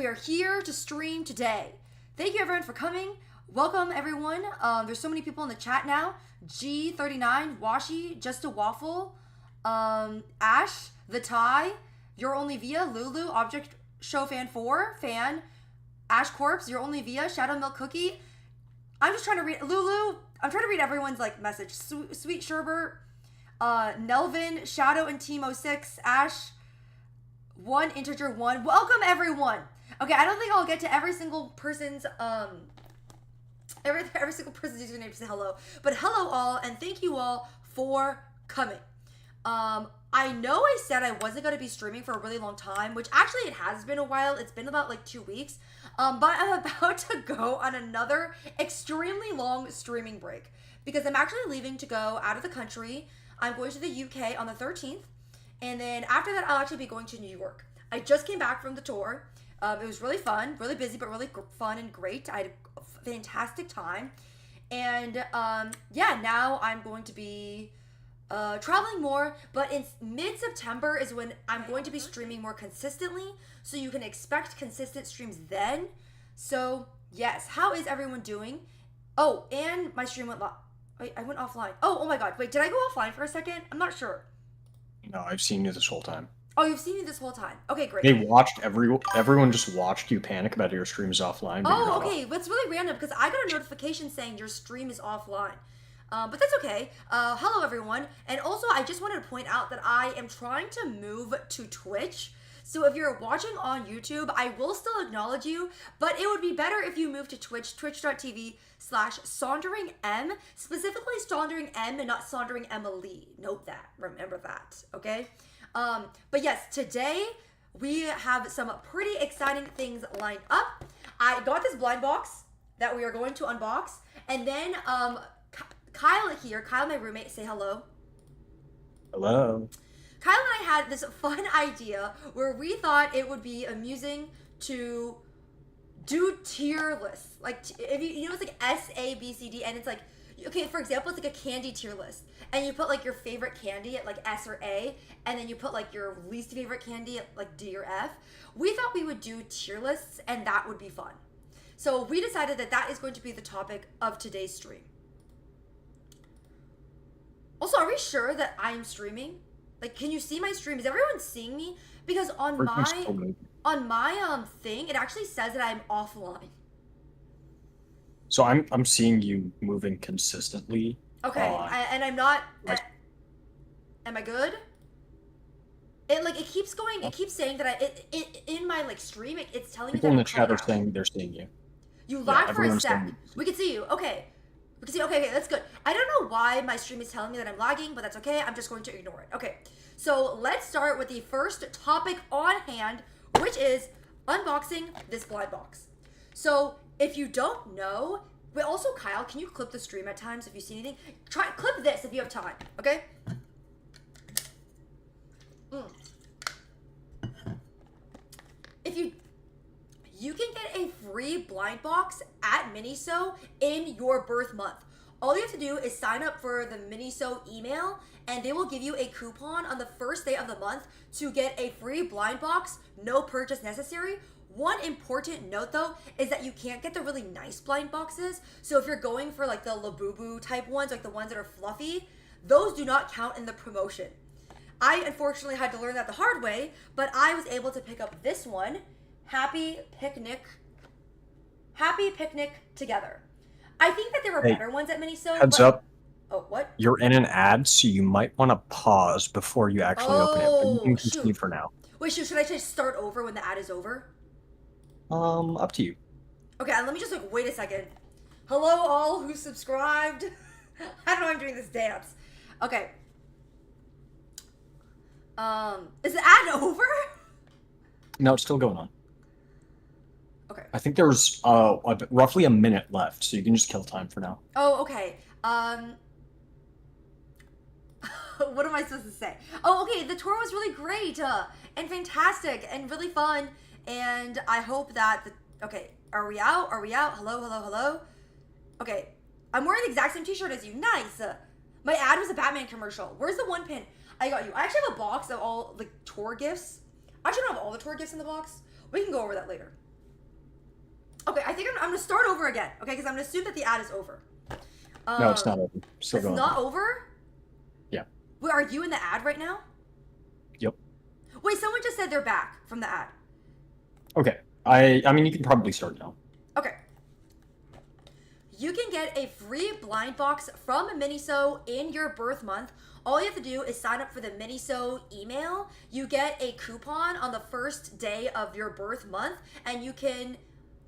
are here to stream today. Thank you everyone for coming. Welcome everyone. There's so many people in the chat now. G39, Washi, Just a Waffle, Ash, The Tie, You're Only Via, Lulu, Object Show Fan 4, Fan, Ash Corpse, You're Only Via, Shadow Milk Cookie. I'm just trying to read, Lulu, I'm trying to read everyone's like message. Sweet Sherbert, Nelvin, Shadow and Team 06, Ash, 1 integer 1. Welcome everyone. Okay, I don't think I'll get to every single person's every single person's username to say hello, but hello all, and thank you all for coming. I know I said I wasn't going to be streaming for a really long time, which actually it has been a while. It's been about like 2 weeks, but I'm about to go on another extremely long streaming break because I'm actually leaving to go out of the country. I'm going to the UK on the 13th, and then after that I'll actually be going to New York. I just came back from the tour. It was really fun, really busy, but really fun and great. I had a fantastic time, and yeah, now I'm going to be traveling more, but in mid-September is when I'm going to be streaming more consistently, so you can expect consistent streams then. So yes, how is everyone doing? Oh, and my stream went wait, I went offline. Oh my god, wait, did I go offline for a second? I'm not sure. No, I've seen you this whole time. Oh, you've seen me this whole time. Okay, great. They watched everyone just watched you panic about your streams offline. Oh, okay. That's really random because I got a notification saying your stream is offline. But that's okay. Hello, everyone. And also, I just wanted to point out that I am trying to move to Twitch. So if you're watching on YouTube, I will still acknowledge you, but it would be better if you move to Twitch, twitch.tv/SaunderingM, specifically Saundering M and not Saundering Emily. Note that. Remember that, okay? But yes, today we have some pretty exciting things lined up. I got this blind box that we are going to unbox, and then Kyle here, Kyle, my roommate, say hello. Hello. Kyle and I had this fun idea where we thought it would be amusing to do tier lists. Like, if you know, it's like S, A, B, C, D, and it's like, okay, for example, it's like a candy tier list. And you put like your favorite candy at like S or A, and then you put like your least favorite candy at like D or F. We thought we would do tier lists, and that would be fun. So we decided that that is going to be the topic of today's stream. Also, are we sure that I'm streaming? Like, can you see my stream? Is everyone seeing me? Because on my thing, it actually says that I'm offline. So I'm seeing you moving consistently. Okay, and I'm not. Am I good? It keeps going. It keeps saying that in my like stream. It's telling me that people in the chat are saying they're seeing you. You lag for a sec. We can see you. Okay. We can see. Okay, that's good. I don't know why my stream is telling me that I'm lagging, but that's okay. I'm just going to ignore it. Okay. So let's start with the first topic on hand, which is unboxing this blind box. So if you don't know. But also, Kyle, can you clip the stream at times if you see anything? Clip this if you have time, okay? If you can get a free blind box at Miniso in your birth month. All you have to do is sign up for the Miniso email, and they will give you a coupon on the first day of the month to get a free blind box, no purchase necessary. One important note though is that you can't get the really nice blind boxes. So if you're going for like the Labubu type ones, like the ones that are fluffy, those do not count in the promotion. I unfortunately had to learn that the hard way, but I was able to pick up this one, Happy Picnic Together. I think that there were better ones at Miniso. Heads up. Oh, what? You're in an ad, so you might want to pause before you actually open it. But you can continue for now. Wait, should I just start over when the ad is over? Up to you. Okay, let me just like wait a second. Hello all who subscribed. I don't know why I'm doing this dance. Okay. Is the ad over? No, it's still going on. Okay. I think there's roughly a minute left, so you can just kill time for now. Oh, okay. What am I supposed to say? Oh, okay, the tour was really great and fantastic and really fun. And I hope that okay, are we out? Are we out? Hello, hello, hello. Okay, I'm wearing the exact same t-shirt as you. Nice. My ad was a Batman commercial. Where's the one pin? I got you. I actually have a box of all the tour gifts. I actually don't have all the tour gifts in the box. We can go over that later. Okay, I think I'm gonna start over again. Okay, because I'm gonna assume that the ad is over. No, it's not over. Still It's going not on. over? Yeah. Wait, are you in the ad right now? Yep. Wait, someone just said they're back from the ad. Okay. I mean, you can probably start now. Okay. You can get a free blind box from Miniso in your birth month. All you have to do is sign up for the Miniso email. You get a coupon on the first day of your birth month, and you can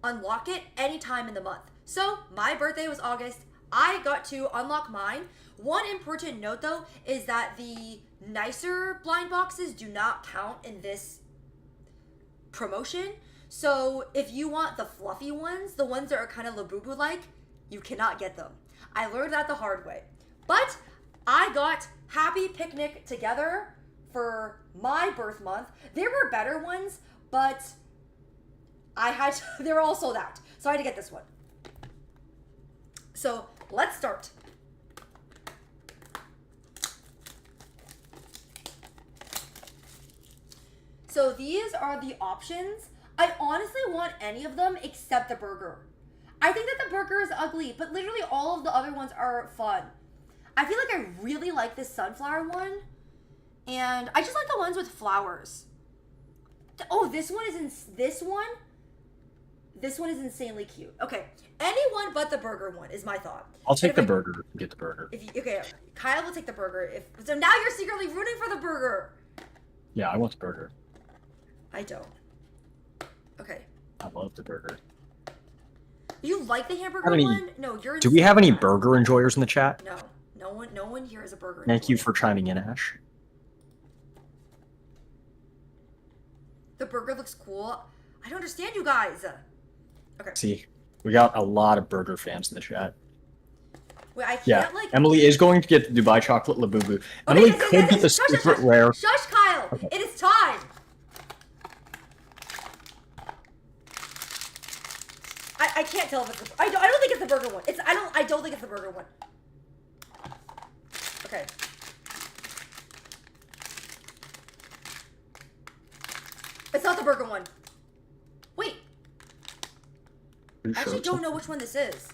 unlock it anytime in the month. So, my birthday was August. I got to unlock mine. One important note, though, is that the nicer blind boxes do not count in this promotion. So, if you want the fluffy ones, the ones that are kind of Labubu-like, you cannot get them. I learned that the hard way. But I got Happy Picnic together for my birth month. There were better ones, but they were all sold out. So I had to get this one. So let's start. So these are the options. I honestly want any of them except the burger. I think that the burger is ugly, but literally all of the other ones are fun. I feel like I really like this sunflower one, and I just like the ones with flowers. Oh, this one is this one is insanely cute. Okay, anyone but the burger one is my thought. I'll take the burger. Get the burger. Okay, Kyle will take the burger. So now you're secretly rooting for the burger. Yeah, I want the burger. I don't. Okay. I love the burger. You like the hamburger one? No, you're. Do we have any burger enjoyers in the chat? No. No one here is a burger. Thank you for chiming in, Ash. The burger looks cool. I don't understand you guys. Okay. See, we got a lot of burger fans in the chat. Wait, I can't like. Emily is going to get the Dubai chocolate Labubu. Okay, Emily could get the secret rare. Shush, Kyle. Okay. It is time. I can't tell if it's. I don't think it's the burger one. I don't think it's the burger one. Okay. It's not the burger one. Wait. I actually don't know which one this is.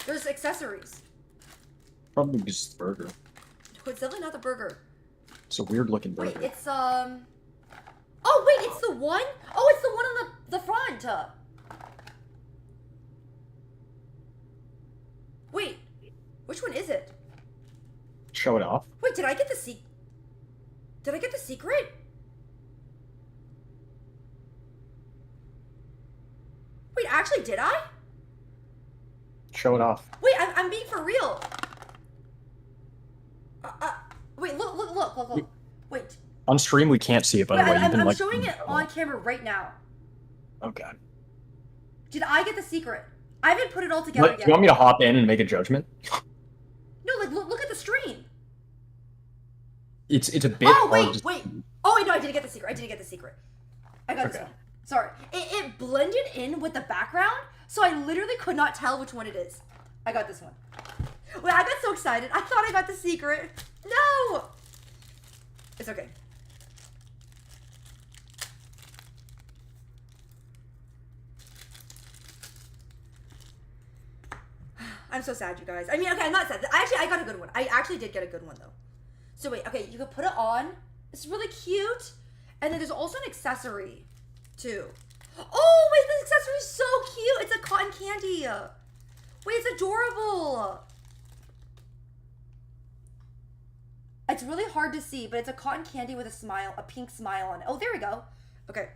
There's accessories. Probably just the burger. No, it's definitely not the burger. It's a weird looking burger. Wait, it's Oh wait, it's the one? Oh, it's the one on the front. Wait, which one is it? Show it off. Wait, did I get the secret? Wait, actually, did I? Show it off. Wait, I'm being for real. Wait, look. Wait. On stream, we can't see it, by the way. I'm showing it on camera right now. Okay. Did I get the secret? I haven't put it all together yet. Do you want me to hop in and make a judgment? No, like, look at the stream. It's a bit Oh, hard. wait. Oh, wait, no, I didn't get the secret. I got this one. Sorry. It blended in with the background, so I literally could not tell which one it is. I got this one. Wait, I got so excited. I thought I got the secret. No! It's okay. I'm so sad, you guys. I mean, okay, I'm not sad. I got a good one. I actually did get a good one, though. So wait, okay, you can put it on. It's really cute. And then there's also an accessory, too. Oh, wait, this accessory is so cute. It's a cotton candy. Wait, it's adorable. It's really hard to see, but it's a cotton candy with a smile, a pink smile on it. Oh, there we go. Okay.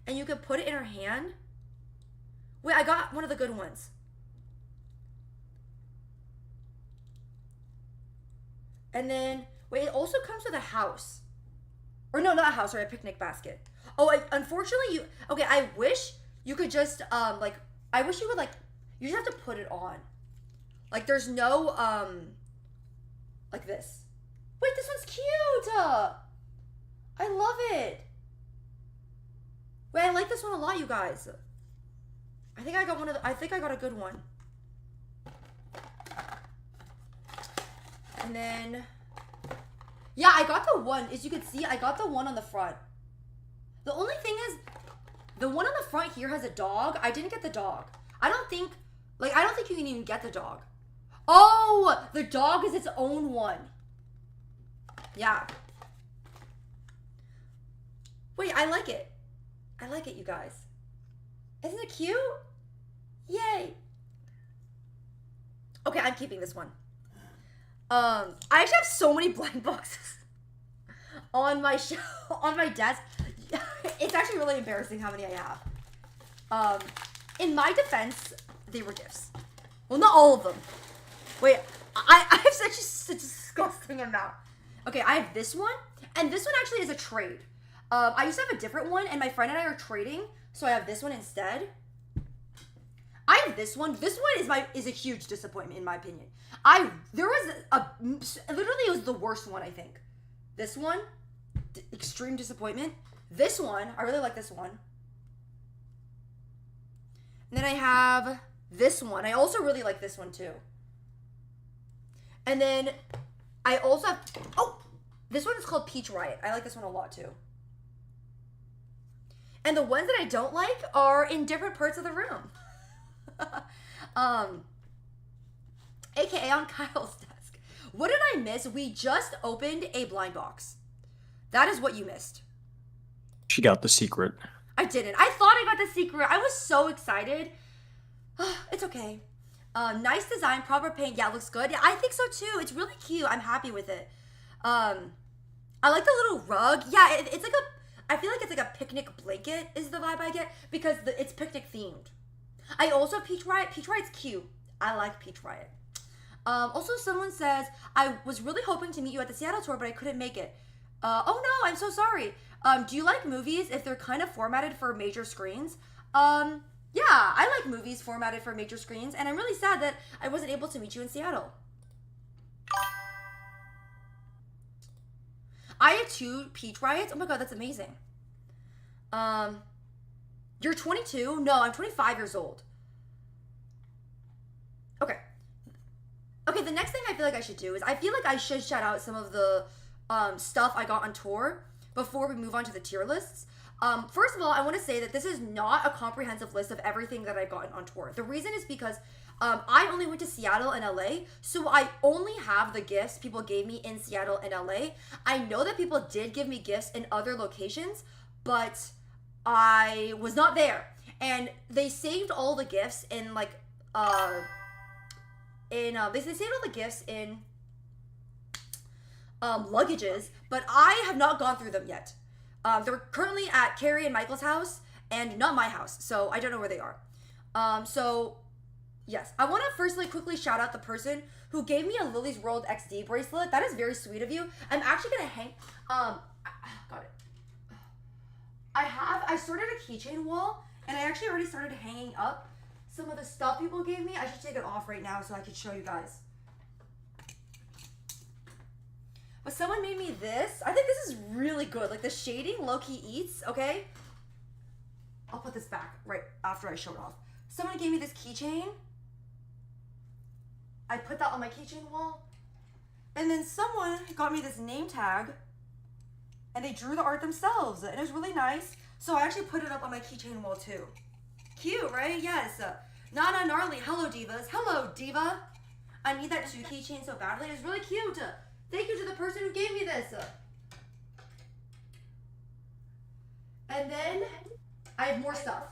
And you can put it in her hand. Wait, I got one of the good ones. And then, wait, it also comes with a house. Or no, not a house, or a picnic basket. Oh, unfortunately, okay, I wish you could just, I wish you would, you just have to put it on. Like, there's no, like this. Wait, this one's cute! I love it. Wait, I like this one a lot, you guys. I think I got a good one. And then, yeah, I got the one, as you can see, I got the one on the front. The only thing is, The one on the front here has a dog. I didn't get the dog. I don't think you can even get the dog. Oh, the dog is its own one. Yeah. Wait, I like it. I like it, you guys. Isn't it cute? Yay. Okay, I'm keeping this one. I actually have so many blind boxes on my on my desk. It's actually really embarrassing how many I have. In my defense, they were gifts. Well, not all of them. Wait, I have such a disgusting amount. Okay, I have this one, and this one actually is a trade. I used to have a different one, and my friend and I are trading, so I have this one instead. I have this one. This one is a huge disappointment in my opinion. Literally it was the worst one, I think. This one, extreme disappointment. This one, I really like this one. And then I have this one. I also really like this one too. And then I also have, this one is called Peach Riot. I like this one a lot too. And the ones that I don't like are in different parts of the room. AKA on Kyle's desk. What did I miss? We just opened a blind box. That is what you missed. She got the secret. I didn't. I thought I got the secret. I was so excited. It's okay. Nice design, proper paint. Yeah, looks good. Yeah, I think so too. It's really cute. I'm happy with it. I like the little rug. Yeah, it's like I feel like it's like a picnic blanket is the vibe I get because it's picnic themed. I also have Peach Riot. Peach Riot's cute. I like Peach Riot. Also, someone says, I was really hoping to meet you at the Seattle tour, but I couldn't make it. Oh no, I'm so sorry. Do you like movies if they're kind of formatted for major screens? Yeah, I like movies formatted for major screens, and I'm really sad that I wasn't able to meet you in Seattle. I had 2 Peach Riots. Oh my god, that's amazing. You're 22? No, I'm 25 years old. Okay. Okay, the next thing I feel like I should do is I feel like I should shout out some of the stuff I got on tour before we move on to the tier lists. First of all, I want to say that this is not a comprehensive list of everything that I've gotten on tour. The reason is because I only went to Seattle and LA, so I only have the gifts people gave me in Seattle and LA. I know that people did give me gifts in other locations, but I was not there. And they saved all the gifts in like they saved all the gifts in luggages, but I have not gone through them yet. They're currently at Carrie and Michael's house and not my house, so I don't know where they are. So yes, I want to firstly quickly shout out the person who gave me a Lily's World XD bracelet. That is very sweet of you. I'm actually gonna hang. Got it. I started a keychain wall, and I actually already started hanging up some of the stuff people gave me. I should take it off right now so I can show you guys. But someone made me this. I think this is really good. Like the shading low-key eats, okay? I'll put this back right after I show it off. Someone gave me this keychain. I put that on my keychain wall. And then someone got me this name tag. And they drew the art themselves. And it was really nice. So I actually put it up on my keychain wall too. Cute, right? Yes. Nana Gnarly. Hello, divas. Hello, diva. I need that 2 keychain so badly. It's really cute. Thank you to the person who gave me this. And then I have more stuff.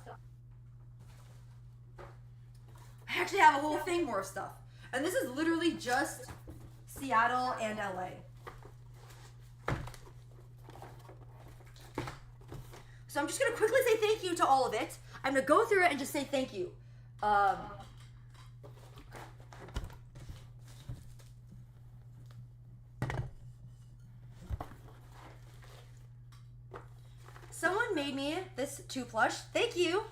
I actually have a whole thing more stuff. And this is literally just Seattle and LA. So I'm just going to quickly say thank you to all of it. I'm going to go through it and just say thank you. Someone made me this 2 plush. Thank you.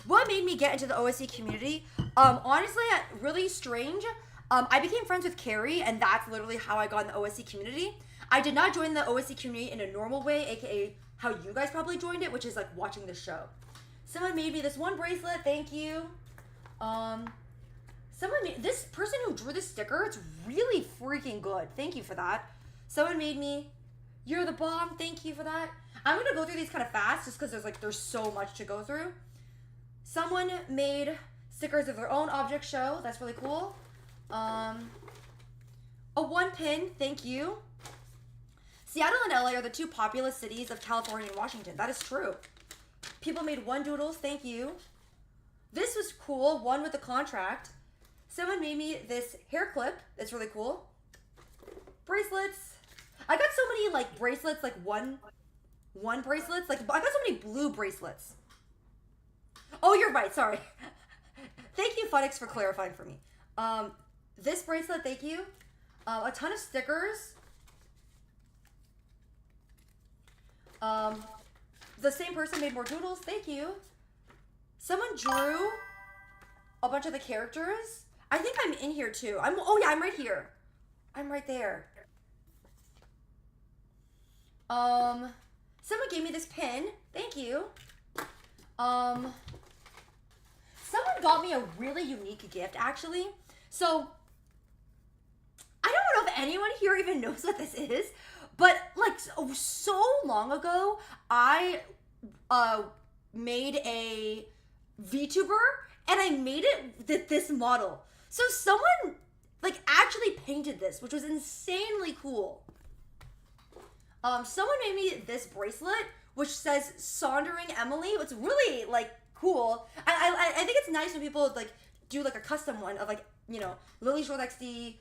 What made me get into the OSC community? Honestly, really strange. I became friends with Carrie, and that's literally how I got in the OSC community. I did not join the OSC community in a normal way, aka how you guys probably joined it, which is like watching the show. Someone made me this 1 bracelet. Thank you. This person who drew this sticker, it's really freaking good. Thank you for that. Someone made me, you're the bomb. Thank you for that. I'm gonna go through these kind of fast just because there's so much to go through. Someone made stickers of their own object show. That's really cool. A one pin, thank you. Seattle and LA are the two populous cities of California and Washington. That is true. People made one doodles, thank you. This was cool, one with a contract. Someone made me this hair clip. That's really cool. Bracelets. I got so many like bracelets, like one bracelets. Like I got so many blue bracelets. Oh, you're right. Sorry. Thank you, Funix, for clarifying for me. This bracelet, thank you. A ton of stickers. The same person made more doodles. Thank you. Someone drew a bunch of the characters. I think I'm in here too. Oh yeah, I'm right here. I'm right there. Someone gave me this pin. Thank you. Someone got me a really unique gift, actually. So, I don't know if anyone here even knows what this is, but like so long ago, I made a VTuber and I made it this model. So someone like actually painted this, which was insanely cool. Someone made me this bracelet, which says "Saundering Emily." It's really like cool. I think it's nice when people like do like a custom one of like, you know, Lily Short XD,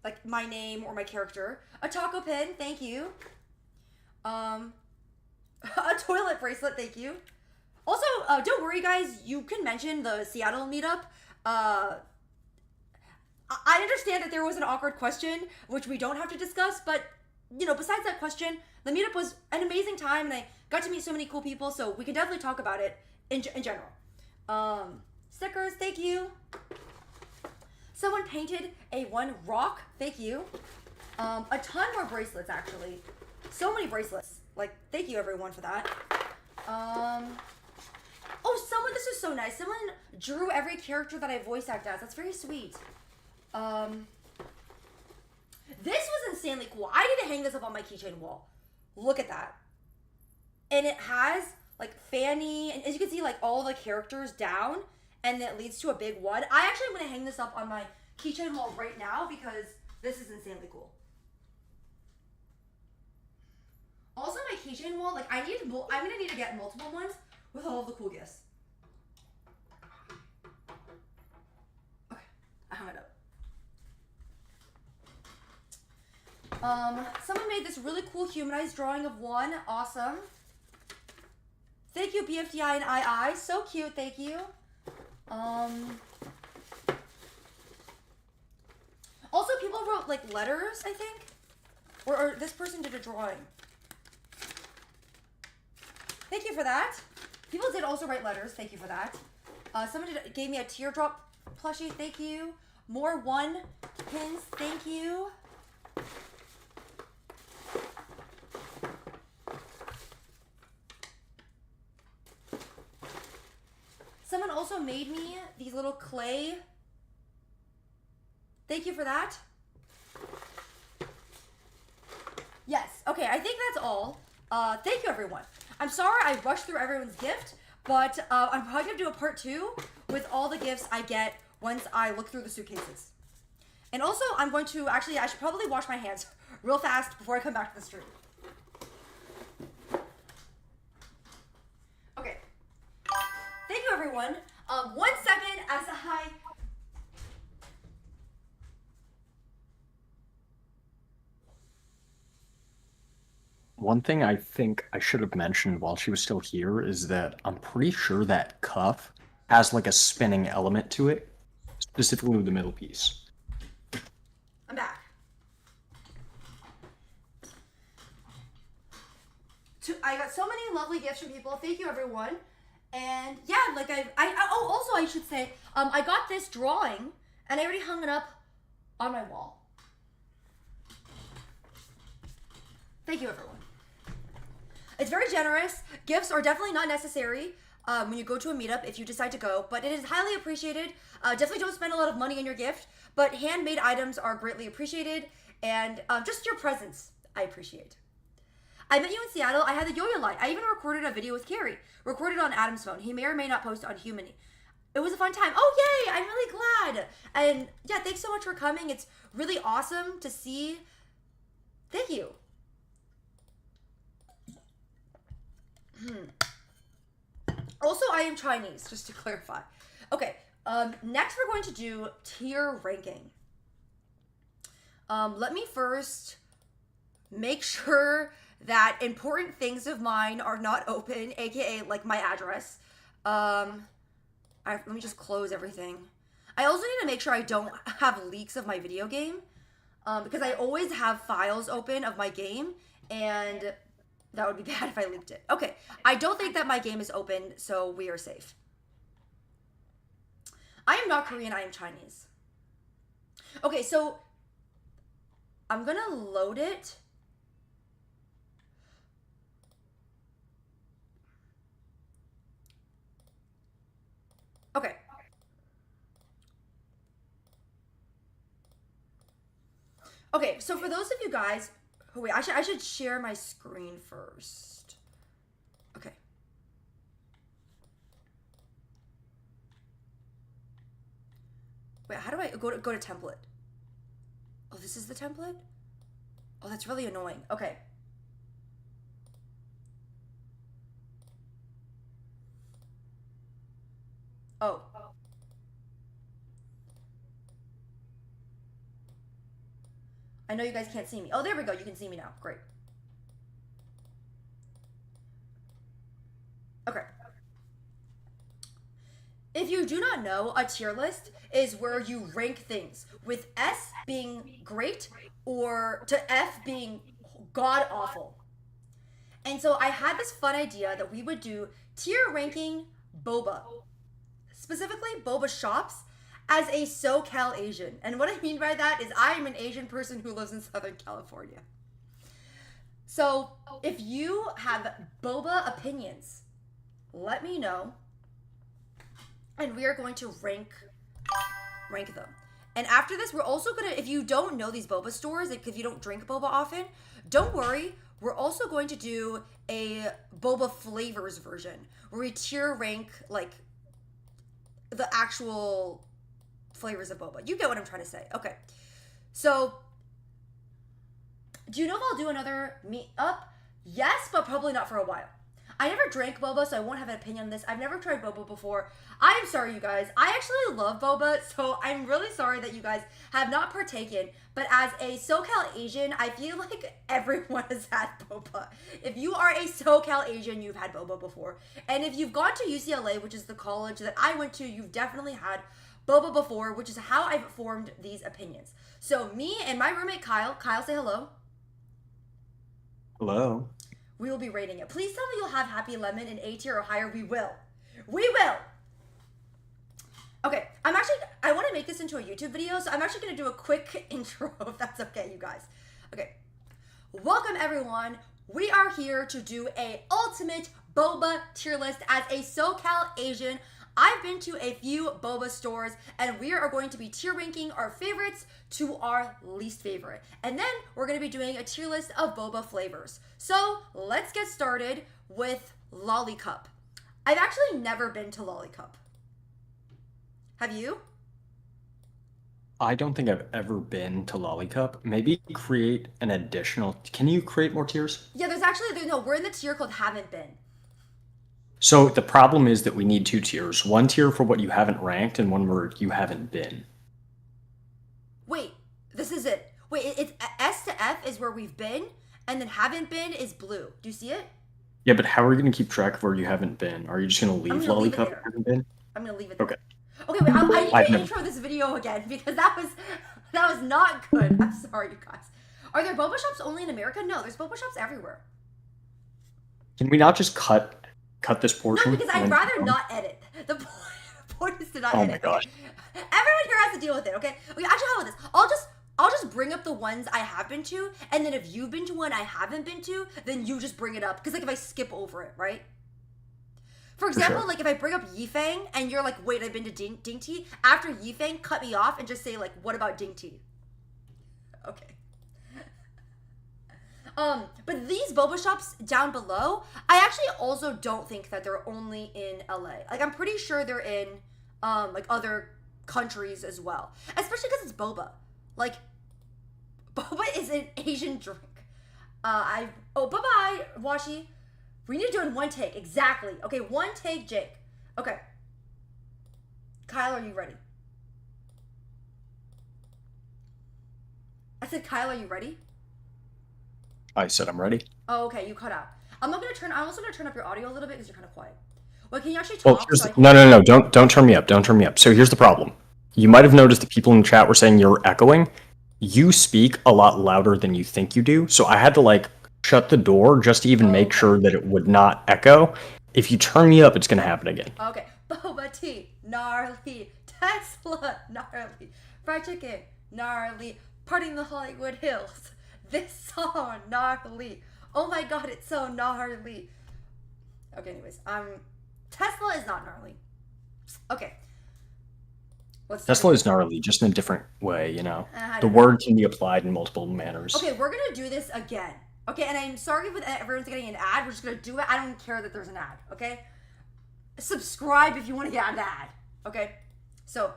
like my name or my character. A taco pin, thank you. A toilet bracelet, thank you. Also, don't worry guys, you can mention the Seattle meetup. I understand that there was an awkward question, which we don't have to discuss, but you know, besides that question, the meetup was an amazing time, and I got to meet so many cool people, so we can definitely talk about it in general. Stickers, thank you. Someone painted a one rock, thank you. A ton more bracelets, actually. So many bracelets. Like, thank you everyone for that. Oh, this was so nice. Someone drew every character that I voice act as. That's very sweet. This was insanely cool. I need to hang this up on my keychain wall. Look at that. And it has like Fanny, and as you can see, like all the characters down, and it leads to a big one. I actually am going to hang this up on my keychain wall right now because this is insanely cool. Also, my keychain wall, like I'm going to need to get multiple ones with all of the cool gifts. Okay, I hung it up. Someone made this really cool humanized drawing of one. Awesome. Thank you, BFDI and II. So cute, thank you. Also, people wrote like letters, I think. Or this person did a drawing. Thank you for that. People did also write letters. Thank you for that. Someone gave me a teardrop plushie. Thank you. More one pins. Thank you. Someone also made me these little clay. Thank you for that. Yes. Okay, I think that's all. Thank you, everyone. I'm sorry I rushed through everyone's gift, but I'm probably going to do a part 2 with all the gifts I get once I look through the suitcases. And also, I'm going to, actually, I should probably wash my hands real fast before I come back to the stream. Okay. Thank you, everyone. 1 second as I... One thing I think I should have mentioned while she was still here is that I'm pretty sure that cuff has like a spinning element to it, specifically with the middle piece. I'm back. I got so many lovely gifts from people. Thank you, everyone. And yeah, like also I should say, I got this drawing and I already hung it up on my wall. Thank you, everyone. It's very generous. Gifts are definitely not necessary when you go to a meetup if you decide to go, but it is highly appreciated. Definitely don't spend a lot of money on your gift, but handmade items are greatly appreciated, and just your presence I appreciate. I met you in Seattle. I had the yo-yo line. I even recorded a video with Carrie. Recorded on Adam's phone. He may or may not post on Humany. It was a fun time. Oh, yay! I'm really glad. And yeah, thanks so much for coming. It's really awesome to see. Thank you. Also, I am Chinese, just to clarify. Okay, next we're going to do tier ranking. Let me first make sure that important things of mine are not open, aka like my address. Let me just close everything. I also need to make sure I don't have leaks of my video game, because I always have files open of my game, and that would be bad if I leaked it. Okay, I don't think that my game is open, so we are safe. I am not Korean, I am Chinese. Okay, so I'm gonna load it. Okay. Okay, so for those of you guys who wait, I should share my screen first. Okay. Wait, how do I go to template? Oh, this is the template? Oh, that's really annoying. Okay. Oh. I know you guys can't see me. Oh, there we go. You can see me now. Great. Okay. If you do not know, a tier list is where you rank things, with S being great or to F being god awful. And so I had this fun idea that we would do tier ranking Boba, specifically Boba shops, as a SoCal Asian. And what I mean by that is I am an Asian person who lives in Southern California. So if you have Boba opinions, let me know. And we are going to rank them. And after this, we're also gonna, if you don't know these boba stores, like if you don't drink boba often, don't worry. We're also going to do a boba flavors version where we tier rank like the actual flavors of boba. You get what I'm trying to say. Okay. So, do you know if I'll do another meetup? Yes, but probably not for a while. I never drank boba, so I won't have an opinion on this. I've never tried boba before. I'm sorry, you guys. I actually love boba, so I'm really sorry that you guys have not partaken. But as a SoCal Asian, I feel like everyone has had boba. If you are a SoCal Asian, you've had boba before. And if you've gone to UCLA, which is the college that I went to, you've definitely had boba before, which is how I've formed these opinions. So me and my roommate Kyle, say hello. Hello. We will be rating it. Please tell me you'll have Happy Lemon in A tier or higher. We will. We will. Okay, I want to make this into a YouTube video, so I'm actually going to do a quick intro, if that's okay, you guys. Okay. Welcome, everyone. We are here to do a ultimate boba tier list as a SoCal Asian. I've been to a few boba stores, and we are going to be tier ranking our favorites to our least favorite. And then we're going to be doing a tier list of boba flavors. So let's get started with Lollicup. I've actually never been to Lollicup. Have you? I don't think I've ever been to Lollicup. Maybe create an additional. Can you create more tiers? Yeah, we're in the tier called Haven't Been. So the problem is that we need two tiers. One tier for what you haven't ranked and one where you haven't been. Wait, this is it. Wait, it's S to F is where we've been, and then haven't been is blue. Do you see it? Yeah, but how are you going to keep track of where you haven't been? Are you just going to leave Lollicup and haven't been? I'm going to leave it there. Okay. Okay, wait, I need to intro this video again because that was not good. I'm sorry, you guys. Are there boba shops only in America? No, there's boba shops everywhere. Can we not just cut this portion? No, because I'd rather not edit. The point is to not edit. Oh my gosh. Okay. Everyone here has to deal with it, okay? Okay, actually, how about this? I'll just bring up the ones I have been to, and then if you've been to one I haven't been to, then you just bring it up. Because, like, if I skip over it, right? For example, like, if I bring up Yifeng, and you're like, wait, I've been to Ding Tea, after Yifeng, cut me off and just say, like, what about Ding Tea? Okay. But these boba shops down below, I actually also don't think that they're only in LA. Like, I'm pretty sure they're in, like, other countries as well. Especially because it's boba. Like, boba is an Asian drink. Bye-bye, Washi. We need to do it in one take. Exactly. Okay, one take, Jake. Okay. Kyle, are you ready? I said, Kyle, are you ready? I said I'm ready. Oh, okay, you cut out. I'm also gonna turn up your audio a little bit because you're kind of quiet. Well, can you actually Well, talk? no. Don't turn me up. Don't turn me up. So here's the problem. You might have noticed that people in the chat were saying you're echoing. You speak a lot louder than you think you do. So I had to like shut the door just to even make sure that it would not echo. If you turn me up, it's gonna happen again. Okay. Boba tea, gnarly. Tesla, gnarly. Fried chicken, gnarly. Party in the Hollywood Hills. This song, gnarly. Oh my god, it's so gnarly. Okay, anyways, Tesla is not gnarly. Okay. Tesla is gnarly, just in a different way, you know. The word can be applied in multiple manners. Okay, we're gonna do this again. Okay, and I'm sorry if everyone's getting an ad. We're just gonna do it. I don't care that there's an ad, okay? Subscribe if you want to get an ad, okay? So,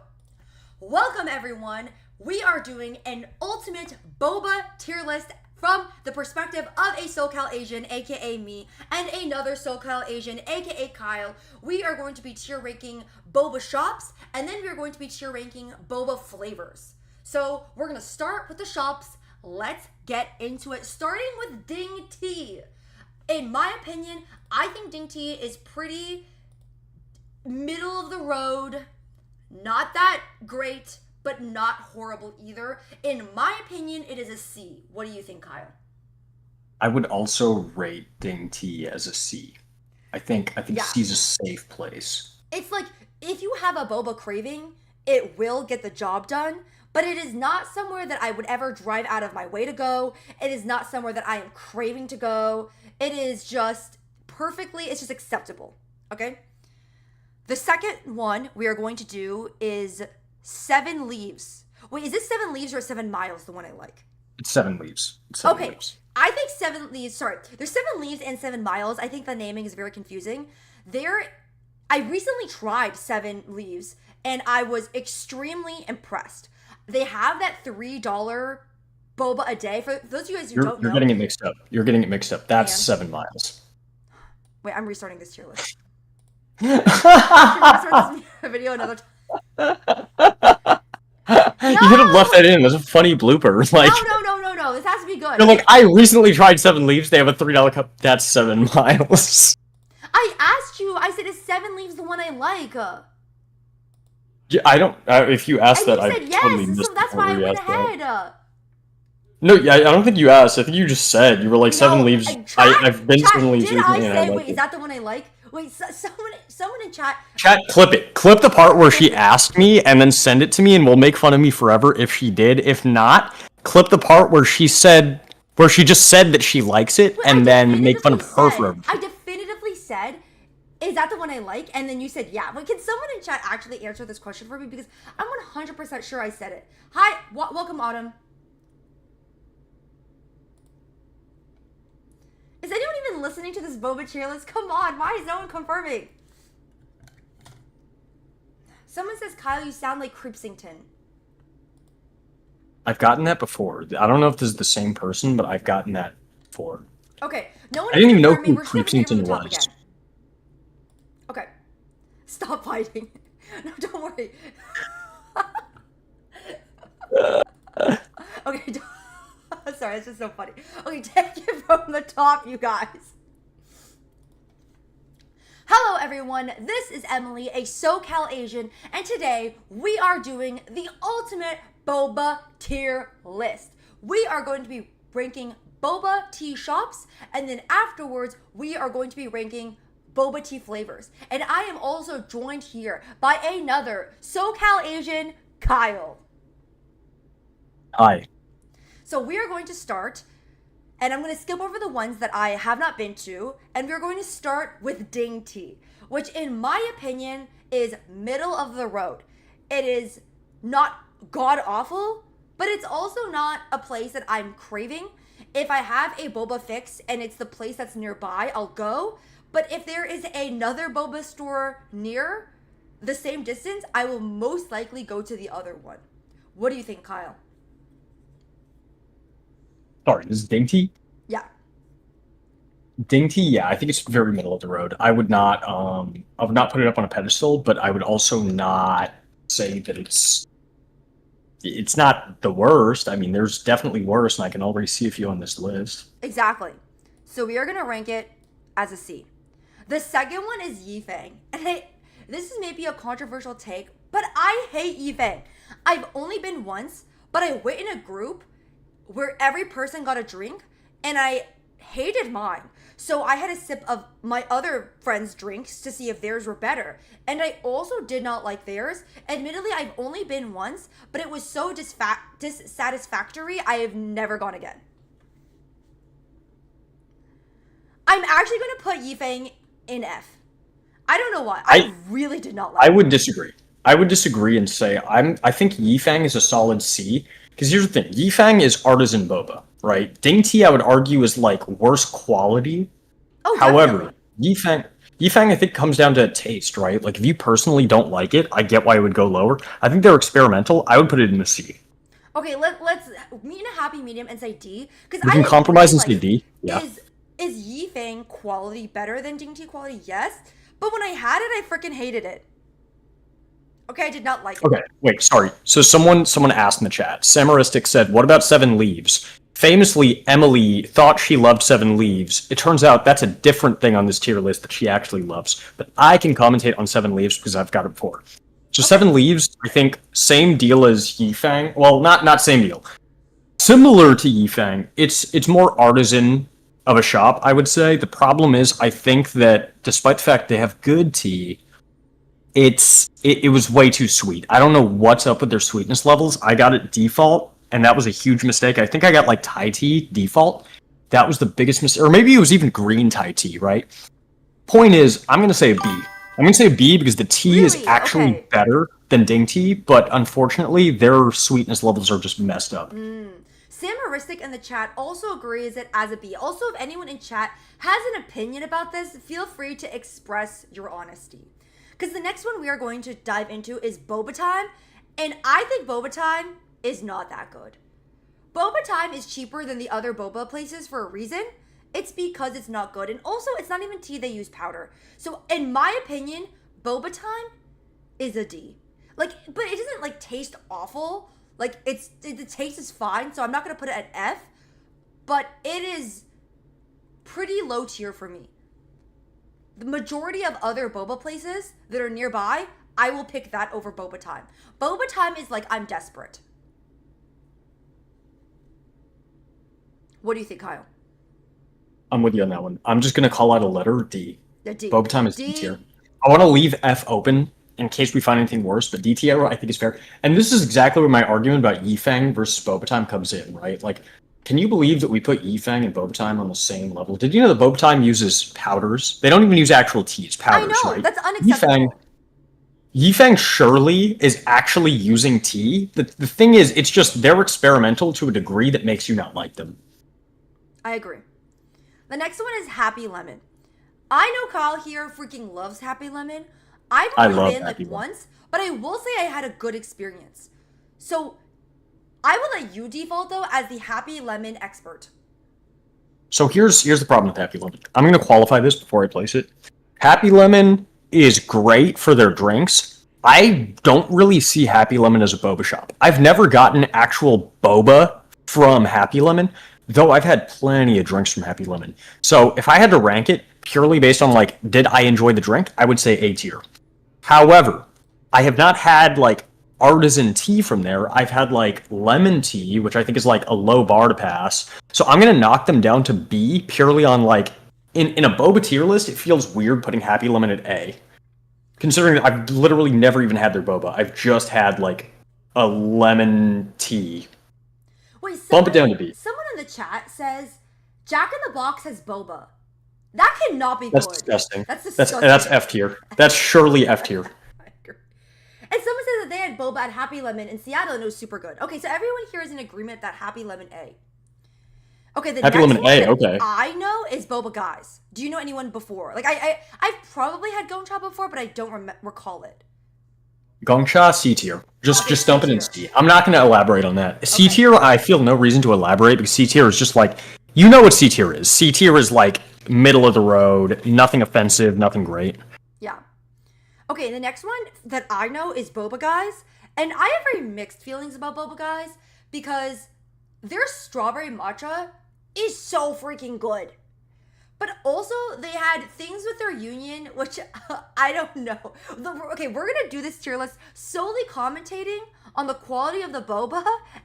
welcome everyone. We are doing an ultimate boba tier list from the perspective of a SoCal Asian, aka me, and another SoCal Asian, aka Kyle. We are going to be tier ranking boba shops, and then we are going to be tier ranking boba flavors. So we're gonna start with the shops. Let's get into it, starting with Ding Tea. In my opinion, I think Ding Tea is pretty middle of the road, not that great, but not horrible either. In my opinion, it is a C. What do you think, Kyle? I would also rate Ding Tea as a C. I think C's a safe place. It's like, if you have a boba craving, it will get the job done, but it is not somewhere that I would ever drive out of my way to go. It is not somewhere that I am craving to go. It is just it's just acceptable, okay? The second one we are going to do is 7 Leaves. Wait, is this 7 Leaves or 7 Miles, the one I like? It's 7 Leaves. Okay, leaves. I think 7 Leaves, there's 7 Leaves and 7 Miles. I think the naming is very confusing. I recently tried 7 Leaves, and I was extremely impressed. They have that $3 boba a day. For those of you guys who don't know. You're getting it mixed up. That's 7 Miles. Wait, I'm restarting this tier list. Should I restart this video another time? You could have left that in. That's a funny blooper. Like, no. This has to be good. You're like, I recently tried 7 Leaves. They have a $3 cup. That's 7 Miles. I asked you. I said, is 7 Leaves the one I like? Yeah, I don't. If you asked that, I said yes. Totally missed So that's why I went ahead. No, I don't think you asked. I think you just said you were like 7 Leaves. I've been 7 Leaves. Did I say? Wait, is that the one I like? Wait, someone in chat. Chat, clip it. Clip the part where she asked me, and then send it to me, and we'll make fun of me forever if she did. If not, clip the part where she just said that she likes it, and then make fun of her forever. I definitively said, is that the one I like? And then you said, yeah. Wait, can someone in chat actually answer this question for me? Because I'm 100% sure I said it. Hi, welcome, Autumn. Is anyone even listening to this boba tier list? Come on, why is no one confirming? Someone says, Kyle, you sound like Creepsington. I've gotten that before. I don't know if this is the same person, but I've gotten that before. Okay, no one. I didn't even know who Creepsington was. Okay, stop fighting. No, don't worry. Okay. Sorry, it's just so funny. Okay, take it from the top, you guys. Hello, everyone. This is Emily, a SoCal Asian, and today we are doing the ultimate boba tier list. We are going to be ranking boba tea shops, and then afterwards, we are going to be ranking boba tea flavors. And I am also joined here by another SoCal Asian, Kyle. Hi. So we are going to start, and I'm going to skip over the ones that I have not been to, and we're going to start with Ding Tea, which in my opinion is middle of the road. It is not god awful, but it's also not a place that I'm craving. If I have a boba fix and it's the place that's nearby, I'll go. But if there is another boba store near the same distance, I will most likely go to the other one. What do you think, Kyle? Sorry, this is Dainty. Yeah. Dainty, yeah, I think it's very middle of the road. I would not put it up on a pedestal, but I would also not say that it's not the worst. I mean, there's definitely worse, and I can already see a few on this list. Exactly. So we are going to rank it as a C. The second one is Yifeng. And this is maybe a controversial take, but I hate Yifeng. I've only been once, but I went in a group where every person got a drink, and I hated mine. So I had a sip of my other friends' drinks to see if theirs were better. And I also did not like theirs. Admittedly, I've only been once, but it was so dissatisfactory, I have never gone again. I'm actually going to put Yifeng in F. I don't know why. I really did not like I it. would disagree. I would disagree and say I think Yifang is a solid C. Because here's the thing, Yifang is artisan boba, right? Dainty, I would argue, is like worse quality. Oh, However, definitely. Yifang, I think comes down to taste, right? Like if you personally don't like it, I get why it would go lower. I think they're experimental. I would put it in the C. Okay, let's meet in a happy medium and say D. Because We I can compromise agree, and say D. Yeah. is Yifeng quality better than Dainty quality? Yes. But when I had it, I freaking hated it. Okay, I did not like it. Okay, wait, sorry. So someone asked in the chat. Samaristic said, "What about Seven Leaves?" Famously, Emily thought she loved Seven Leaves. It turns out that's a different thing on this tier list that she actually loves. But I can commentate on Seven Leaves because I've got it before. So Seven Leaves, I think, same deal as Yifang. Well, not same deal. Similar to Yifang, it's more artisan of a shop, I would say. The problem is, I think that despite the fact they have good tea, it was way too sweet. I don't know what's up with their sweetness levels. I got it default, and that was a huge mistake. I think I got like Thai tea default. That was the biggest mistake, or maybe it was even green Thai tea, right? Point is, I'm gonna say a B. I'm gonna say a B because the tea is Really? actually Okay. better than Dainty, but unfortunately, their sweetness levels are just messed up. Samaristic in the chat also agrees it as a B. Also, if anyone in chat has an opinion about this, feel free to express your honesty. Because the next one we are going to dive into is Boba Time, and I think Boba Time is not that good. Boba Time is cheaper than the other boba places for a reason. It's because it's not good, and also it's not even tea, they use powder. So in my opinion, Boba Time is a D. Like, but it doesn't like taste awful. Like the taste is fine, so I'm not gonna put it at F, but it is pretty low tier for me. The majority of other boba places that are nearby, I will pick that over Boba Time. Boba Time is like I'm desperate. What do you think, Kyle? I'm with you on that one. I'm just gonna call out a letter D. The D. Boba Time is D D. tier. I want to leave F open in case we find anything worse, but D tier I think is fair. And this is exactly where my argument about Yifang versus Boba Time comes in, right? Like, can you believe that we put Yifang and Boba Time on the same level? Did you know that Boba Time uses powders? They don't even use actual teas, powders, I know, right? that's unacceptable. Yifang surely is actually using tea. The thing is, it's just they're experimental to a degree that makes you not like them. I agree. The next one is Happy Lemon. I know Kyle here freaking loves Happy Lemon. I've I only love been like Happy Lemon. once, but I will say I had a good experience. So I will let you default though as the Happy Lemon expert. So here's the problem with Happy Lemon. I'm going to qualify this before I place it. Happy Lemon is great for their drinks. I don't really see Happy Lemon as a boba shop. I've never gotten actual boba from Happy Lemon, though I've had plenty of drinks from Happy Lemon. So if I had to rank it purely based on like, did I enjoy the drink? I would say A tier. However, I have not had like artisan tea from there. I've had like lemon tea, which I think is like a low bar to pass. So I'm gonna knock them down to B purely on like in a boba tier list. It feels weird putting Happy Lemon at A, considering that I've literally never even had their boba. I've just had like a lemon tea. Wait, Bump it down to B. Someone in the chat says Jack in the Box has boba. That cannot be That's good. disgusting. That's disgusting. That's F tier. That's surely F tier. I agree. And someone says that they had boba at Happy Lemon in Seattle and it was super good. Okay, so everyone here is in agreement that Happy Lemon A. Okay, the Happy next Lemon one A, that okay. I know is Boba Guys. Do you know anyone before? Like I've probably had Gongcha before, but I don't recall it. Gongcha, C tier. Okay, Just C dump it in tier. C. I'm not going to elaborate on that. C Okay. tier, I feel no reason to elaborate because C tier is just like, you know what C tier is. C tier is like middle of the road, nothing offensive, nothing great. Yeah. Okay, the next one that I know is Boba Guys, and I have very mixed feelings about Boba Guys because their strawberry matcha is so freaking good. But also, they had things with their union, which I don't know. Okay, we're gonna do this tier list solely commentating on the quality of the boba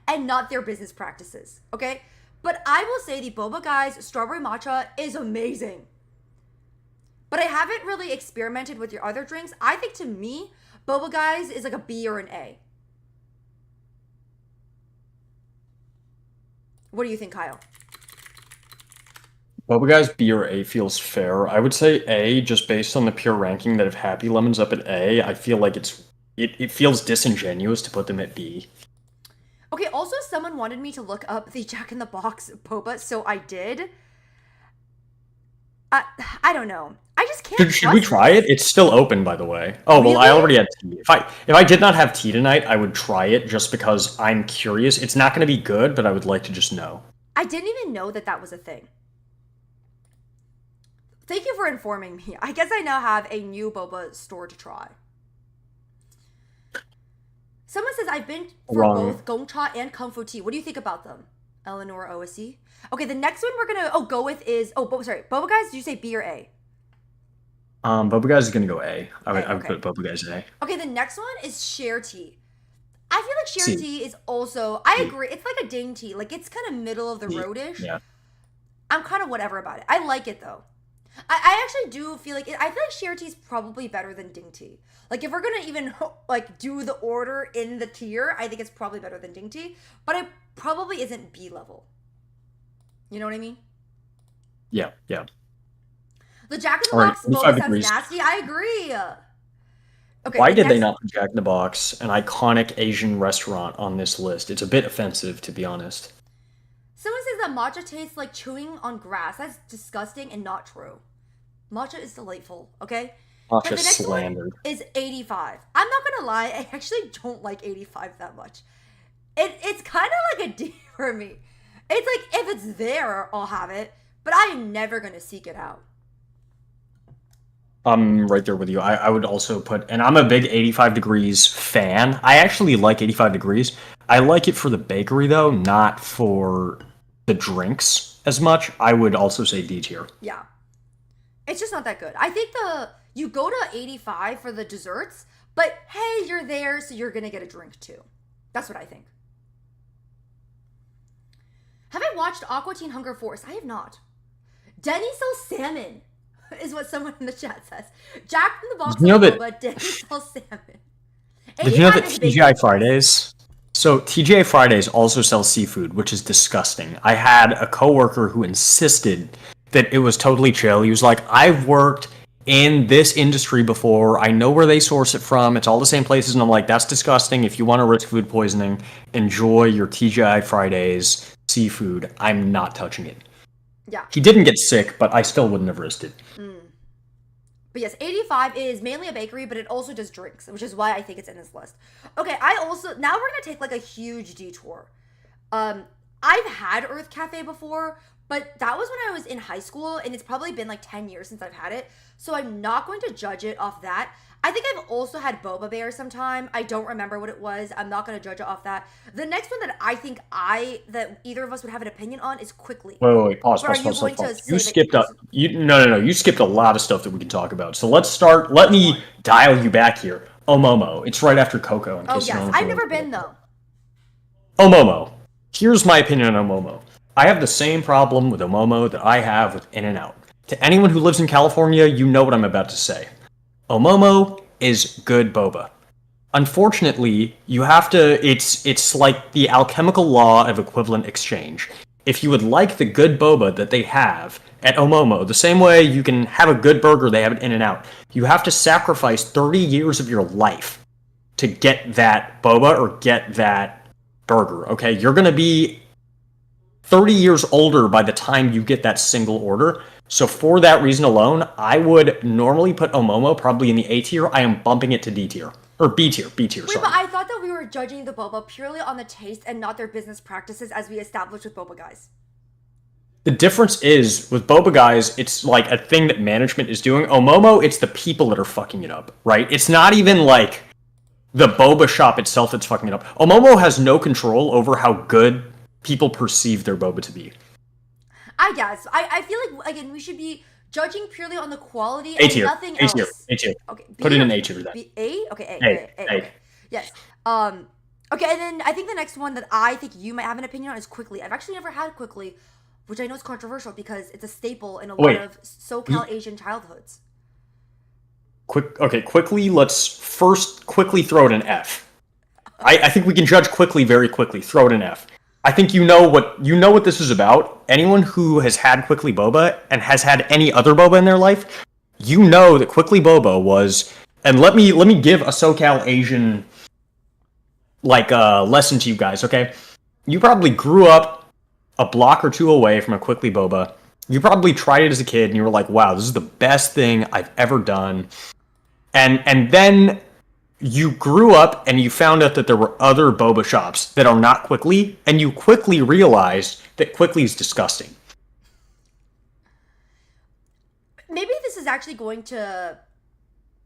and not their business practices. Okay, but I will say the Boba Guys strawberry matcha is amazing. But I haven't really experimented with your other drinks. I think to me, Boba Guys is like a B or an A. What do you think, Kyle? Boba Guy's B or A feels fair. I would say A, just based on the pure ranking that if Happy Lemon's up at A, I feel like it feels disingenuous to put them at B. Okay, also someone wanted me to look up the Jack in the Box boba, so I did. I don't know. I just can't. Should we try it? It's still open, by the way. Oh well, I Really? already had tea. If I did not have tea tonight, I would try it just because I'm curious. It's not going to be good, but I would like to just know. I didn't even know that that was a thing. Thank you for informing me. I guess I now have a new boba store to try. Someone says I've been for Wrong. both Gongcha and Kung Fu Tea. What do you think about them? Eleanor OSE. Okay, the next one we're gonna go with is sorry, Boba Guys. Did you say B or A? Boba Guys is going to go A. I would Okay. put Boba Guys A. Okay, the next one is Share Tea. I feel like Share C. Tea is also. I C. agree. It's like a ding tea. Like it's kind of middle of the C. roadish. Yeah. I'm kind of whatever about it. I like it though. I actually do feel like I feel like Share Tea is probably better than Ding Tea. Like if we're gonna even like do the order in the tier, I think it's probably better than Ding Tea. But it probably isn't B level. You know what I mean? Yeah. Yeah. The Jack in the All right, Box 25 boba sounds degrees. nasty. I agree. Okay. Why the did they next- not put Jack in the Box, an iconic Asian restaurant, on this list? It's a bit offensive, to be honest. Someone says that matcha tastes like chewing on grass. That's disgusting and not true. Matcha is delightful, okay? Not And the just next one slandered. is 85. I'm not gonna lie, I actually don't like 85 that much. It's kind of like a D for me. It's like if it's there, I'll have it, but I am never gonna seek it out. I'm right there with you. I would also put, and I'm a big 85 Degrees fan. I actually like 85 Degrees. I like it for the bakery, though, not for the drinks as much. I would also say D tier. Yeah, it's just not that good. I think you go to 85 for the desserts, but hey, you're there, so you're gonna get a drink too. That's what I think. Have I watched Aqua Teen Hunger Force? I have not. Denny sells salmon, is what someone in the chat says. Jack in the Box, Did you know that- but Denny sells salmon. Did you know that 85 is big. TGI Fridays? So TGI Fridays also sells seafood, which is disgusting. I had a coworker who insisted that it was totally chill. He was like, "I've worked in this industry before. I know where they source it from. It's all the same places." And I'm like, "That's disgusting. If you want to risk food poisoning, enjoy your TGI Fridays seafood. I'm not touching it." Yeah. He didn't get sick, but I still wouldn't have risked it. But yes, 85 is mainly a bakery, but it also does drinks, which is why I think it's in this list. Okay, now we're gonna take like a huge detour. I've had Earth Cafe before, but that was when I was in high school, and it's probably been like 10 years since I've had it. So I'm not going to judge it off that. I think I've also had Boba Bear sometime. I don't remember what it was. I'm not going to judge it off that. The next one that I think that either of us would have an opinion on is Quickly. Wait, pause. Or are you going to You say that- skipped up. No. You skipped a lot of stuff that we can talk about. So let's start. Let me dial you back here. Omomo. It's right after Coco. Oh yes, I've never been though. Omomo. Here's my opinion on Omomo. I have the same problem with Omomo that I have with In-N-Out. To anyone who lives in California, you know what I'm about to say. Omomo is good boba. Unfortunately, you have to. It's like the alchemical law of equivalent exchange. If you would like the good boba that they have at Omomo, the same way you can have a good burger they have at In-N-Out, you have to sacrifice 30 years of your life to get that boba or get that burger. Okay, you're gonna be 30 years older by the time you get that single order. So for that reason alone, I would normally put Omomo probably in the A tier. I am bumping it to D tier. Or B tier, Wait, sorry. but I thought that we were judging the boba purely on the taste and not their business practices as we established with boba guys. The difference is with Boba guys, it's like a thing that management is doing. Omomo, it's the people that are fucking it up, right? It's not even like the boba shop itself that's fucking it up. Omomo has no control over how good people perceive their boba to be. I guess. I feel like, again, we should be judging purely on the quality A and tier, nothing A else. tier, A tier. Okay, Put it in A tier then. A? Okay, A. okay. Yes. Okay, and then I think the next one that I think you might have an opinion on is Quickly. I've actually never had Quickly, which I know is controversial because it's a staple in a lot of SoCal Asian childhoods. Quickly, let's first quickly throw it an F. I think we can judge Quickly very quickly. Throw it an F. I think you know what this is about. Anyone who has had Quickly Boba and has had any other boba in their life, you know that Quickly Boba was. And let me give a SoCal Asian lesson to you guys. Okay, you probably grew up a block or two away from a Quickly Boba. You probably tried it as a kid and you were like, "Wow, this is the best thing I've ever done." And then you grew up and you found out that there were other boba shops that are not Quickly, and you quickly realized that Quickly is disgusting. Maybe this is actually going to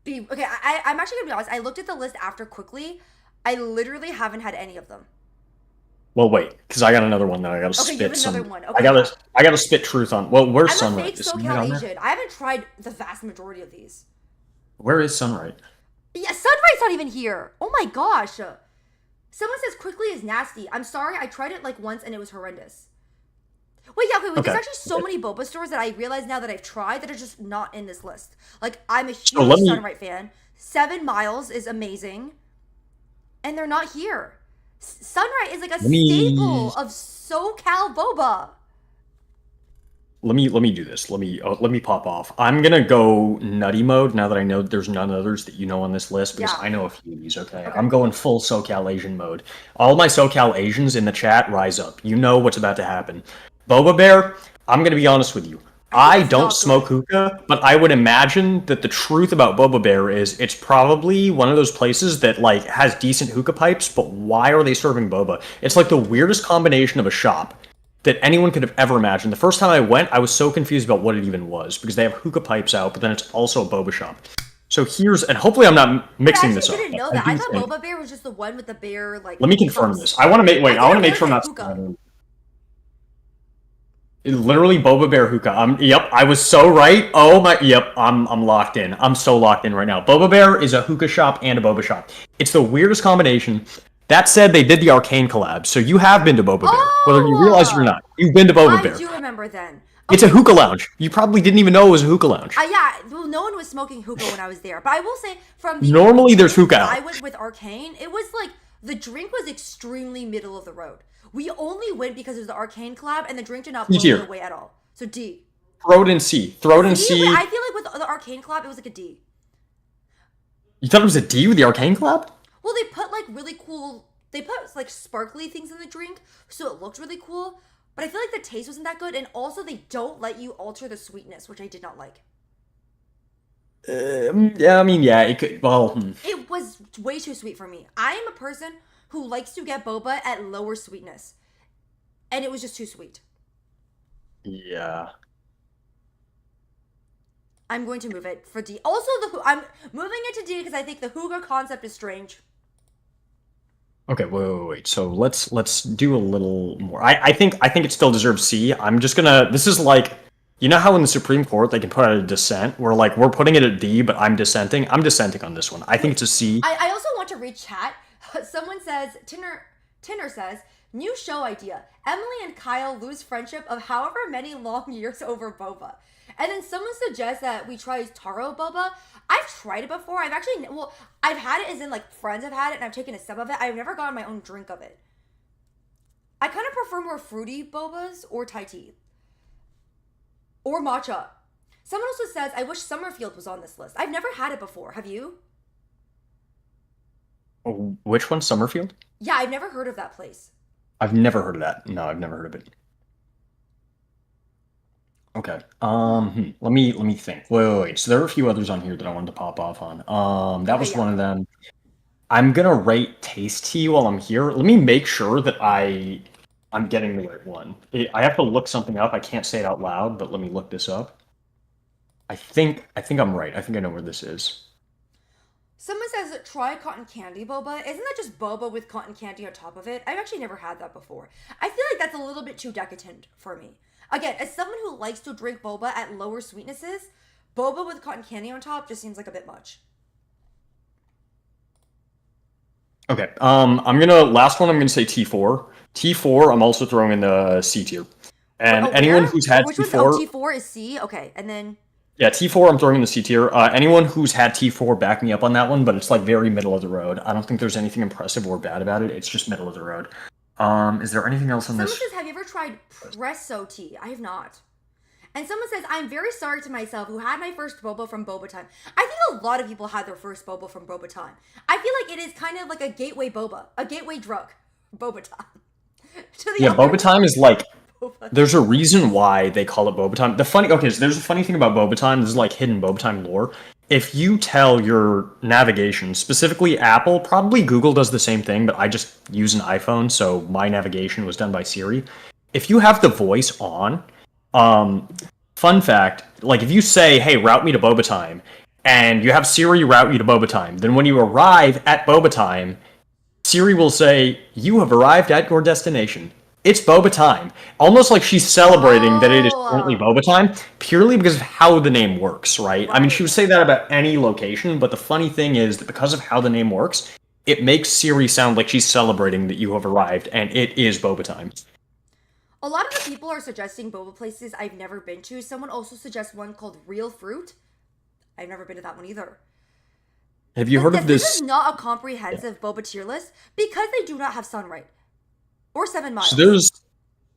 be okay. I'm actually gonna be honest. I looked at the list after Quickly. I literally haven't had any of them. Well, wait, because I got another one that I gotta Okay, you spit have some. another one. I Okay. gotta spit truth on. Well, where's I'm a Sunrise? fake Is Sunrise on SoCal there? Asian. I haven't tried the vast majority of these. Where is Sunrise? Yeah, Sunrise not even here. Oh my gosh. Someone says Quickly is nasty. I'm sorry, I tried it like once and it was horrendous. Wait, Okay. there's actually so many boba stores that I realize now that I've tried that are just not in this list. Like, I'm a huge Sunrise fan. 7 Miles is amazing. And they're not here. Sunrise is like a staple of SoCal boba. Let me do this. Let me pop off. I'm gonna go nutty mode now that I know there's none others that you know on this list because Yeah. I know a few of these. Okay, I'm going full SoCal Asian mode. All my SoCal Asians in the chat, rise up. You know what's about to happen. Boba Bear, I'm gonna be honest with you. I don't smoke hookah, but I would imagine that the truth about Boba Bear is it's probably one of those places that like has decent hookah pipes, but why are they serving boba? It's like the weirdest combination of a shop that anyone could have ever imagined. The first time I went, I was so confused about what it even was because they have hookah pipes out, but then it's also a boba shop. So and hopefully I'm not mixing this up. I didn't know that. I thought Boba Bear was just the one with the bear like. Let me confirm this. I want to make sure I'm not. Hookah. Literally Boba Bear hookah. Yep, I was so right. Oh my, yep, I'm locked in. I'm so locked in right now. Boba Bear is a hookah shop and a boba shop. It's the weirdest combination. That said, they did the Arcane collab, so you have been to Boba Bear, whether you realize it or not. You've been to Boba Bear. I do remember then. Okay. It's a hookah lounge. You probably didn't even know it was a hookah lounge. Yeah, well, no one was smoking hookah when I was there, but I will say from the normally there's hookah. I went with Arcane. It was like the drink was extremely middle of the road. We only went because it was the Arcane collab, and the drink did not blow me away at all. So D. Throw it in C. Throw it in C. I feel like with the Arcane collab, it was like a D. You thought it was a D with the Arcane collab? Well, they put like really cool. They put like sparkly things in the drink, so it looked really cool. But I feel like the taste wasn't that good, and also they don't let you alter the sweetness, which I did not like. Yeah, I mean, yeah, it could. Well, it was way too sweet for me. I am a person who likes to get boba at lower sweetness, and it was just too sweet. Yeah. I'm going to move it for D. Also, I'm moving it to D because I think the hookah concept is strange. Okay, wait. So let's do a little more. I think it still deserves C. I'm just gonna. This is like, you know how in the Supreme Court they can put out a dissent. We're putting it at D, but I'm dissenting. I'm dissenting on this one. I think it's a C. I also want to read chat. Someone says Tinner says new show idea. Emily and Kyle lose friendship of however many long years over boba. And then someone suggests that we try taro boba. I've tried it before. I've had it as in like friends have had it and I've taken a sip of it. I've never gotten my own drink of it. I kind of prefer more fruity bobas or Thai tea. Or matcha. Someone also says, I wish Summerfield was on this list. I've never had it before. Have you? Oh, which one? Summerfield? Yeah, I've never heard of that place. I've never heard of that. No, I've never heard of it. Okay. Let me think. Wait. So there are a few others on here that I wanted to pop off on. That Okay, was yeah. one of them. I'm gonna rate tasty while I'm here. Let me make sure that I'm getting the right one. I have to look something up. I can't say it out loud, but let me look this up. I think I'm right. I think I know where this is. Someone says try cotton candy boba. Isn't that just boba with cotton candy on top of it? I've actually never had that before. I feel like that's a little bit too decadent for me. Again, as someone who likes to drink boba at lower sweetnesses, boba with cotton candy on top just seems like a bit much. Okay. I'm gonna last one. I'm gonna say T4. T4. I'm also throwing in the C tier. And Oh, anyone where? who's had Which one's? Oh, T4, T4 is C. Okay, and then yeah, T4. I'm throwing in the C tier. Anyone who's had T4, back me up on that one. But it's like very middle of the road. I don't think there's anything impressive or bad about it. It's just middle of the road. Is there anything else on someone this? says, have you ever tried presso tea? I have not. And someone says, I'm very sorry to myself who had my first boba from Boba Time. I think a lot of people had their first boba from Boba Time. I feel like it is kind of like a gateway boba, a gateway drug, Boba Time. To the Yeah, other boba time is like boba. there's a reason why they call it boba time. So there's a funny thing about boba time. This is like hidden boba time lore. If you tell your navigation, specifically Apple, probably Google does the same thing, but I just use an iPhone, so my navigation was done by Siri. If you have the voice on, um, fun fact, like if you say, "Hey, route me to boba time," and you have Siri route you to boba time, then when you arrive at boba time, Siri will say, "You have arrived at your destination. It's boba time." Almost like she's celebrating that it is currently Oh, boba time, purely because of how the name works, right? I mean, she right. would say that about any location, but the funny thing is that because of how the name works, it makes Siri sound like she's celebrating that you have arrived, and it is boba time. A lot of the people are suggesting boba places I've never been to. Someone also suggests one called Real Fruit. I've never been to that one either. Have you But heard yes, of this is this? not a Yeah. comprehensive boba tier list because they do not have Sunright or Seven So Miles.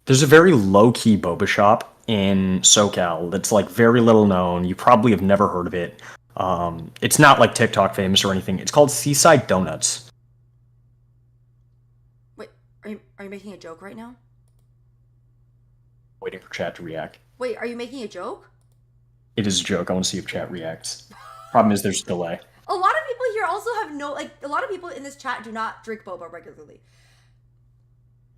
there's a very low key boba shop in SoCal that's like very little known. You probably have never heard of it. It's not like TikTok famous or anything. It's called Seaside Donuts. Wait, are you making a joke right now? Waiting for chat to react. Wait, are you making a joke? It is a joke. I want to see if chat reacts. Problem is, there's a delay. A lot of people here also have no like. A lot of people in this chat do not drink boba regularly.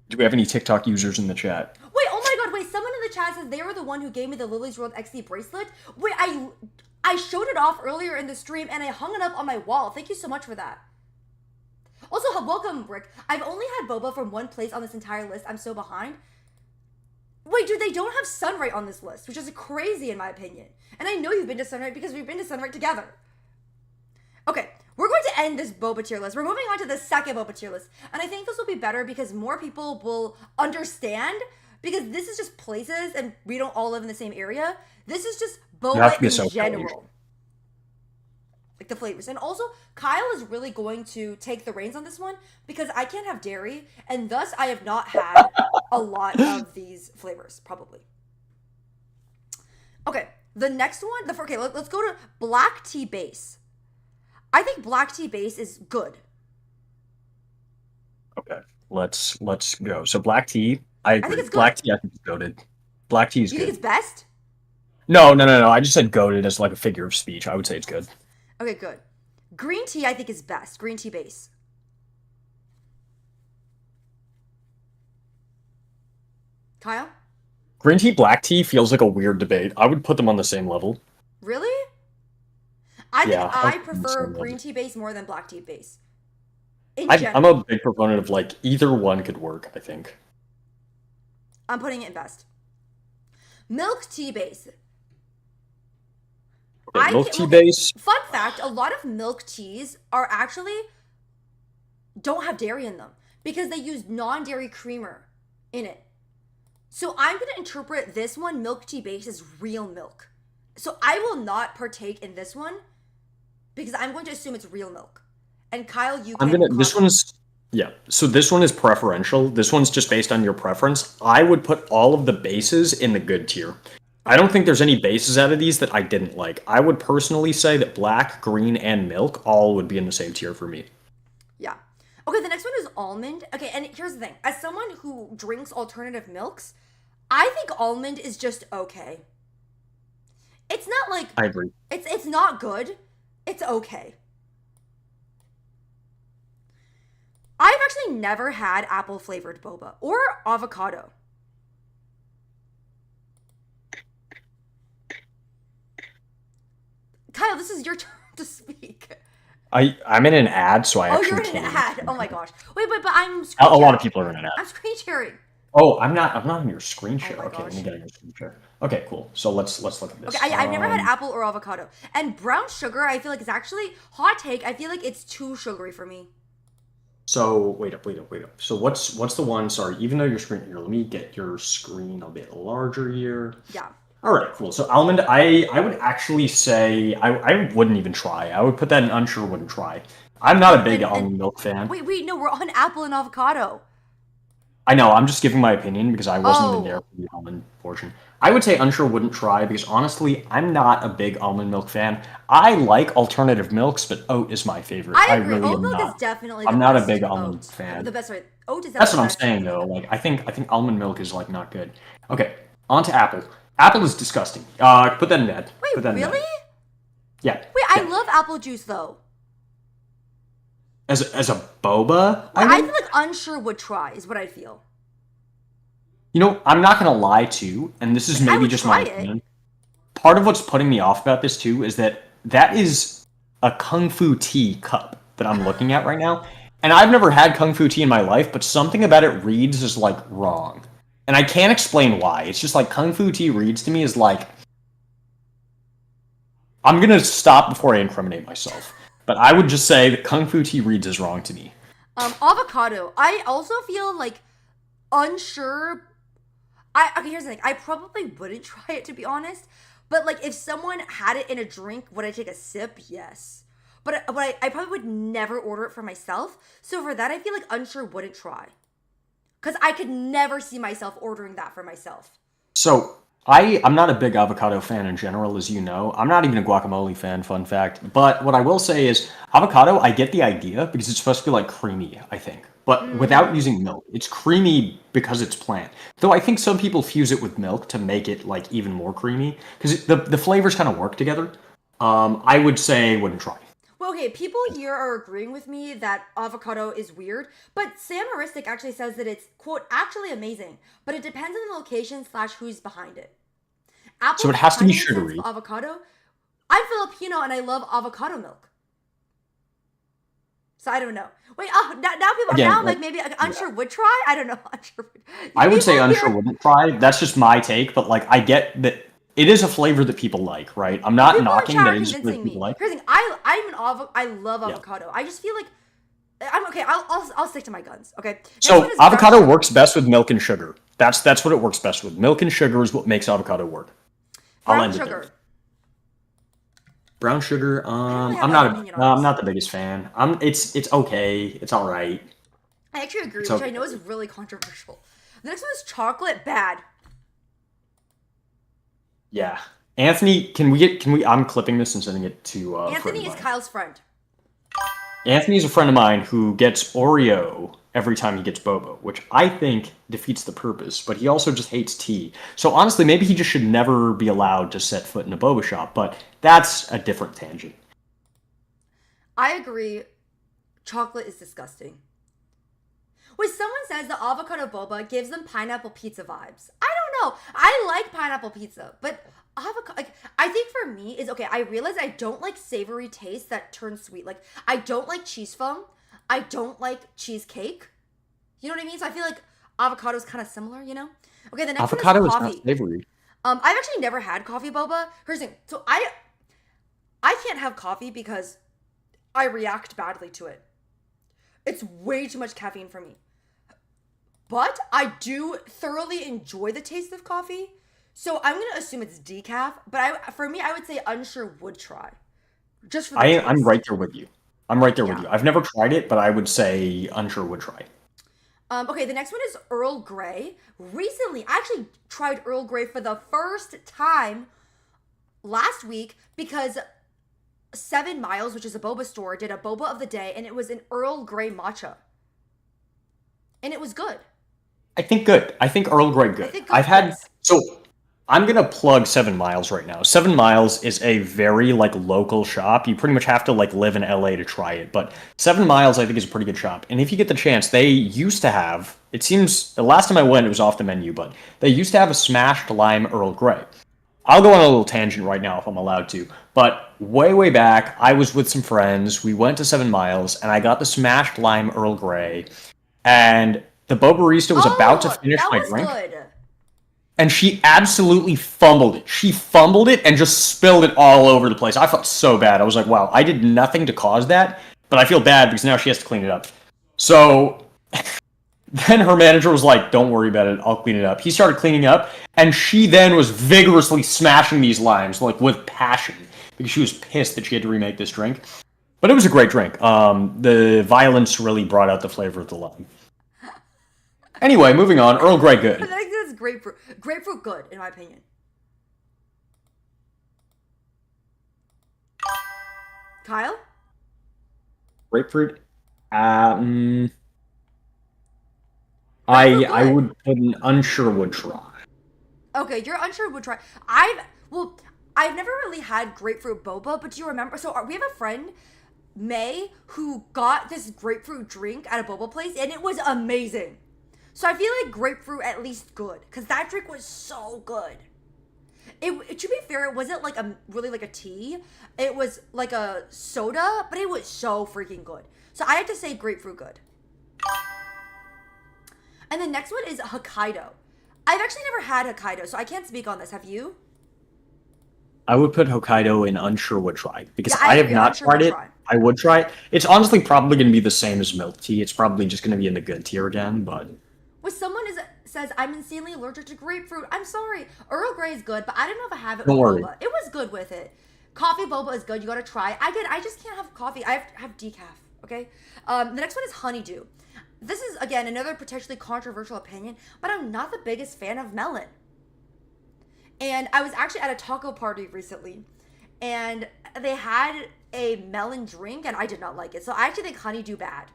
Do we have any TikTok users in the chat? Wait, oh my god, wait, someone in the chat says they were the one who gave me the Lily's World XD bracelet. Wait, I showed it off earlier in the stream and I hung it up on my wall. Thank you so much for that. Also, welcome, Brick. I've only had boba from one place on this entire list. I'm so behind. Wait, dude, they don't have Sunright on this list, which is crazy in my opinion. And I know you've been to Sunright because we've been to Sunright together. Okay, we're going to end this boba tier list. We're moving on to the second boba tier list. And I think this will be better because more people will understand because this is just places and we don't all live in the same area. This is just You have to boba be a in SoCal user. general. Like the flavors. And also, Kyle is really going to take the reins on this one because I can't have dairy and thus I have not had a lot of these flavors, probably. Okay, the next one, okay, let's go to black tea base. I think black tea base is good. Okay, let's go. So black tea, I I think agree. it's good. Black tea, I think is goaded. Black tea is You think good. it's best? No. I just said goaded as like a figure of speech. I would say it's good. Okay, good. Green tea, I think is best. Green tea base. Kyle? Green tea, black tea feels like a weird debate. I would put them on the same level. Really? I think Yeah, I would I put them on the prefer same green level. tea base more than black tea base. In I'm general. a big proponent of like either one could work. I think. I'm putting it in best. Milk tea base. Okay, milk tea okay. base. Fun fact, a lot of milk teas are actually don't have dairy in them because they use non-dairy creamer in it. So I'm going to interpret this one, milk tea base, as real milk. So I will not partake in this one because I'm going to assume it's real milk. And Kyle, you I'm can gonna. This comment. one's yeah. So this one is preferential. This one's just based on your preference. I would put all of the bases in the good tier. I Okay. don't think there's any bases out of these that I didn't like. I would personally say that black, green, and milk all would be in the same tier for me. Yeah. Okay, the next one is almond. Okay, and here's the thing. As someone who drinks alternative milks, I think almond is just okay. It's not like I agree. it's not good. It's okay. I've actually never had apple flavored boba or avocado. Kyle, this is your turn to speak. I'm in an ad, so I Oh, you're actually in an can't. ad. Oh my gosh. Wait, but I'm A screen lot of sharing. people are in an ad. I'm screen sharing. Oh, I'm not on your screen Oh share. my Okay, let me gosh. get on your screen share. Okay, cool. So let's look at Okay, this. I've never had apple or avocado. And brown sugar, I feel like it's actually hot take. I feel like it's too sugary for me. So wait up. So what's the one? Sorry, even though your screen here, let me get your screen a bit larger here. Yeah. All right, cool. So almond, I would actually say I wouldn't even try. I would put that in unsure wouldn't try. I'm not a big And almond milk fan. wait, no, we're on apple and avocado. I know. I'm just giving my opinion because I wasn't even there Oh, for the almond portion. I would say unsure wouldn't try because honestly, I'm not a big almond milk fan. I like alternative milks, but oat is my favorite. I I agree. really Oat am milk is not. definitely the I'm not a best big almond oat. fan. The best, right? Oat is That's definitely what the I'm best. saying though. Like I think almond milk is like not good. Okay, on to apple. Apple is disgusting. Put that in bed. Put Wait, that in really? bed. Yeah, Wait, I yeah. love apple juice though. As a boba Wait, I item, feel like unsure would try is what I feel. I'm not gonna lie too, and this is Like I maybe would just my try it. opinion. Part of what's putting me off about this too is that is a kung fu tea cup that I'm looking at right now, and I've never had kung fu tea in my life, but something about it reads is like wrong, and I can't explain why. It's just like kung fu tea reads to me is like I'm gonna stop before I incriminate myself, but I would just say that kung fu tea reads is wrong to me. Avocado. I also feel like unsure. I okay. Here's the thing. I probably wouldn't try it to be honest. But like, if someone had it in a drink, would I take a sip? Yes. But I probably would never order it for myself. So for that, I feel like unsure wouldn't try. Because I could never see myself ordering that for myself. So I'm not a big avocado fan in general, as you know. I'm not even a guacamole fan, fun fact. But what I will say is avocado, I get the idea because it's supposed to be like creamy, I think. But without Mm. using milk. It's creamy because it's plant. Though I think some people fuse it with milk to make it like even more creamy. Because the flavors kind of work together. I would say wouldn't try. Well, okay, people here are agreeing with me that avocado is weird, but Sam Aristic actually says that it's, quote, actually amazing, but it depends on the location slash who's behind it. So Apple it has to kind be of makes sense sugary. for avocado. I'm Filipino and I love avocado milk. So I don't know. Wait, oh, now Again, I'm like maybe yeah. unsure would try. I don't know. Unsure. I would People say unsure here, wouldn't try. That's just my take, but like I get that it is a flavor that people like, right? I'm not people in knocking chat that are it is a flavor convincing people me. like. Here's the thing. I love Yeah. avocado. I just feel like I'm okay. I'll stick to my guns. Okay. Next one So is brown avocado sugar. works best with milk and sugar. That's what it works best with. Milk and sugar is what makes avocado work. I'll Brown end it there. sugar. Brown sugar, I don't really have I'm an not opinion no, on I'm this. not the biggest fan. It's okay. It's all right. I actually agree, It's which I okay. know is really controversial. The next one is chocolate bad. Yeah. Anthony, can we I'm clipping this and sending it to a friend of Anthony is mine. Kyle's friend. Anthony's a friend of mine who gets Oreo every time he gets Boba, which I think defeats the purpose, but he also just hates tea. So honestly, maybe he just should never be allowed to set foot in a boba shop, but that's a different tangent. I agree. Chocolate is disgusting. Wait, someone says the avocado boba gives them pineapple pizza vibes. I don't know. I like pineapple pizza, but avocado, like, I think for me is okay. I realize I don't like savory taste that turns sweet. Like, I don't like cheese foam. I don't like cheesecake. You know what I mean? So I feel like avocado is kind of similar, you know? Okay, the next one is Avocado is not coffee. savory. I've actually never had coffee boba. Here's the thing. So I can't have coffee because I react badly to it. It's way too much caffeine for me. But I do thoroughly enjoy the taste of coffee. So I'm gonna assume it's decaf. But for me, I would say unsure would try. Just for the I'm right taste. there with you. I'm right there with Yeah. you. I've never tried it, but I would say unsure would try. Okay, the next one is Earl Grey. Recently, I actually tried Earl Grey for the first time last week because 7 Miles, which is a boba store, did a boba of the day, and it was an Earl Grey matcha, and it was good. I think good. I think Earl Grey I good. think good. I've had Yes. so I'm gonna plug 7 Miles right now. 7 Miles is a very like local shop. You pretty much have to like live in LA to try it, but 7 Miles I think is a pretty good shop. And if you get the chance, they used to have. It seems the last time I went, it was off the menu, but they used to have a smashed lime Earl Grey. I'll go on a little tangent right now if I'm allowed to. But way back, I was with some friends. We went to 7 Miles, and I got the smashed lime Earl Grey, and the Bobarista was about to Oh, finish that my was drink. good. And she absolutely fumbled it. She fumbled it and just spilled it all over the place. I felt so bad. I was like, wow, I did nothing to cause that, but I feel bad because now she has to clean it up. So then her manager was like, don't worry about it, I'll clean it up. He started cleaning up, and she then was vigorously smashing these limes, like with passion, because she was pissed that she had to remake this drink. But it was a great drink. The violence really brought out the flavor of the lime. Anyway, moving on. Earl Grey good. I think that's grapefruit. Grapefruit good, in my opinion. Kyle? Grapefruit. Grapefruit I good. would put an unsure would try. Okay, you're unsure would try. I've never really had grapefruit boba, but do you remember? So we have a friend, May, who got this grapefruit drink at a boba place, and it was amazing. So I feel like grapefruit at least good, because that drink was so good. It to be fair, it wasn't like a really like a tea. It was like a soda, but it was so freaking good. So I have to say grapefruit good. And the next one is Hokkaido. I've actually never had Hokkaido, so I can't speak on this. Have you? I would put Hokkaido in unsure would try because Yeah, I have agree. not Unsure tried would it. try. I would try it. It's honestly probably going to be the same as milk tea. It's probably just going to be in the good tier again, but When someone says I'm insanely allergic to grapefruit, I'm sorry. Earl Grey is good, but I don't know if I have it Don't with worry. boba. It was good with it. Coffee boba is good. You gotta try. I just can't have coffee. I have to have decaf. Okay. The next one is honeydew. This is again another potentially controversial opinion, but I'm not the biggest fan of melon. And I was actually at a taco party recently, and they had a melon drink, and I did not like it. So I actually think honeydew bad.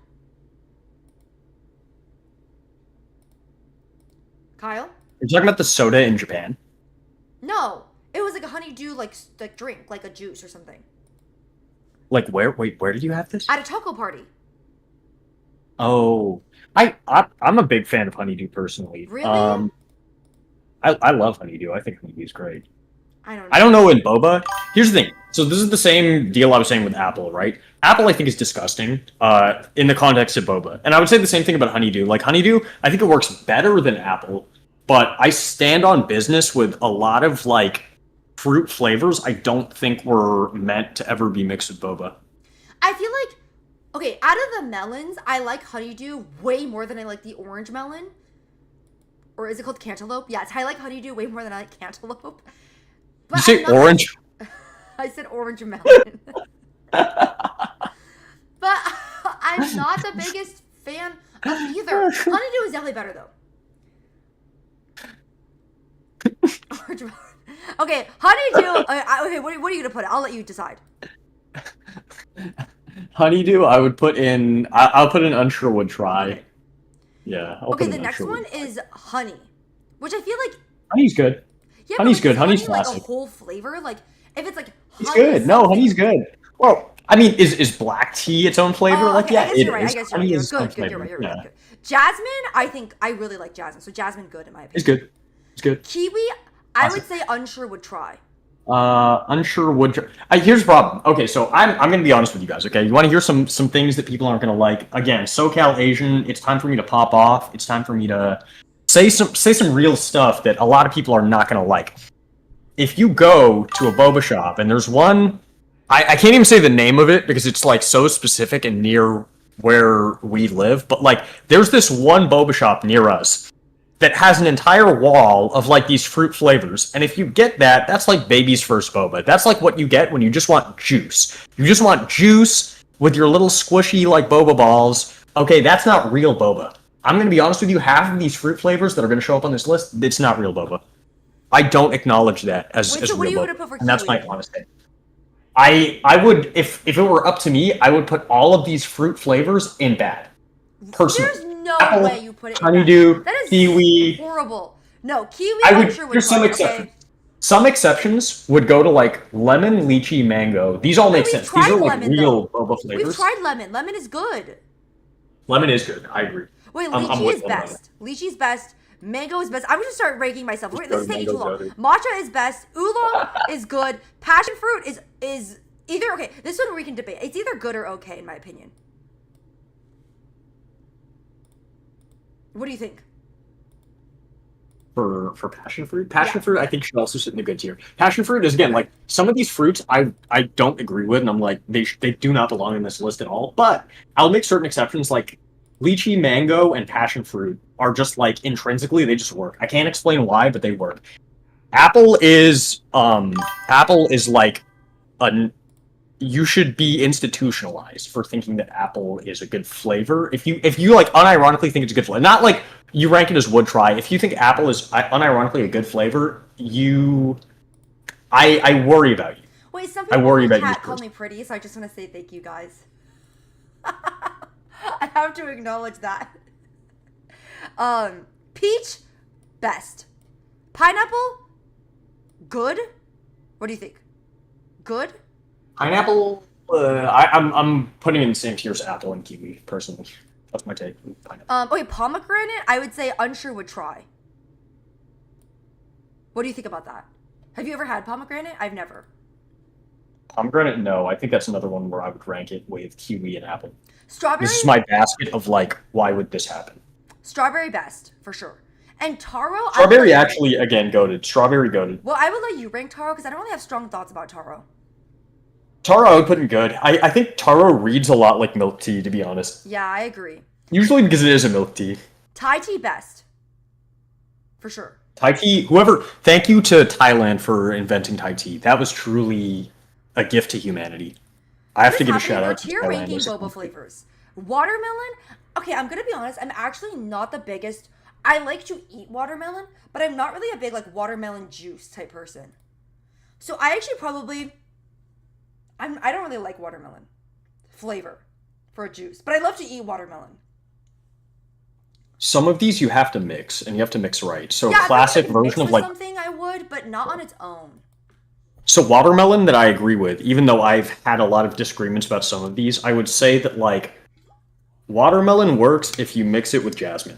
Kyle? you're talking about the soda in Japan. No, it was like a honeydew like drink, like a juice or something. Like where? Wait, where did you have this? At a taco party. Oh, I'm a big fan of honeydew personally. Really? I love honeydew. I think honeydew's great. I don't know. I don't know in boba. Here's the thing. So this is the same deal I was saying with apple, right? Apple I think is disgusting in the context of boba. And I would say the same thing about honeydew. Like honeydew, I think it works better than apple, but I stand on business with a lot of like fruit flavors I don't think were meant to ever be mixed with boba. I feel like okay, out of the melons, I like honeydew way more than I like the orange melon. Or is it called cantaloupe? Yes, I like honeydew way more than I like cantaloupe. But You say I'm not- orange? I said orange melon. But I'm not the biggest fan of either. Honeydew is definitely better though. Orange melon. Okay, honeydew. Okay, what are you gonna put? I'll let you decide. Honeydew, I would put in. I'll put in unsure would try. Okay. Yeah. I'll Okay, put the in next unsure one would try. is honey, which I feel like Honey's good. yeah, Honey's but good. is Honey's honey, like a classic. whole flavor. Like if it's like It's honey good. No, something- honey's good. Well, I mean, is black tea its own flavor? Oh, Like, okay, yeah, I guess it you're right. is. I guess you're Honey right. You're is its own good. You're right. flavor. You're right. Yeah. Good. Jasmine, I think I really like jasmine. So jasmine, good in my opinion. It's good. It's good. Kiwi, I would say unsure would try. Unsure would. Here's the problem. Okay, so I'm gonna be honest with you guys. Okay, you want to hear some things that people aren't gonna like? Again, SoCal Asian. It's time for me to pop off. It's time for me to say some real stuff that a lot of people are not gonna like. If you go to a boba shop and there's one, I can't even say the name of it because it's like so specific and near where we live. But like, there's this one boba shop near us that has an entire wall of like these fruit flavors. And if you get that, that's like baby's first boba. That's like what you get when you just want juice. You just want juice with your little squishy like boba balls. Okay, that's not real boba. I'm going to be honest with you, half of these fruit flavors that are going to show up on this list, it's not real boba. I don't acknowledge that as Wait, as so what are real you boba. gonna put for And that's my kiwi? honest take. I would if it were up to me, I would put all of these fruit flavors in bad. Personally. There's no Apple, way you put it in honeydew, that is kiwi. horrible. No, kiwi I would. unsure would There's some try. exceptions. Okay. Some exceptions would go to like lemon, lychee, mango. These all make We've sense. These tried are like lemon real though. boba We've flavors. tried lemon. Lemon is good. Lemon is good. I agree. Wait, I'm lychee with is lemon on that. best. Lychee's best. Mango is best. I'm gonna start ranking myself. Just Wait, go this to is taking mango too long. soda. Matcha is best. Oolong is good. Passion fruit is either okay. This one we can debate. It's either good or okay in my opinion. What do you think? For passion fruit. Passion fruit, I think should also sit in the good tier. Passion fruit is again like some of these fruits I don't agree with, and I'm like they do not belong in this list at all. But I'll make certain exceptions, like lychee, mango, and passion fruit are just like intrinsically they just work. I can't explain why, but they work. Apple is like a you should be institutionalized for thinking that apple is a good flavor. If you like unironically think it's a good flavor, not like you rank it as would try. If you think apple is unironically a good flavor, I worry about you. Wait, some I people worry in the about you chat call first. me pretty, so I just want to say thank you guys. I have to acknowledge that. Peach, best. Pineapple, good. What do you think? Good. Pineapple, I'm putting in the same tier as apple and kiwi personally. That's my take. Pineapple. Okay, pomegranate, I would say unsure would try. What do you think about that? Have you ever had pomegranate? I've never. Pomegranate, no. I think that's another one where I would rank it with kiwi and apple. Strawberry, This is my basket of like, why would this happen? strawberry best for sure. And taro, Strawberry actually, again, goated. Strawberry goated. Well, I would let you rank taro because I don't really have strong thoughts about taro. Taro, I would put in good. I think taro reads a lot like milk tea, to be honest. Yeah, I agree. Usually because it is a milk tea. Thai tea best. For sure. Thai tea, thank you to Thailand for inventing Thai tea. That was truly a gift to humanity. I have to give a shout out to Tier Thailand. ranking boba flavors. Watermelon. Okay, I'm gonna be honest. I'm actually not the biggest. I like to eat watermelon, but I'm not really a big like watermelon juice type person. So I actually probably. I don't really like watermelon flavor for a juice, but I love to eat watermelon. Some of these you have to mix, and you have to mix right. So Yeah, classic if I could mix version of with like something I would, but not on its own. so watermelon that I agree with, even though I've had a lot of disagreements about some of these, I would say that like watermelon works if you mix it with jasmine.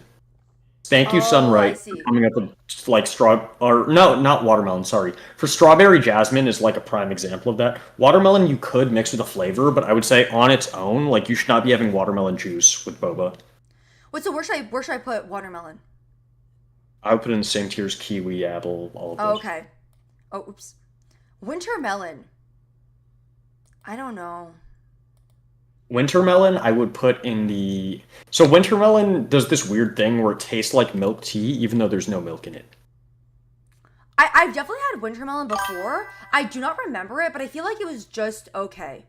Thank you, I Sunright, see. for coming up with like straw or no, not watermelon. Sorry, for strawberry jasmine is like a prime example of that. Watermelon you could mix with a flavor, but I would say on its own, like you should not be having watermelon juice with boba. Wait, so where should I put watermelon? I would put it in the same tier as kiwi, apple, all of those. Oh, okay. Oh, oops. Winter melon. I don't know. Wintermelon, I would put in the. So wintermelon does this weird thing where it tastes like milk tea, even though there's no milk in it. I've definitely had winter melon before. I do not remember it, but I feel like it was just okay.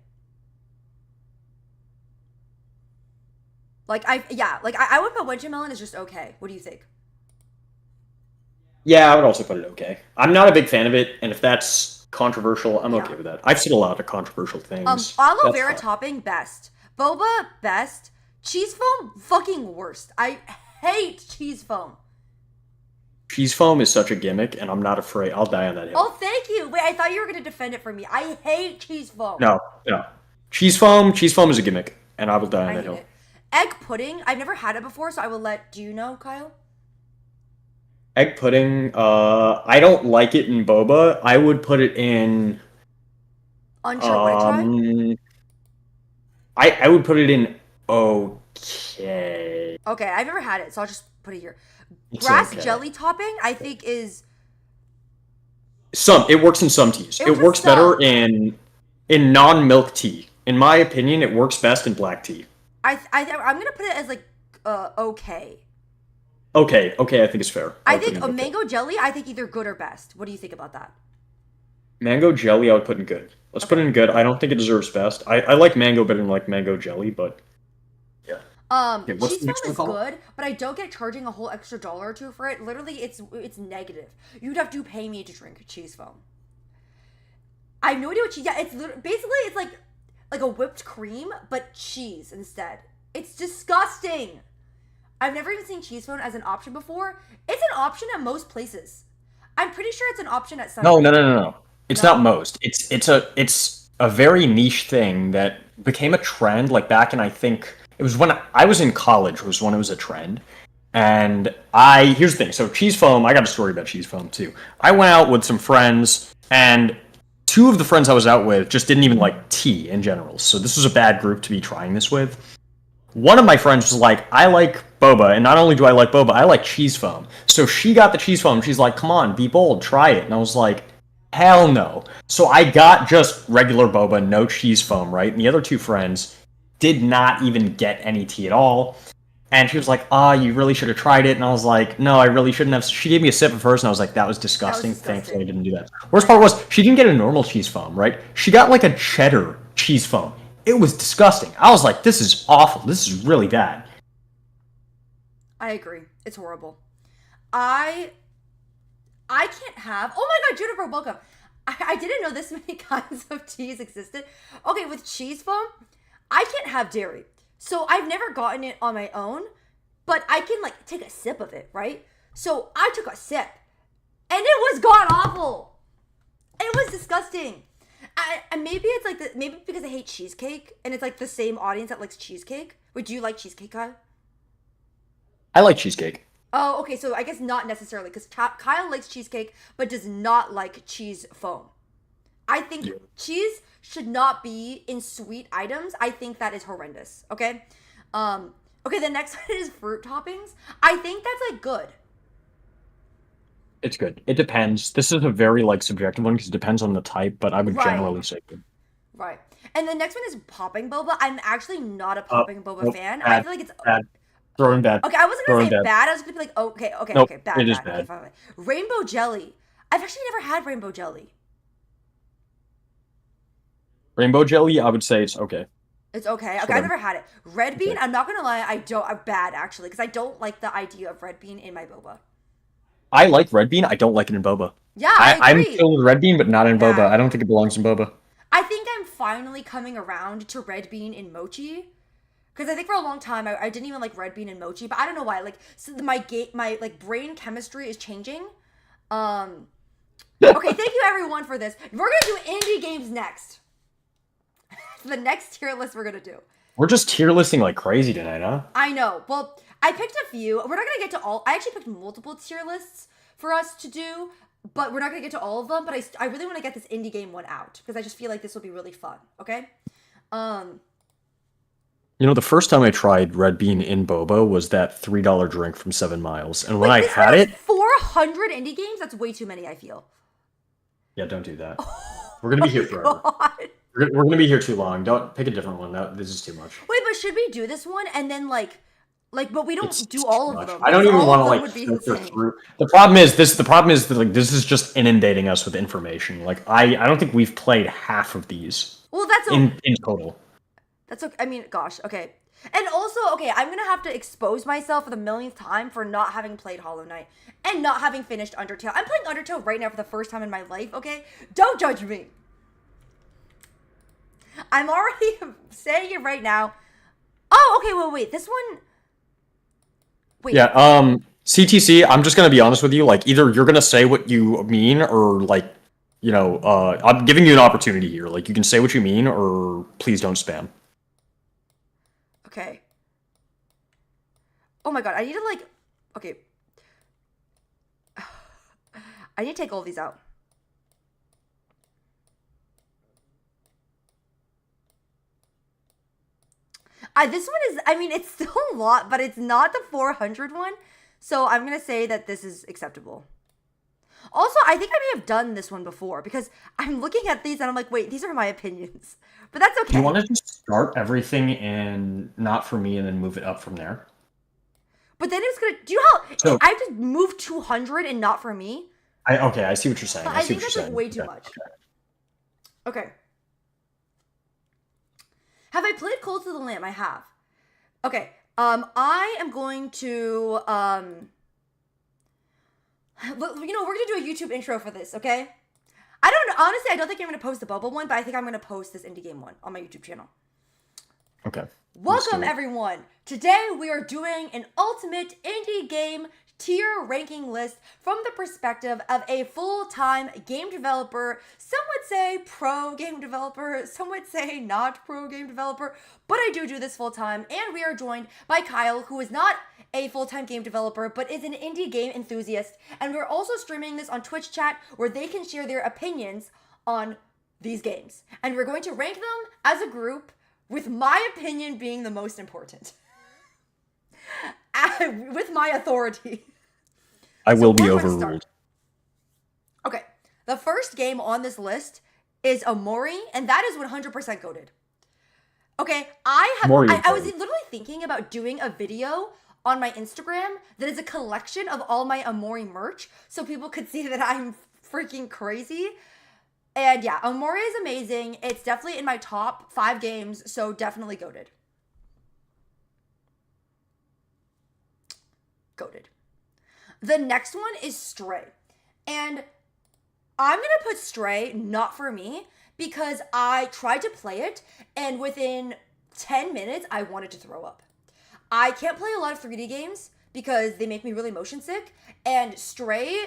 I would put winter melon as just okay. What do you think? Yeah, I would also put it okay. I'm not a big fan of it, and if that's controversial, I'm okay with that. I've said a lot of controversial things. Aloe That's vera fine. topping best. Boba best. Cheese foam fucking worst. I hate cheese foam. Cheese foam is such a gimmick, and I'm not afraid. I'll die on that hill. Oh, thank you. Wait, I thought you were gonna defend it for me. I hate cheese foam. No. Cheese foam is a gimmick, and I will die on I that hate hill. it. Egg pudding. I've never had it before, so I will let. Do you know, Kyle? Egg pudding, I don't like it in boba. I would put it in. Unsure what try? I would put it in okay. Okay, I've never had it, so I'll just put it here. It's Grass okay. jelly topping, I think is. It works in some teas. It works better in non-milk tea. In my opinion, it works best in black tea. I'm gonna put it as like okay. Okay, I think it's fair. I think a mango jelly. I think either good or best. What do you think about that? Mango jelly, I would put in good. Let's put it in good. I don't think it deserves best. I like mango better than like mango jelly, but yeah. Cheese what's the foam next one is called? good, but I don't get charging a whole extra $1 or $2 for it. Literally, it's negative. You'd have to pay me to drink cheese foam. I have no idea what cheese. Yeah, basically it's like a whipped cream, but cheese instead. It's disgusting. I've never even seen cheese foam as an option before. It's an option at most places. I'm pretty sure it's an option at some. No. It's not No. most. It's a very niche thing that became a trend. Like back in, I think it was when I was in college was when it was a trend. And here's the thing. So cheese foam. I got a story about cheese foam too. I went out with some friends, and two of the friends I was out with just didn't even like tea in general. So this was a bad group to be trying this with. One of my friends was like, I like boba, and not only do I like boba, I like cheese foam. So she got the cheese foam. She's like, come on, be bold, try it. And I was like, hell no. So I got just regular boba, no cheese foam, right? And the other two friends did not even get any tea at all. And she was like, you really should have tried it. And I was like, no, I really shouldn't have. She gave me a sip of hers, and I was like, that was That was disgusting. Thankfully, I disgusting. didn't do that. Worst part was, she didn't get a normal cheese foam, right? She got like a cheddar cheese foam. It was disgusting. I was like, this is awful. This is really bad. I agree. It's horrible. I I can't have. Oh my god, Juniper, welcome. I didn't know this many kinds of teas existed. Okay, with cheese foam, I can't have dairy. So I've never gotten it on my own, but I can like take a sip of it, right? So I took a sip and it was god awful. It was disgusting. And maybe it's like maybe because I hate cheesecake and it's like the same audience that likes cheesecake. Would you like cheesecake, Kyle? I like cheesecake. Oh, okay. So I guess not necessarily because Kyle likes cheesecake but does not like cheese foam. I think Yeah. cheese should not be in sweet items. I think that is horrendous. Okay. Okay. The next one is fruit toppings. I think that's like good. It's good. It depends. This is a very like subjective one because it depends on the type, but I would Right. generally say good. Right. And the next one is popping boba. I'm actually not a Uh, popping boba nope, fan. I bad, feel like it's bad. Throwing bad. okay. I wasn't gonna Throwing say bad. bad. I was gonna be like Nope, okay, bad, it is bad. Okay, bad. fine, fine. Rainbow jelly. I've actually never had rainbow jelly. Rainbow jelly, I would say it's okay. It's okay. That's Okay, what I've I'm never had it. Red bean. okay. I'm not gonna lie. I don't. I'm bad actually because I don't like the idea of red bean in my boba. I like red bean. I don't like it in boba. Yeah, I I'm agree. chill with red bean, but not in boba. Bad. I don't think it belongs in boba. I think I'm finally coming around to red bean in mochi. Because I think for a long time I didn't even like red bean and mochi, but I don't know why. Like so my like brain chemistry is changing. Um. Okay, thank you everyone for this. We're gonna do indie games next. The next tier list we're gonna do. We're just tier listing like crazy tonight, huh? I know. Well, I picked a few. We're not gonna get to all. I actually picked multiple tier lists for us to do, but we're not gonna get to all of them. But I really want to get this indie game one out because I just feel like this will be really fun. Okay. Um. You know, the first time I tried red bean in boba was that $3 drink from 7 Miles, and when I This had one is it, 400 indie games. That's way too many. I feel. yeah, don't do that. We're gonna be here forever. God. We're gonna be here too long. Don't pick a different one. No, this is too much. Wait, but should we do this one and then but we don't It's do too all of much. them? I don't Because even all want of to them like would be filter insane. through. The problem is this. The problem is that like this is just inundating us with information. Like I don't think we've played half of these Well, that's in total. That's okay. I mean, gosh, okay. And also, okay, I'm gonna have to expose myself for the millionth time for not having played Hollow Knight and not having finished Undertale. I'm playing Undertale right now for the first time in my life, okay? Don't judge me. I'm already saying it right now. Oh, okay, wait. This one. Wait. Yeah. CTC. I'm just gonna be honest with you. Like either you're gonna say what you mean, or like, I'm giving you an opportunity here. Like you can say what you mean, or please don't spam. Okay. Oh my god, I need to like. Okay. I need to take all these out. This one is, I mean, it's still a lot, but it's not the 400 one. So I'm going to say that this is acceptable. Also, I think I may have done this one before because I'm looking at these and I'm like, wait, these are my opinions. But that's okay. Do you want to just start everything in not for me and then move it up from there? But then it's going to, do you know how So I have to move 200 and not for me? okay, I see what you're saying. But I I see think what that's you're like saying. way too Okay, much. okay. Okay. Have I played Cold to the Lamb? I have. Okay. I am going to we're gonna do a YouTube intro for this, okay? I don't think I'm gonna post the Bubble one, but I think I'm gonna post this indie game one on my YouTube channel. Okay. Welcome everyone. Today we are doing an ultimate indie game tier ranking list from the perspective of a full-time game developer. Some would say pro game developer, some would say not pro game developer, but I do this full-time, and we are joined by Kyle, who is not a full-time game developer, but is an indie game enthusiast, and we're also streaming this on Twitch chat where they can share their opinions on these games, and we're going to rank them as a group, with my opinion being the most important. With my authority. I will be overruled. Okay, the first game on this list is Omori, and that is 100% goated. Okay, I was literally thinking about doing a video on my Instagram that is a collection of all my Omori merch, so people could see that I'm freaking crazy. And yeah, Omori is amazing. It's definitely in my top 5 games, so definitely goated. Goated. The next one is Stray. And I'm going to put Stray not for me because I tried to play it and within 10 minutes I wanted to throw up. I can't play a lot of 3D games because they make me really motion sick, and Stray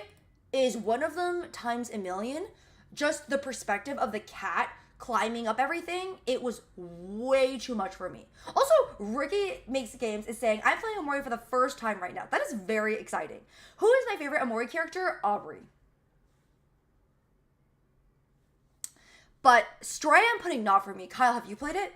is one of them times a million. Just the perspective of the cat climbing up everything, it was way too much for me. Also, Ricky Makes Games is saying, I'm playing Omori for the first time right now. That is very exciting. Who is my favorite Omori character? Aubrey. But Stray I'm putting not for me. Kyle, have you played it?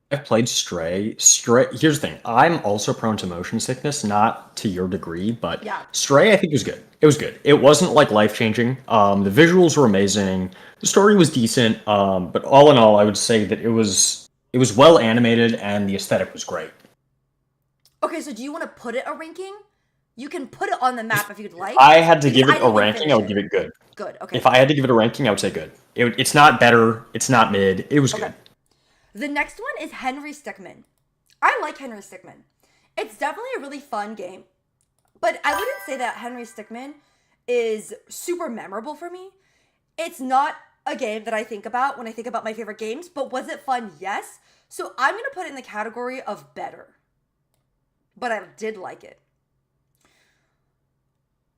I've played Stray. Here's the thing. I'm also prone to motion sickness, not to your degree, but yeah. Stray I think was good. It was good. It wasn't like life-changing. The visuals were amazing. The story was decent. But all in all, I would say that it was well animated and the aesthetic was great. Okay, so do you want to put it a ranking? You can put it on the map if you'd like. If I had to give it a ranking, I would give it good. Good, okay. If I had to give it a ranking, I would say good. It's not better. It's not mid. It was good. The next one is Henry Stickmin. I like Henry Stickmin. It's definitely a really fun game, but I wouldn't say that Henry Stickmin is super memorable for me. It's not a game that I think about when I think about my favorite games, but was it fun? Yes. So I'm going to put it in the category of better, but I did like it.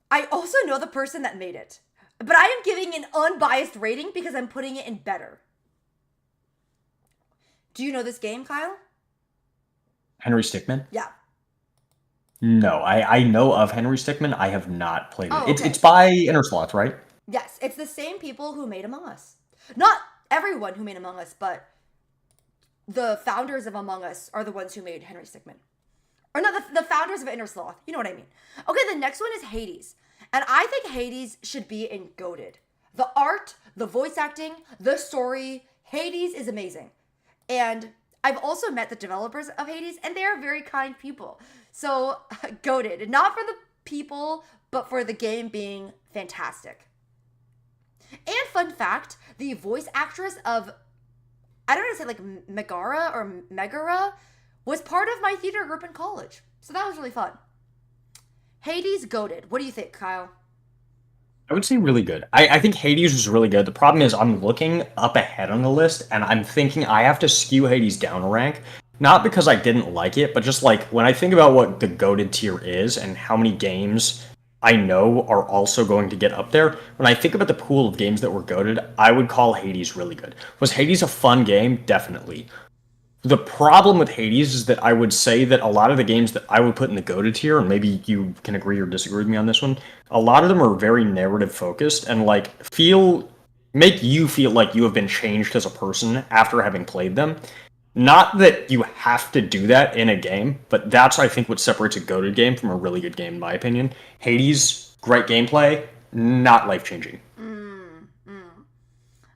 I also know the person that made it, but I am giving an unbiased rating because I'm putting it in better. Do you know this game, Kyle? Henry Stickmin? Yeah. No, I know of Henry Stickmin. I have not played it. Oh, okay. It's by Innersloth, right? Yes, it's the same people who made Among Us. Not everyone who made Among Us, but the founders of Among Us are the ones who made Henry Stickmin. Or no, the founders of Innersloth. You know what I mean. Okay, the next one is Hades. And I think Hades should be in GOATed. The art, the voice acting, the story, Hades is amazing. And I've also met the developers of Hades, and they are very kind people. So, GOATed. Not for the people, but for the game being fantastic. And fun fact, the voice actress of, I don't know how to say, like Megara or Megara, was part of my theater group in college. So that was really fun. Hades, GOATed. What do you think, Kyle? I would say really good. I think Hades was really good. The problem is I'm looking up ahead on the list, and I'm thinking I have to skew Hades down a rank. Not because I didn't like it, but just like when I think about what the GOATed tier is and how many games I know are also going to get up there, when I think about the pool of games that were GOATed, I would call Hades really good. Was Hades a fun game? Definitely. The problem with Hades is that I would say that a lot of the games that I would put in the GOATed tier, and maybe you can agree or disagree with me on this one, a lot of them are very narrative focused and like make you feel like you have been changed as a person after having played them. Not that you have to do that in a game, but that's I think what separates a GOATed game from a really good game in my opinion. Hades, great gameplay, not life-changing.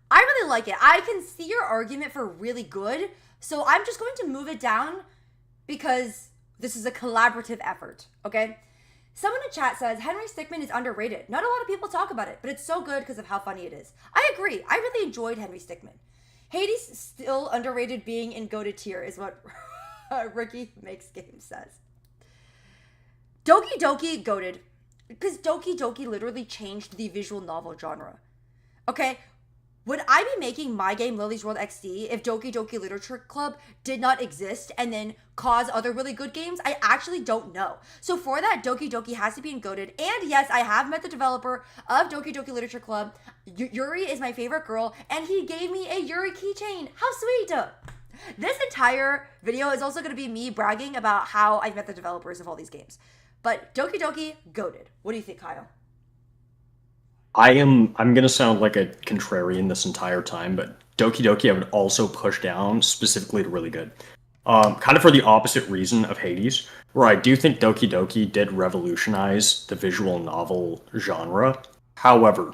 I really like it. I can see your argument for really good. So I'm just going to move it down because this is a collaborative effort, okay? Someone in chat says, Henry Stickmin is underrated. Not a lot of people talk about it, but it's so good because of how funny it is. I agree. I really enjoyed Henry Stickmin. Hades still underrated being in GOATed tier is what Ricky Makes Games says. Doki Doki GOATed because Doki Doki literally changed the visual novel genre. Okay? would I be making my game Lily's World XD if Doki Doki Literature Club did not exist and then cause other really good games? I actually don't know. So for that, Doki Doki has to be goated. And yes, I have met the developer of Doki Doki Literature Club. Yuri is my favorite girl, and he gave me a Yuri keychain. How sweet! This entire video is also going to be me bragging about how I've met the developers of all these games. But Doki Doki, goated. What do you think, Kyle? I'm gonna sound like a contrarian this entire time, but Doki Doki I would also push down specifically to really good. Kind of for the opposite reason of Hades, where I do think Doki Doki did revolutionize the visual novel genre. However,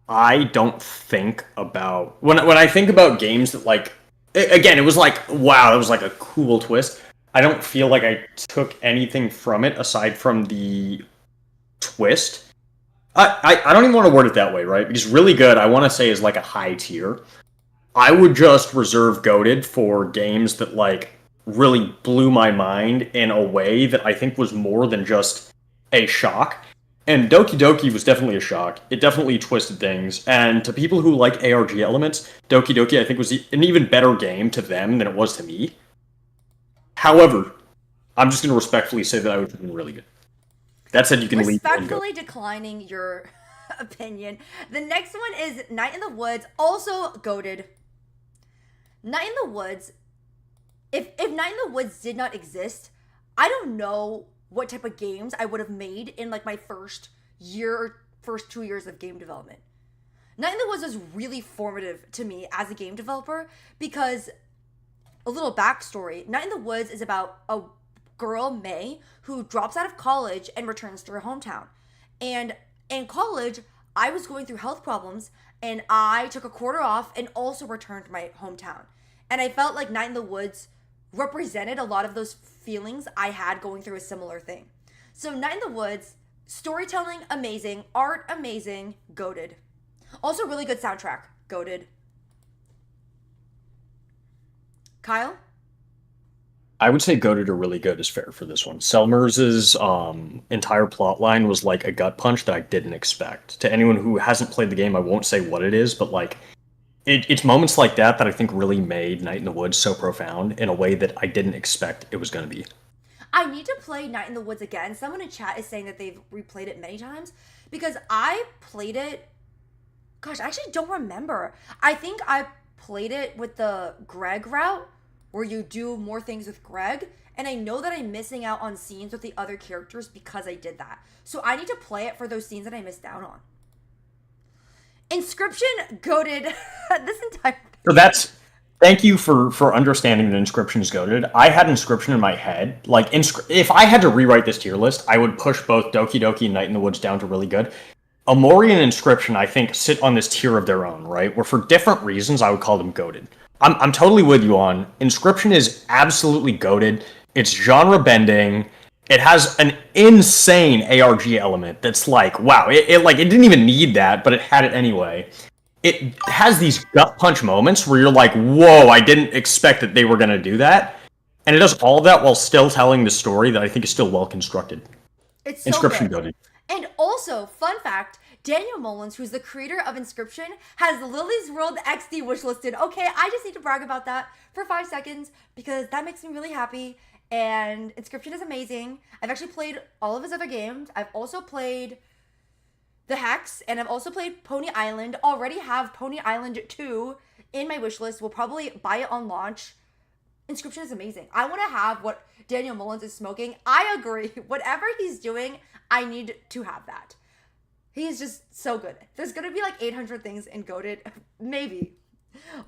I don't think about when I think about games that like again, it was like wow, it was like a cool twist. I don't feel like I took anything from it aside from the twist. I don't even want to word it that way, right? Because really good, I want to say is like a high tier. I would just reserve goated for games that like really blew my mind in a way that I think was more than just a shock. And Doki Doki was definitely a shock. It definitely twisted things. And to people who like ARG elements, Doki Doki I think was an even better game to them than it was to me. However, I'm just going to respectfully say that I would have been really good. That said, you can leave and go. Respectfully declining your opinion. The next one is Night in the Woods, also goated. Night in the Woods. If Night in the Woods did not exist, I don't know what type of games I would have made in like my first 2 years of game development. Night in the Woods was really formative to me as a game developer because a little backstory. Night in the Woods is about a girl, May, who drops out of college and returns to her hometown. And in college, I was going through health problems and I took a quarter off and also returned to my hometown. And I felt like Night in the Woods represented a lot of those feelings I had going through a similar thing. So Night in the Woods, storytelling amazing, art amazing, goated. Also really good soundtrack, goated. Kyle? I would say goated or really good is fair for this one. Selmer's entire plot line was like a gut punch that I didn't expect. To anyone who hasn't played the game, I won't say what it is, but like it's moments like that that I think really made Night in the Woods so profound in a way that I didn't expect it was going to be. I need to play Night in the Woods again. Someone in chat is saying that they've replayed it many times because I played it. Gosh, I actually don't remember. I think I played it with the Greg route where you do more things with Greg. And I know that I'm missing out on scenes with the other characters because I did that. So I need to play it for those scenes that I missed out on. Inscription goated this entire thing. So that's thank you for understanding that Inscription is goated. I had Inscription in my head. Like if I had to rewrite this tier list, I would push both Doki Doki and Night in the Woods down to really good. Omori and Inscription, I think, sit on this tier of their own, right? Where for different reasons, I would call them goated. I'm totally with you on Inscription is absolutely goated. It's genre bending. It has an insane ARG element that's like, wow, it didn't even need that, but it had it anyway. It has these gut punch moments where you're like, whoa, I didn't expect that they were going to do that. And it does all of that while still telling the story that I think is still well constructed. It's so Inscription good. goated. And also, fun fact, Daniel Mullins, who's the creator of Inscription, has Lily's World XD wishlisted. Okay, I just need to brag about that for 5 seconds because that makes me really happy. And Inscription is amazing. I've actually played all of his other games. I've also played The Hex, and I've also played Pony Island. Already have Pony Island 2 in my wishlist. We'll probably buy it on launch. Inscription is amazing. I want to have what Daniel Mullins is smoking. I agree. Whatever he's doing, I need to have that. He's just so good. There's going to be like 800 things in Goated. Maybe.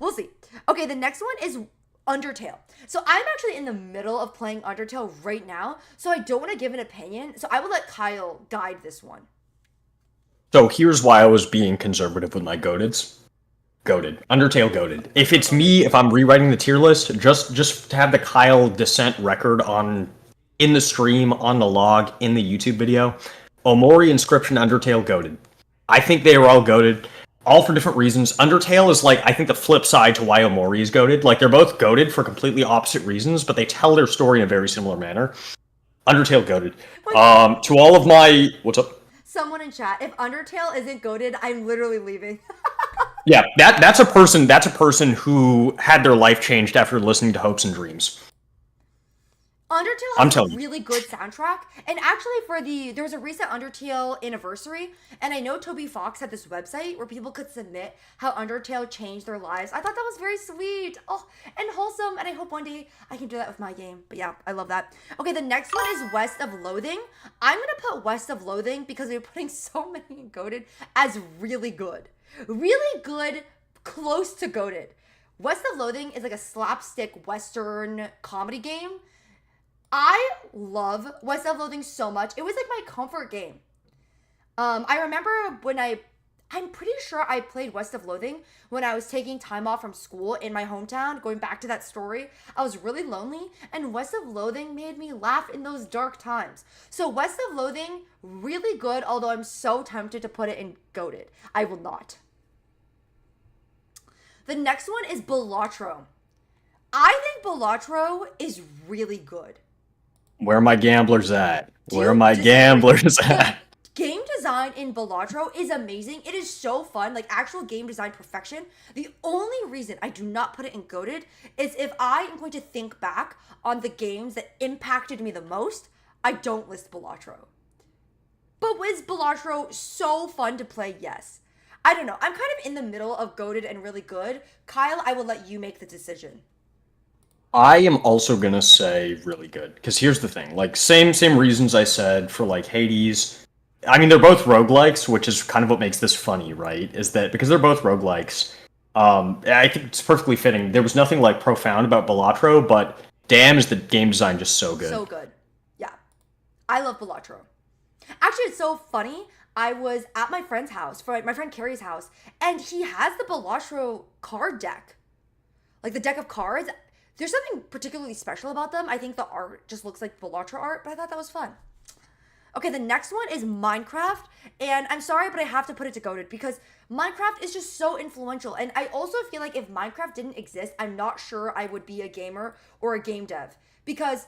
We'll see. Okay, the next one is Undertale. So I'm actually in the middle of playing Undertale right now, so I don't want to give an opinion. So I will let Kyle guide this one. So here's why I was being conservative with my goateds. Goated. Undertale goated. If it's me, if I'm rewriting the tier list, just to have the Kyle descent record in the stream, on the log, in the YouTube video, Omori, Inscription, Undertale goated. I think they are all goated. All for different reasons. Undertale is like, I think the flip side to why Omori is goated. Like, they're both goated for completely opposite reasons, but they tell their story in a very similar manner. Undertale goated. To all of my... What's up? Someone in chat, if Undertale isn't goated, I'm literally leaving. Yeah, that's a person. That's a person who had their life changed after listening to Hopes and Dreams. Undertale I'm has a telling you. really good soundtrack, and actually there was a recent Undertale anniversary, and I know Toby Fox had this website where people could submit how Undertale changed their lives. I thought that was very sweet, oh, and wholesome, and I hope one day I can do that with my game. But yeah, I love that. Okay, the next one is West of Loathing. I'm gonna put West of Loathing because they're putting so many in goated as really good, close to goated. West of Loathing is like a slapstick Western comedy game. I love West of Loathing so much. It was like my comfort game. I remember I'm pretty sure I played West of Loathing when I was taking time off from school in my hometown. Going back to that story, I was really lonely, and West of Loathing made me laugh in those dark times. So West of Loathing, really good, although I'm so tempted to put it in goated. I will not. The next one is Balatro. I think Balatro is really good. Where are my gamblers at? Where are you my disagree? gamblers at? Game design in Balatro is amazing. It is so fun, like actual game design perfection. The only reason I do not put it in goated is if I am going to think back on the games that impacted me the most, I don't list Balatro. But was Balatro so fun to play? Yes. I don't know. I'm kind of in the middle of goated and really good. Kyle, I will let you make the decision. I am also gonna say really good because here's the thing: like same reasons I said for like Hades. I mean, they're both roguelikes, which is kind of what makes this funny, right? Is that because they're both roguelikes, I think it's perfectly fitting. There was nothing like profound about Balatro, but damn, is the game design just so good. So good. Yeah. I love Balatro. Actually, it's so funny. I was at my friend's house, for my friend Carrie's house, and he has the Balatro card deck. Like the deck of cards. There's something particularly special about them. I think the art just looks like Balatro art, but I thought that was fun. Okay, the next one is Minecraft, and I'm sorry, but I have to put it to goated because Minecraft is just so influential, and I also feel like if Minecraft didn't exist, I'm not sure I would be a gamer or a game dev because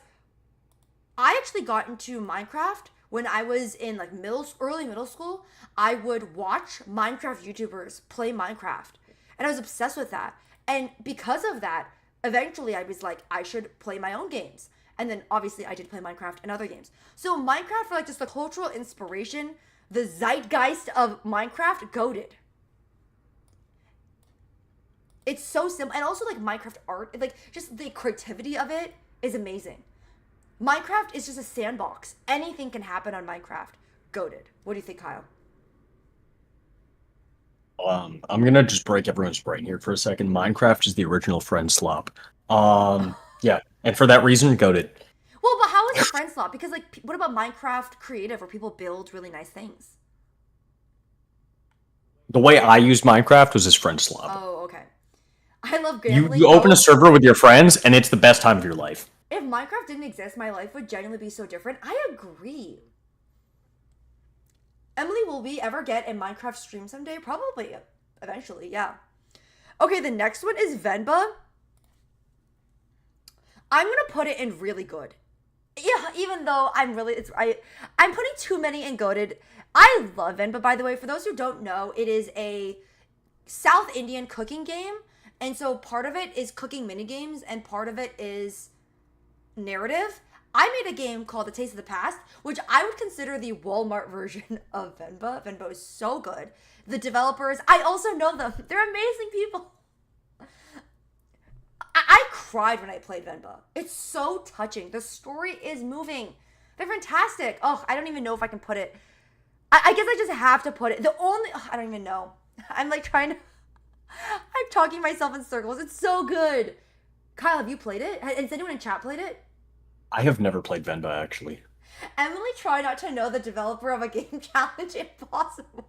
I actually got into Minecraft when I was in like early middle school. I would watch Minecraft YouTubers play Minecraft, and I was obsessed with that, and because of that, eventually I was like, I should play my own games. And then obviously I did play Minecraft and other games. So Minecraft, for like just the cultural inspiration, the zeitgeist of Minecraft, goated. It's so simple. And also like Minecraft art, like just the creativity of it is amazing. Minecraft is just a sandbox. Anything can happen on Minecraft. Goated. What do you think, Kyle? I'm gonna just break everyone's brain here for a second. Minecraft is the original friend slop. Yeah, and for that reason, goated. Well, but how is it friend slot? Because like, what about Minecraft Creative where people build really nice things? The way I used Minecraft was as friend slop. Oh, okay. I love You gambling. you open a server with your friends, and it's the best time of your life. If Minecraft didn't exist, my life would genuinely be so different. I agree. Emily, will we ever get a Minecraft stream someday? Probably, eventually, yeah. Okay, the next one is Venba. I'm gonna put it in really good. Yeah, even though I'm putting too many in goated. I love Venba, by the way. For those who don't know, it is a South Indian cooking game, and so part of it is cooking mini games, and part of it is narrative. I made a game called The Taste of the Past, which I would consider the Walmart version of Venba. Venba is so good. The developers, I also know them. They're amazing people. I cried when I played Venba. It's so touching. The story is moving. They're fantastic. Oh, I don't even know if I can put it. I guess I just have to put it. I don't even know. I'm like I'm talking myself in circles. It's so good. Kyle, have you played it? Has anyone in chat played it? I have never played Venba, actually. Emily, try not to know the developer of a game challenge if possible.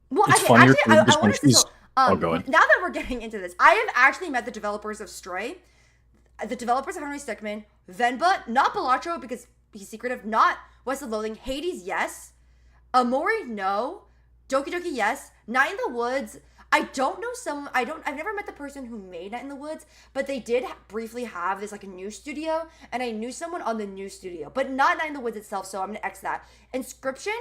Well, It's okay, funnier actually, I when wanted to. she's... Oh, go ahead. Now that we're getting into this, I have actually met the developers of Stray, the developers of Henry Stickmin, Venba, not Balatro because he's secretive, not West of Loathing, Hades, yes, Amori, no, Doki Doki, yes, Night in the Woods. I've never met the person who made Night in the Woods, but they did briefly have this like a new studio, and I knew someone on the new studio, but not Night in the Woods itself, so I'm gonna X that. Inscription,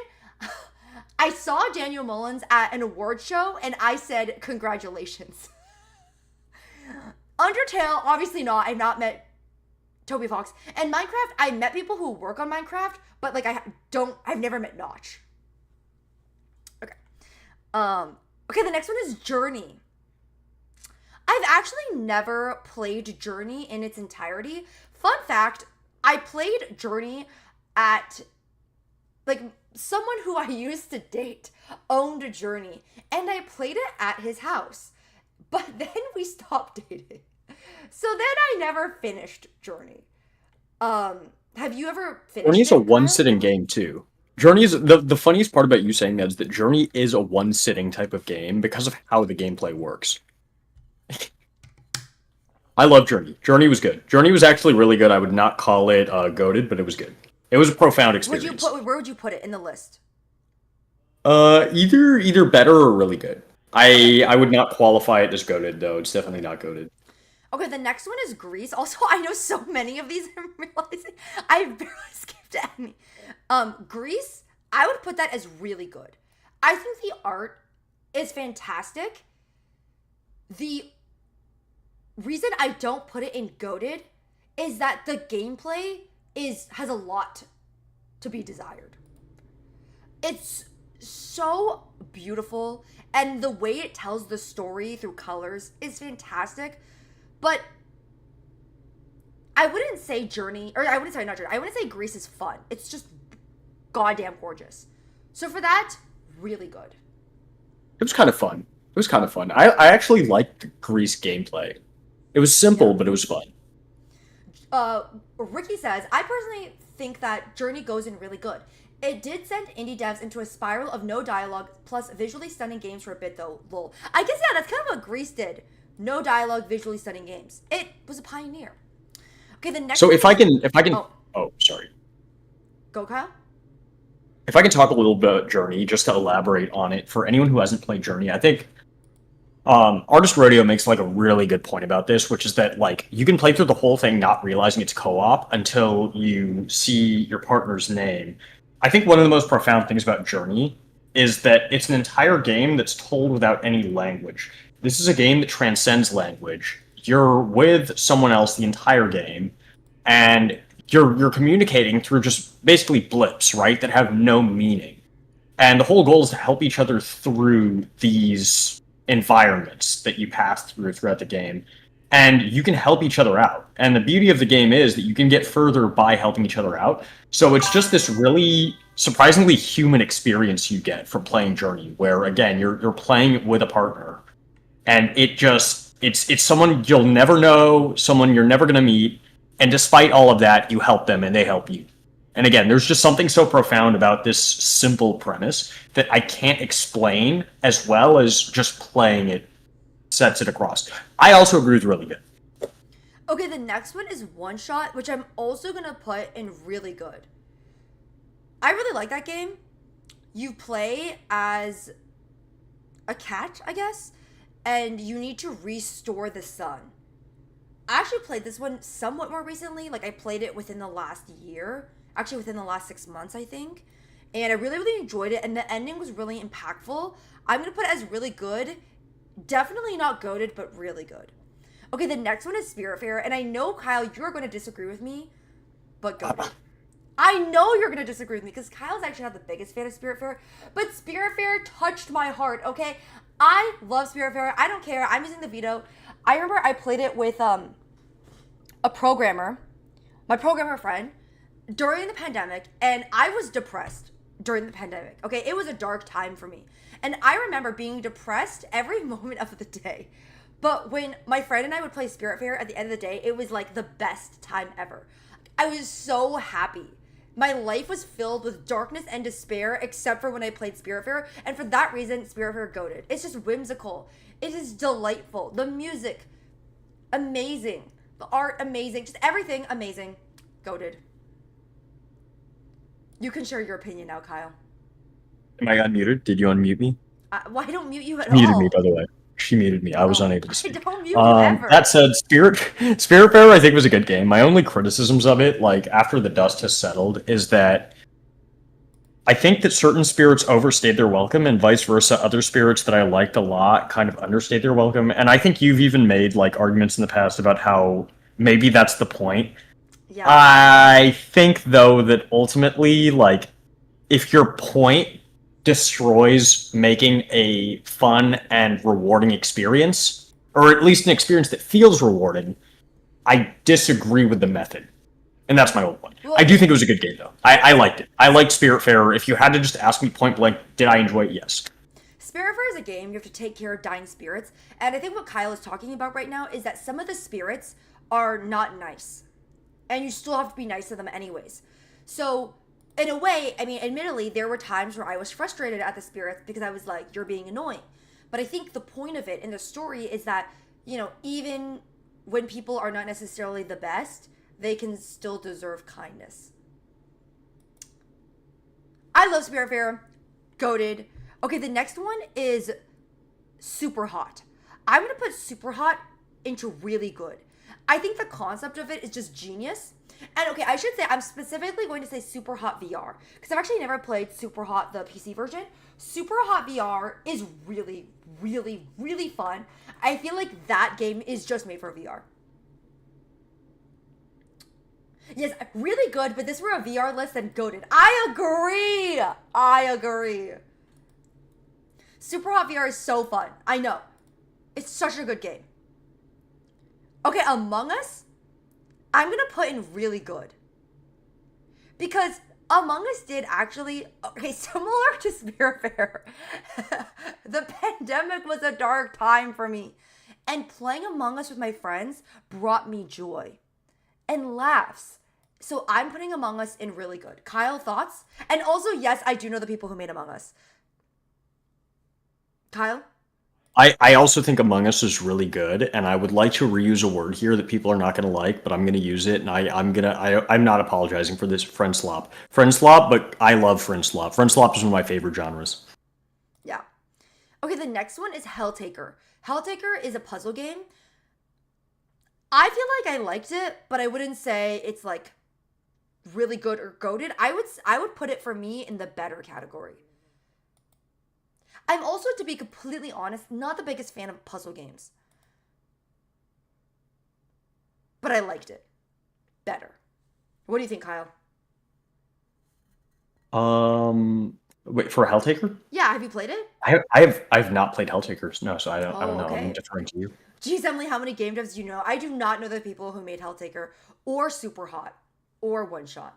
I saw Daniel Mullins at an award show, and I said, "Congratulations." Undertale, obviously not. I've not met Toby Fox. And Minecraft, I met people who work on Minecraft, but like I've never met Notch. Okay. Okay, the next one is Journey. I've actually never played Journey in its entirety. Fun fact, I played Journey at like someone who I used to date owned a Journey, and I played it at his house. But then we stopped dating. So then I never finished Journey. Have you ever finished Journey is a it, Kyle? one-sitting game too. Journey is the funniest part about you saying that is that Journey is a one-sitting type of game because of how the gameplay works. I love Journey. Journey was good. Journey was actually really good. I would not call it goated, but it was good. It was a profound experience. Where would you put it in the list? Either better or really good. I would not qualify it as goated though. It's definitely not goated. Okay, the next one is Greece. Also, I know so many of these. I'm realizing I barely skipped any. Greece, I would put that as really good. I think the art is fantastic. The reason I don't put it in goated is that the gameplay has a lot to be desired. It's so beautiful, and the way it tells the story through colors is fantastic. But I wouldn't say Journey, or I wouldn't say not Journey. I wouldn't say Greece is fun. It's just goddamn gorgeous. So for that, really good. It was kind of fun. It was kind of fun. I actually liked the Grease gameplay. It was simple, but it was fun. Ricky says, I personally think that Journey goes in really good. It did send indie devs into a spiral of no dialogue plus visually stunning games for a bit though, lol. I guess, yeah, that's kind of what Grease did. No dialogue, visually stunning games. It was a pioneer. Okay, the next. So if I can, sorry. Go, Kyle. If I can talk a little bit about Journey, just to elaborate on it, for anyone who hasn't played Journey, I think Artist Radio makes like a really good point about this, which is that like you can play through the whole thing not realizing it's co-op until you see your partner's name. I think one of the most profound things about Journey is that it's an entire game that's told without any language. This is a game that transcends language. You're with someone else the entire game, and you're communicating through just basically blips, right, that have no meaning. And the whole goal is to help each other through these environments that you pass through throughout the game. And you can help each other out. And the beauty of the game is that you can get further by helping each other out. So it's just this really surprisingly human experience you get from playing Journey, where again, you're playing with a partner. And it's someone you'll never know, someone you're never gonna meet, and despite all of that, you help them and they help you. And again, there's just something so profound about this simple premise that I can't explain as well as just playing it sets it across. I also agree with really good. Okay, the next one is One Shot, which I'm also gonna put in really good. I really like that game. You play as a cat, I guess, and you need to restore the sun. I actually played this one somewhat more recently. Like I played it within the last year, actually within the last 6 months, I think. And I really, really enjoyed it, and the ending was really impactful. I'm gonna put it as really good. Definitely not goated, but really good. Okay, the next one is Spiritfarer, and I know, Kyle, you're going to disagree with me, but goated. I know you're going to disagree with me, because Kyle's actually not the biggest fan of Spiritfarer, but Spiritfarer touched my heart, okay? I love Spiritfarer. I don't care. I'm using the veto. I remember I played it with a programmer, my programmer friend, during the pandemic, and I was depressed during the pandemic, okay? It was a dark time for me. And I remember being depressed every moment of the day. But when my friend and I would play Spiritfarer at the end of the day, it was like the best time ever. I was so happy. My life was filled with darkness and despair, except for when I played Spiritfarer. And for that reason, Spiritfarer goated. It's just whimsical. It is delightful. The music, amazing. The art, amazing. Just everything, amazing. Goated. You can share your opinion now, Kyle. Am I unmuted? Did you unmute me? Why don't mute you at She muted all? me, by the way. She muted me. I was unable to speak. I don't mute you ever. That said, Spiritfarer I think was a good game. My only criticisms of it, like after the dust has settled, is that I think that certain spirits overstayed their welcome, and vice versa. Other spirits that I liked a lot kind of understayed their welcome. And I think you've even made like arguments in the past about how maybe that's the point. Yeah. I think though that ultimately, like, if your point destroys making a fun and rewarding experience, or at least an experience that feels rewarding, I disagrey with the method. And that's my whole point. I Well, do think it was a good game, though. I liked it. I liked Spiritfarer. If you had to just ask me point blank, did I enjoy it? Yes. Spiritfarer is a game you have to take care of dying spirits, and I think what Kyle is talking about right now is that some of the spirits are not nice, and you still have to be nice to them anyways. So, in a way, I mean, admittedly, there were times where I was frustrated at the spirits because I was like, "You're being annoying," but I think the point of it in the story is that even when people are not necessarily the best, they can still deserve kindness. I love Spiritfarer. Goated. Okay, the next one is super hot. I'm gonna put super hot into really good. I think the concept of it is just genius. And okay, I should say I'm specifically going to say Super Hot VR because I've actually never played Super Hot, the PC version. Super Hot VR is really, really, really fun. I feel like that game is just made for VR. Yes, really good, but this were a VR list and goated. I agree. I agree. Super Hot VR is so fun. I know. It's such a good game. Okay, Among Us, I'm going to put in really good. Because Among Us did actually, okay, similar to Spiritfarer, the pandemic was a dark time for me. And playing Among Us with my friends brought me joy and laughs. So I'm putting Among Us in really good. Kyle, thoughts? And also, yes, I do know the people who made Among Us. Kyle? I also think Among Us is really good, and I would like to reuse a word here that people are not going to like, but I'm going to use it, and I'm not apologizing for this. Friend slop, but I love friend slop. Friend slop is one of my favorite genres. Yeah. Okay, the next one is Helltaker. Helltaker is a puzzle game. I feel like I liked it, but I wouldn't say it's like really good or goated. I would put it for me in the better category. I'm also, to be completely honest, not the biggest fan of puzzle games. But I liked it better. What do you think, Kyle? Wait for Helltaker? Yeah, have you played it? I have not played Helltakers. No, so I don't Oh, know. I'm okay. deferring to you. Geez, Emily, how many game devs do you know? I do not know the people who made Helltaker or Super Hot or One Shot.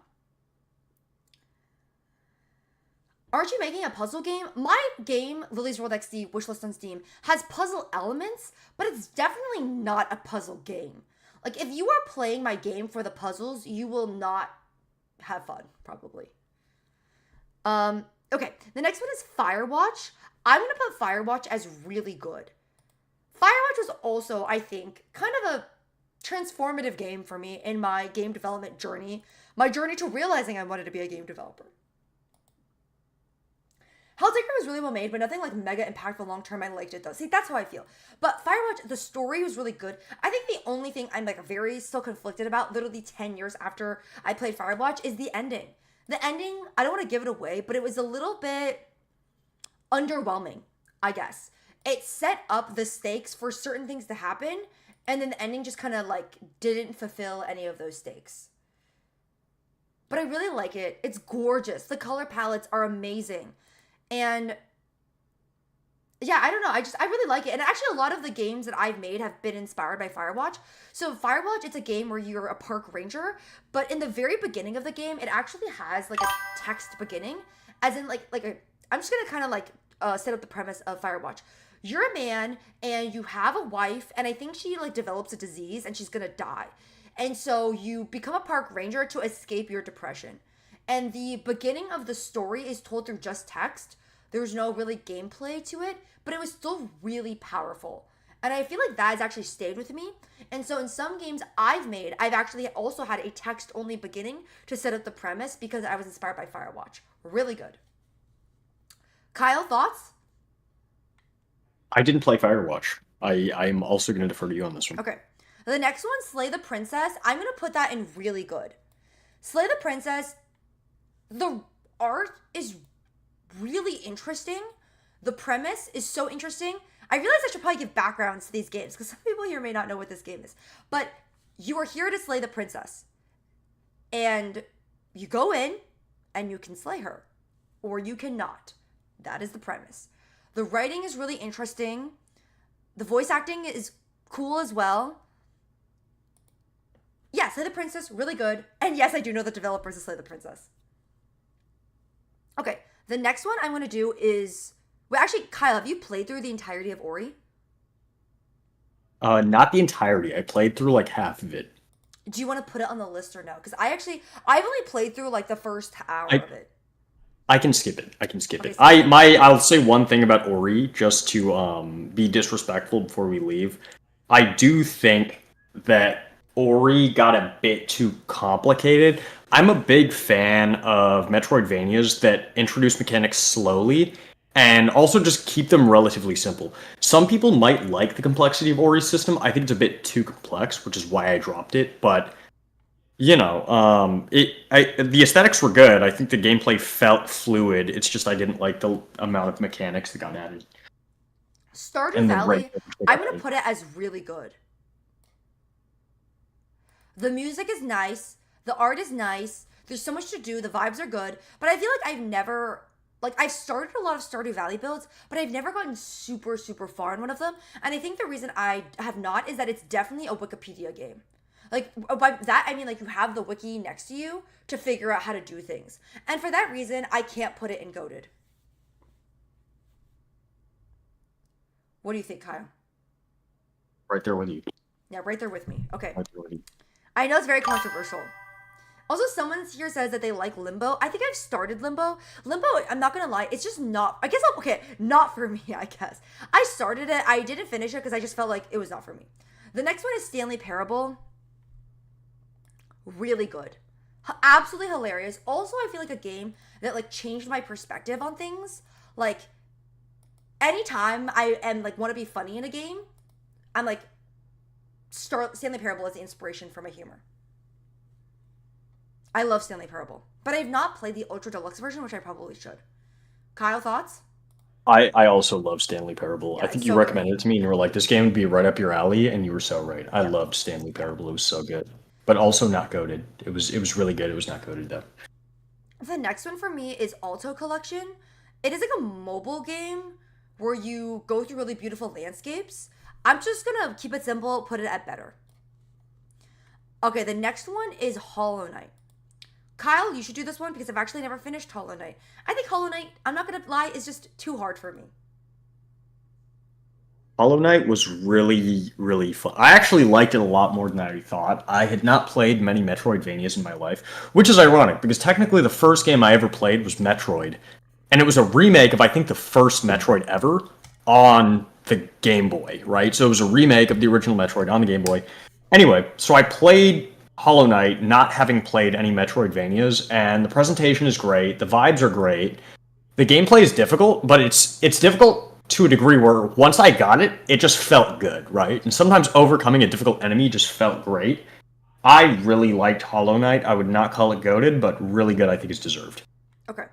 Aren't you making a puzzle game? My game, Lily's World XD, wishlist on Steam, has puzzle elements, but it's definitely not a puzzle game. Like, if you are playing my game for the puzzles, you will not have fun, probably. Okay, the next one is Firewatch. I'm gonna put Firewatch as really good. Firewatch was also, I think, kind of a transformative game for me in my game development journey, my journey to realizing I wanted to be a game developer. Helltaker was really well made, but nothing like mega impactful long term. I liked it though. See, that's how I feel. But Firewatch, the story was really good. I think the only thing I'm like very still conflicted about, literally 10 years after I played Firewatch, is the ending. The ending, I don't want to give it away, but it was a little bit underwhelming, I guess. It set up the stakes for certain things to happen, and then the ending just kind of like didn't fulfill any of those stakes. But I really like it. It's gorgeous. The color palettes are amazing. And yeah, I don't know. I really like it. And actually a lot of the games that I've made have been inspired by Firewatch. So Firewatch, it's a game where you're a park ranger, but in the very beginning of the game, it actually has like a text beginning, as in I'm just gonna kind of set up the premise of Firewatch. You're a man and you have a wife, and I think she like develops a disease and she's gonna die. And so you become a park ranger to escape your depression. And the beginning of the story is told through just text. There's no really gameplay to it, but it was still really powerful. And I feel like that has actually stayed with me. And so in some games I've made, I've actually also had a text-only beginning to set up the premise because I was inspired by Firewatch. Really good. Kyle, thoughts? I didn't play Firewatch. I'm also going to defer to you on this one. Okay. The next one, Slay the Princess, I'm going to put that in really good. Slay the Princess, the art is really interesting. The premise is so interesting. I realize I should probably give backgrounds to these games because some people here may not know what this game is. But you are here to slay the princess. And you go in and you can slay her. Or you cannot. That is the premise. The writing is really interesting. The voice acting is cool as well. Yeah, Slay the Princess, really good. And yes, I do know the developers of Slay the Princess. Okay, the next one I'm going to do is... Well, actually, Kyle, have you played through the entirety of Ori? Not the entirety. I played through like half of it. Do you want to put it on the list or no? Because I've only played through like the first hour of it. I can skip it. I can skip Okay, it. so- I'll say one thing about Ori, just to be disrespectful before we leave. I do think that Ori got a bit too complicated. I'm a big fan of Metroidvanias that introduce mechanics slowly and also just keep them relatively simple. Some people might like the complexity of Ori's system. I think it's a bit too complex, which is why I dropped it. But the aesthetics were good. I think the gameplay felt fluid. It's just I didn't like the amount of mechanics that got added. Stardew And the Valley, rate I'm going to put it as really good. The music is nice. The art is nice. There's so much to do. The vibes are good. But I feel like I've started a lot of Stardew Valley builds, but I've never gotten super, super far in one of them. And I think the reason I have not is that it's definitely a Wikipedia game. Like, by that, I mean, like, you have the wiki next to you to figure out how to do things. And for that reason, I can't put it in GOATed. What do you think, Kyle? Right there with you. Yeah, right there with me. Okay. Right there with you. I know it's very controversial. Also, someone here says that they like Limbo. I think I've started Limbo. Limbo, I'm not gonna lie, it's just not, not for me, I guess. I started it, I didn't finish it because I just felt like it was not for me. The next one is Stanley Parable. Really good. Absolutely hilarious. Also, I feel like a game that like changed my perspective on things. Like, anytime I am like want to be funny in a game, I'm like, Stanley Parable is the inspiration for my humor. I love Stanley Parable, but I've not played the Ultra Deluxe version, which I probably should. Kyle, thoughts? I also love Stanley Parable. Yeah, I think it's you so recommended it to me, and you were like, "This game would be right up your alley," and you were so right. I loved Stanley Parable; it was so good, but also not goated. It was really good. It was not goated though. The next one for me is Alto Collection. It is like a mobile game where you go through really beautiful landscapes. I'm just gonna keep it simple, put it at better. Okay, the next one is Hollow Knight. Kyle, you should do this one because I've actually never finished Hollow Knight. I think Hollow Knight, I'm not gonna lie, is just too hard for me. Hollow Knight was really, really fun. I actually liked it a lot more than I thought. I had not played many Metroidvanias in my life, which is ironic because technically the first game I ever played was Metroid, and it was a remake of I think the first Metroid ever on the Game Boy, right? So it was a remake of the original Metroid on the Game Boy. Anyway, so I played Hollow Knight, not having played any Metroidvanias, and the presentation is great, the vibes are great, the gameplay is difficult, but it's difficult to a degree where once I got it, it just felt good, right? And sometimes overcoming a difficult enemy just felt great. I really liked Hollow Knight. I would not call it goated, but really good. I think it's deserved. Okay.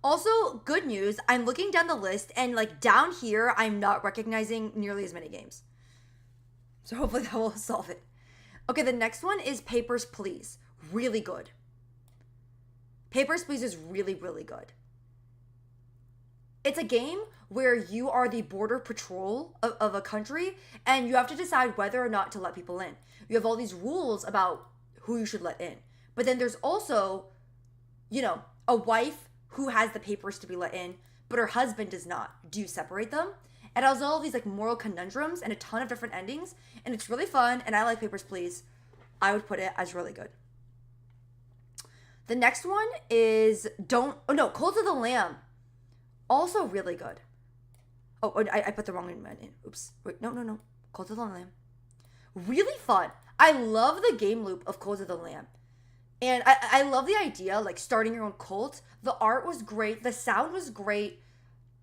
Also, good news, I'm looking down the list and like down here, I'm not recognizing nearly as many games. So hopefully that will solve it. Okay, the next one is Papers, Please. Really good. Papers, Please is really, really good. It's a game where you are the border patrol of a country and you have to decide whether or not to let people in. You have all these rules about who you should let in. But then there's also, a wife who has the papers to be let in, but her husband does not. Do you separate them? It has all these like moral conundrums and a ton of different endings, and it's really fun, and I like Papers, Please. I would put it as really good. The next one is Cult of the Lamb. Also really good. Oh, I put the wrong one in. Oops. Wait, no. Cult of the Lamb. Really fun. I love the game loop of Cult of the Lamb. And I love the idea, like, starting your own cult. The art was great. The sound was great.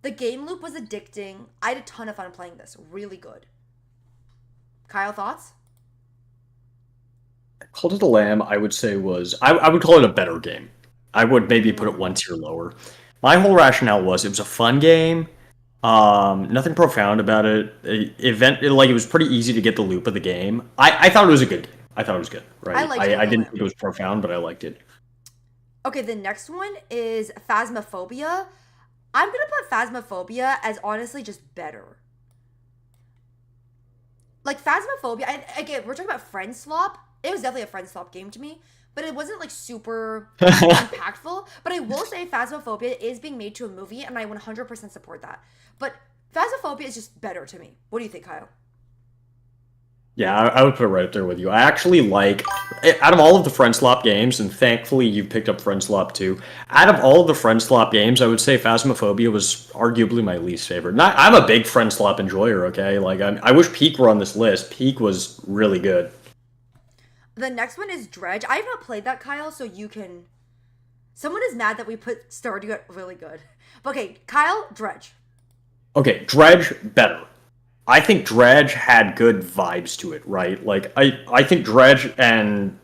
The game loop was addicting. I had a ton of fun playing this. Really good. Kyle, thoughts? Cult of the Lamb, I would say I would call it a better game. I would maybe put it one tier lower. My whole rationale was it was a fun game. Nothing profound about it. It was pretty easy to get the loop of the game. I thought it was a good game. I thought it was good, I right? liked Cult of I the didn't Lamb. think it was profound, but I liked it. Okay, the next one is Phasmophobia. I'm gonna put Phasmophobia as honestly just better. Like Phasmophobia, again, we're talking about friend swap. It was definitely a friend swap game to me, but it wasn't like super impactful. But I will say Phasmophobia is being made to a movie, and I 100% support that. But Phasmophobia is just better to me. What do you think, Kyle? Yeah, I would put it right up there with you. I actually like, out of all of the friend swap games, and thankfully you've picked up friend swap too. Out of all of the friend swap games, I would say Phasmophobia was arguably my least favorite. Not, I'm a big friend swap enjoyer. Okay, like I wish Peak were on this list. Peak was really good. The next one is Dredge. I have not played that, Kyle, so you can. Someone is mad that we put Stardew at really good. But okay, Kyle, Dredge. Okay, Dredge better. I think Dredge had good vibes to it, right? Like I think Dredge and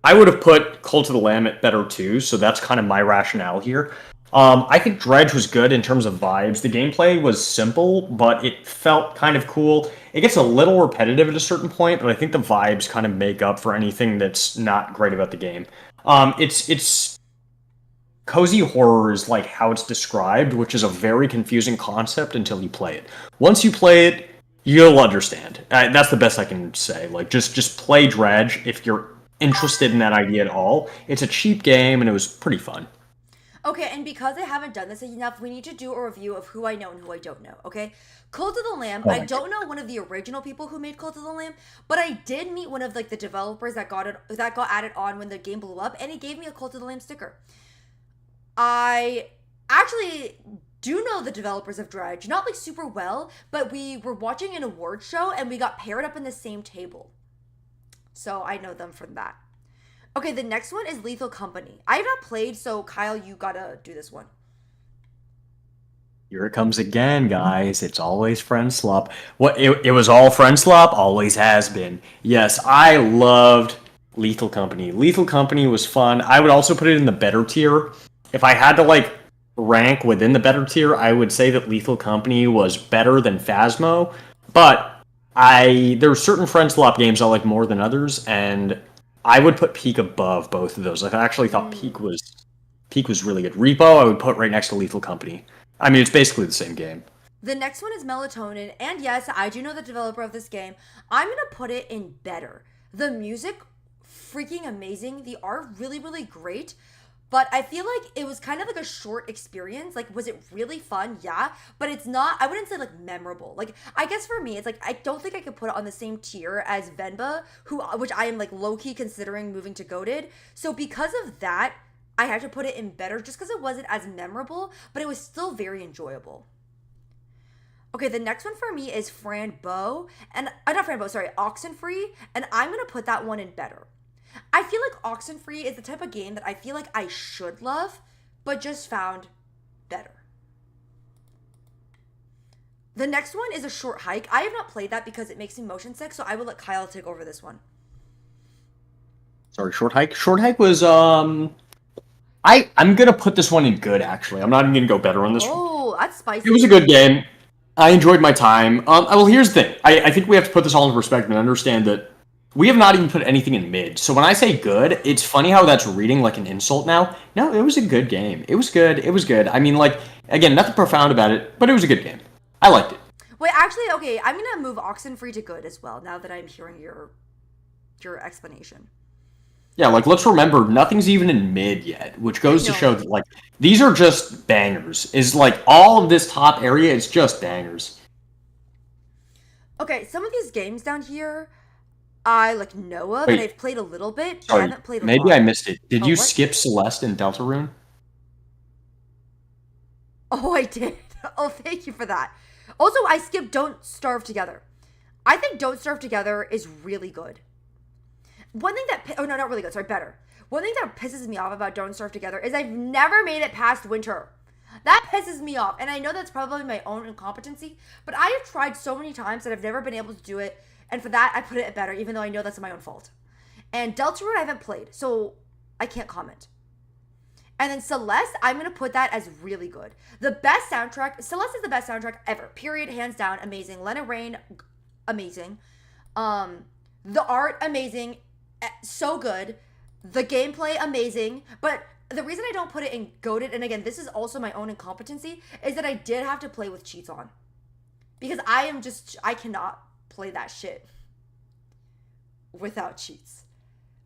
I would have put Cult of the Lamb at better too, so that's kind of my rationale here. I think Dredge was good in terms of vibes. The gameplay was simple, but it felt kind of cool. It gets a little repetitive at a certain point, but I think the vibes kind of make up for anything that's not great about the game. It's cozy horror is like how it's described, which is a very confusing concept until you play it. Once you play it, you'll understand. That's the best I can say. Like just play Dredge if you're interested in that idea at all. It's a cheap game and it was pretty fun. Okay, and because I haven't done this enough, we need to do a review of who I know and who I don't know, okay? Cult of the Lamb, Oh I my don't know one of the original people who made Cult of the Lamb, but I did meet one of like the developers that got added on when the game blew up, and he gave me a Cult of the Lamb sticker. I actually do know the developers of Dredge, not like super well, but we were watching an award show and we got paired up in the same table. So I know them from that. Okay, the next one is Lethal Company. I have not played, so Kyle, you gotta do this one. Here it comes again, guys. It's always friend slop. It was all friend slop, always has been. Yes, I loved Lethal Company. Lethal Company was fun. I would also put it in the better tier. If I had to like rank within the better tier, I would say that Lethal Company was better than Phasmo. But there are certain friend swap games I like more than others, and I would put Peak above both of those. Like, I actually thought Peak was really good. Repo I would put right next to Lethal Company. I mean, it's basically the same game. The next one is Melatonin, and yes, I do know the developer of this game. I'm gonna put it in better. The music, freaking amazing. The art, really, really great. But I feel like it was kind of like a short experience. Like, was it really fun? Yeah. But it's not, I wouldn't say like memorable. Like, I guess for me, it's like, I don't think I could put it on the same tier as Venba, which I am like low key considering moving to Goated. So because of that, I had to put it in better just because it wasn't as memorable, but it was still very enjoyable. Okay, the next one for me is Franbo, and not Franbo, sorry, Oxenfree, and I'm gonna put that one in better. I feel like Oxenfree is the type of game that I feel like I should love, but just found better. The next one is a short hike. I have not played that because it makes me motion sick, so I will let Kyle take over this one. Sorry, Short Hike. Short Hike was I'm gonna put this one in good actually. I'm not even gonna go better on this one. Oh, that's spicy. It was a good game. I enjoyed my time. Well, here's the thing. I think we have to put this all into perspective and understand that we have not even put anything in mid. So when I say good, it's funny how that's reading like an insult now. No, it was a good game. It was good. It was good. I mean, like, again, nothing profound about it, but it was a good game. I liked it. Wait, actually, okay, I'm gonna move Oxenfree to good as well now that I'm hearing your explanation. Yeah, like, let's remember, nothing's even in mid yet, which goes to show that, like, these are just bangers. Is, like, all of this top area is just bangers. Okay, some of these games down here, I, like, know of, and I've played a little bit, but I haven't played a lot. Maybe I missed it. Did you what? skip Celeste and Deltarune? Oh, I did. Oh, thank you for that. Also, I skipped Don't Starve Together. I think Don't Starve Together is really good. One thing that, oh no, not really good, sorry, better. One thing that pisses me off about Don't Starve Together is I've never made it past winter. That pisses me off, and I know that's probably my own incompetency, but I have tried so many times that I've never been able to do it, and for that, I put it at better, even though I know that's my own fault. And Deltarune I haven't played, so I can't comment. And then Celeste, I'm gonna put that as really good. The best soundtrack, Celeste is the best soundtrack ever. Period, hands down, amazing. Lena Rain, amazing. The art, amazing, so good. The gameplay, amazing. But the reason I don't put it in goated, and again, this is also my own incompetency, is that I did have to play with cheats on, because I cannot play that shit without cheats.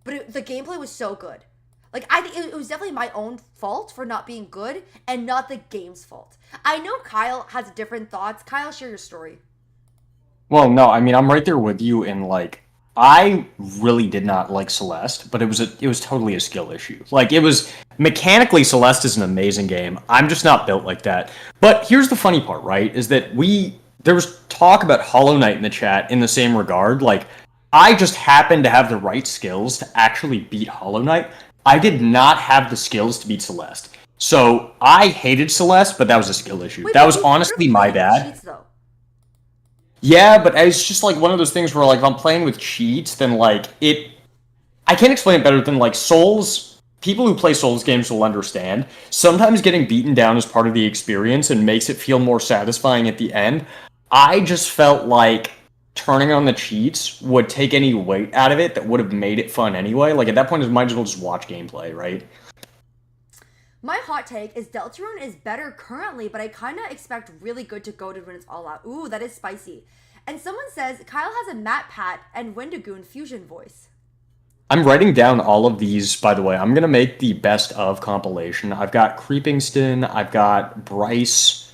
But the gameplay was so good. Like, I think it was definitely my own fault for not being good and not the game's fault. I know Kyle has different thoughts. Kyle, share your story. Well, no, I mean I'm right there with you in like I really did not like Celeste, but it was totally a skill issue. Like it was mechanically Celeste is an amazing game. I'm just not built like that. But here's the funny part, right? Is that there was talk about Hollow Knight in the chat in the same regard. Like I just happened to have the right skills to actually beat Hollow Knight. I did not have the skills to beat Celeste. So I hated Celeste, but that was a skill issue. Wait, that but was honestly my bad. Cheats, though. Yeah, but it's just like one of those things where like if I'm playing with cheats, then like I can't explain it better than like Souls. People who play Souls games will understand. Sometimes getting beaten down is part of the experience and makes it feel more satisfying at the end. I just felt like turning on the cheats would take any weight out of it that would have made it fun anyway. Like at that point, I might as well just watch gameplay, right? My hot take is Deltarune is better currently, but I kind of expect really good to go to when it's all out. Ooh, that is spicy. And someone says Kyle has a Matt Pat and Wendigoon fusion voice. I'm writing down all of these, by the way. I'm going to make the best of compilation. I've got Creepingston. I've got Bryce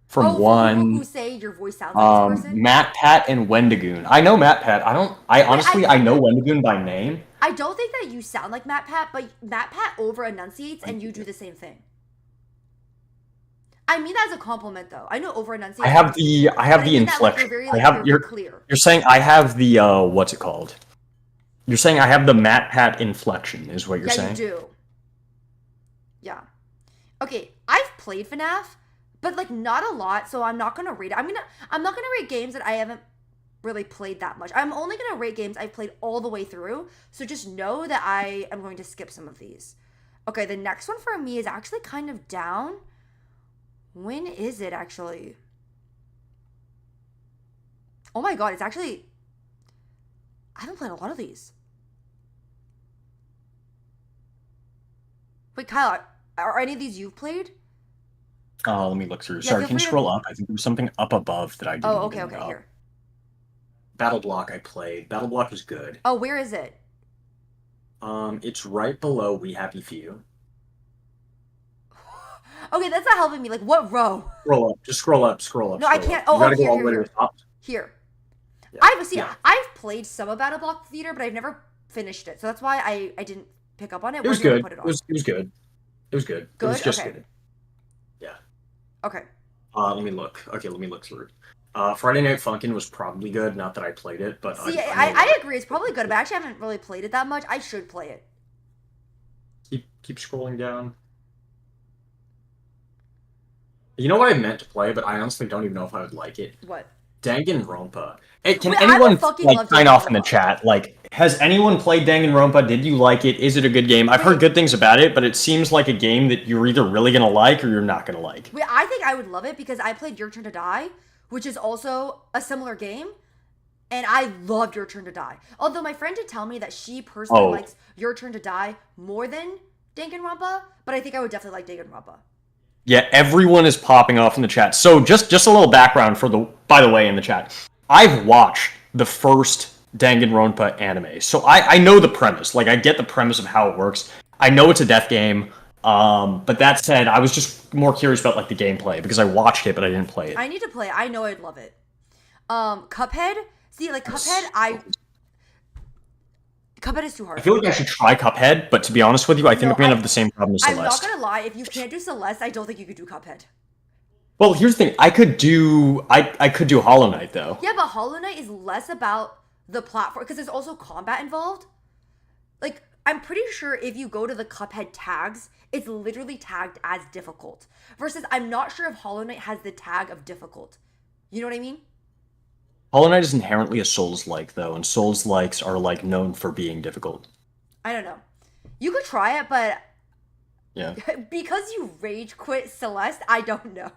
from one. Who say your voice sounds like this person? Matt Pat and Wendigoon. I know Matt Pat. I know Wendigoon by name. I don't think that you sound like Matt Pat, but Matt Pat over enunciates and you do the same thing. I mean that as a compliment, though. I know over enunciates. I have the inflection. You're clear. You're saying I have the what's it called? You're saying I have the Matt Pat inflection, is what you're saying? Yeah, you do. Yeah. Okay, I've played FNAF, but like not a lot, so I'm not gonna rate it. I'm not gonna rate games that I haven't really played that much. I'm only gonna rate games I've played all the way through, so just know that I am going to skip some of these. Okay, the next one for me is actually kind of down. When is it actually? Oh my god, it's actually... I haven't played a lot of these. Wait, Kyle, are any of these you've played? Oh, let me look through. Sorry, can you scroll up? I think there was something up above that I didn't okay, here. Battle Block I played. Battle Block is good. Oh, where is it? It's right below We Happy Few. Okay, that's not helping me. Like, what row? Scroll up. Just scroll up. No, I can't. Oh, you gotta go all the way to the top. Here. Yeah. I've played some of Battle Block Theater, but I've never finished it. So that's why I didn't pick up on it. It was good. It was good. It was good. Good? It was just okay. good. Yeah. Okay. Let me look. Okay, let me look through. Friday Night Funkin' was probably good. Not that I played it, but see, I agree. It's probably good, but I actually haven't really played it that much. I should play it. Keep scrolling down. You know what I meant to play, but I honestly don't even know if I would like it. What? Danganronpa. Hey, can anyone sign off in the chat? Like, has anyone played Danganronpa? Did you like it? Is it a good game? I've heard good things about it, but it seems like a game that you're either really gonna like or you're not gonna like. Wait, I think I would love it because I played Your Turn to Die, which is also a similar game, and I loved Your Turn to Die. Although my friend did tell me that she personally likes Your Turn to Die more than Danganronpa, but I think I would definitely like Danganronpa. Yeah, everyone is popping off in the chat. So just a little background by the way, in the chat. I've watched the first Danganronpa anime, so I know the premise. Like, I get the premise of how it works. I know it's a death game, but that said, I was just more curious about like the gameplay because I watched it, but I didn't play it. I need to play it. I know I'd love it. Cuphead. See, like Cuphead, Cuphead is too hard. I feel like I should try Cuphead, but to be honest with you, I think we're going to have the same problem as Celeste. I'm not going to lie. If you can't do Celeste, I don't think you could do Cuphead. Well, here's the thing. I could do Hollow Knight, though. Yeah, but Hollow Knight is less about the platform, because there's also combat involved. Like, I'm pretty sure if you go to the Cuphead tags, it's literally tagged as difficult. Versus, I'm not sure if Hollow Knight has the tag of difficult. You know what I mean? Hollow Knight is inherently a Souls-like, though, and Souls-likes are, like, known for being difficult. I don't know. You could try it, but Yeah. because you rage quit Celeste, I don't know.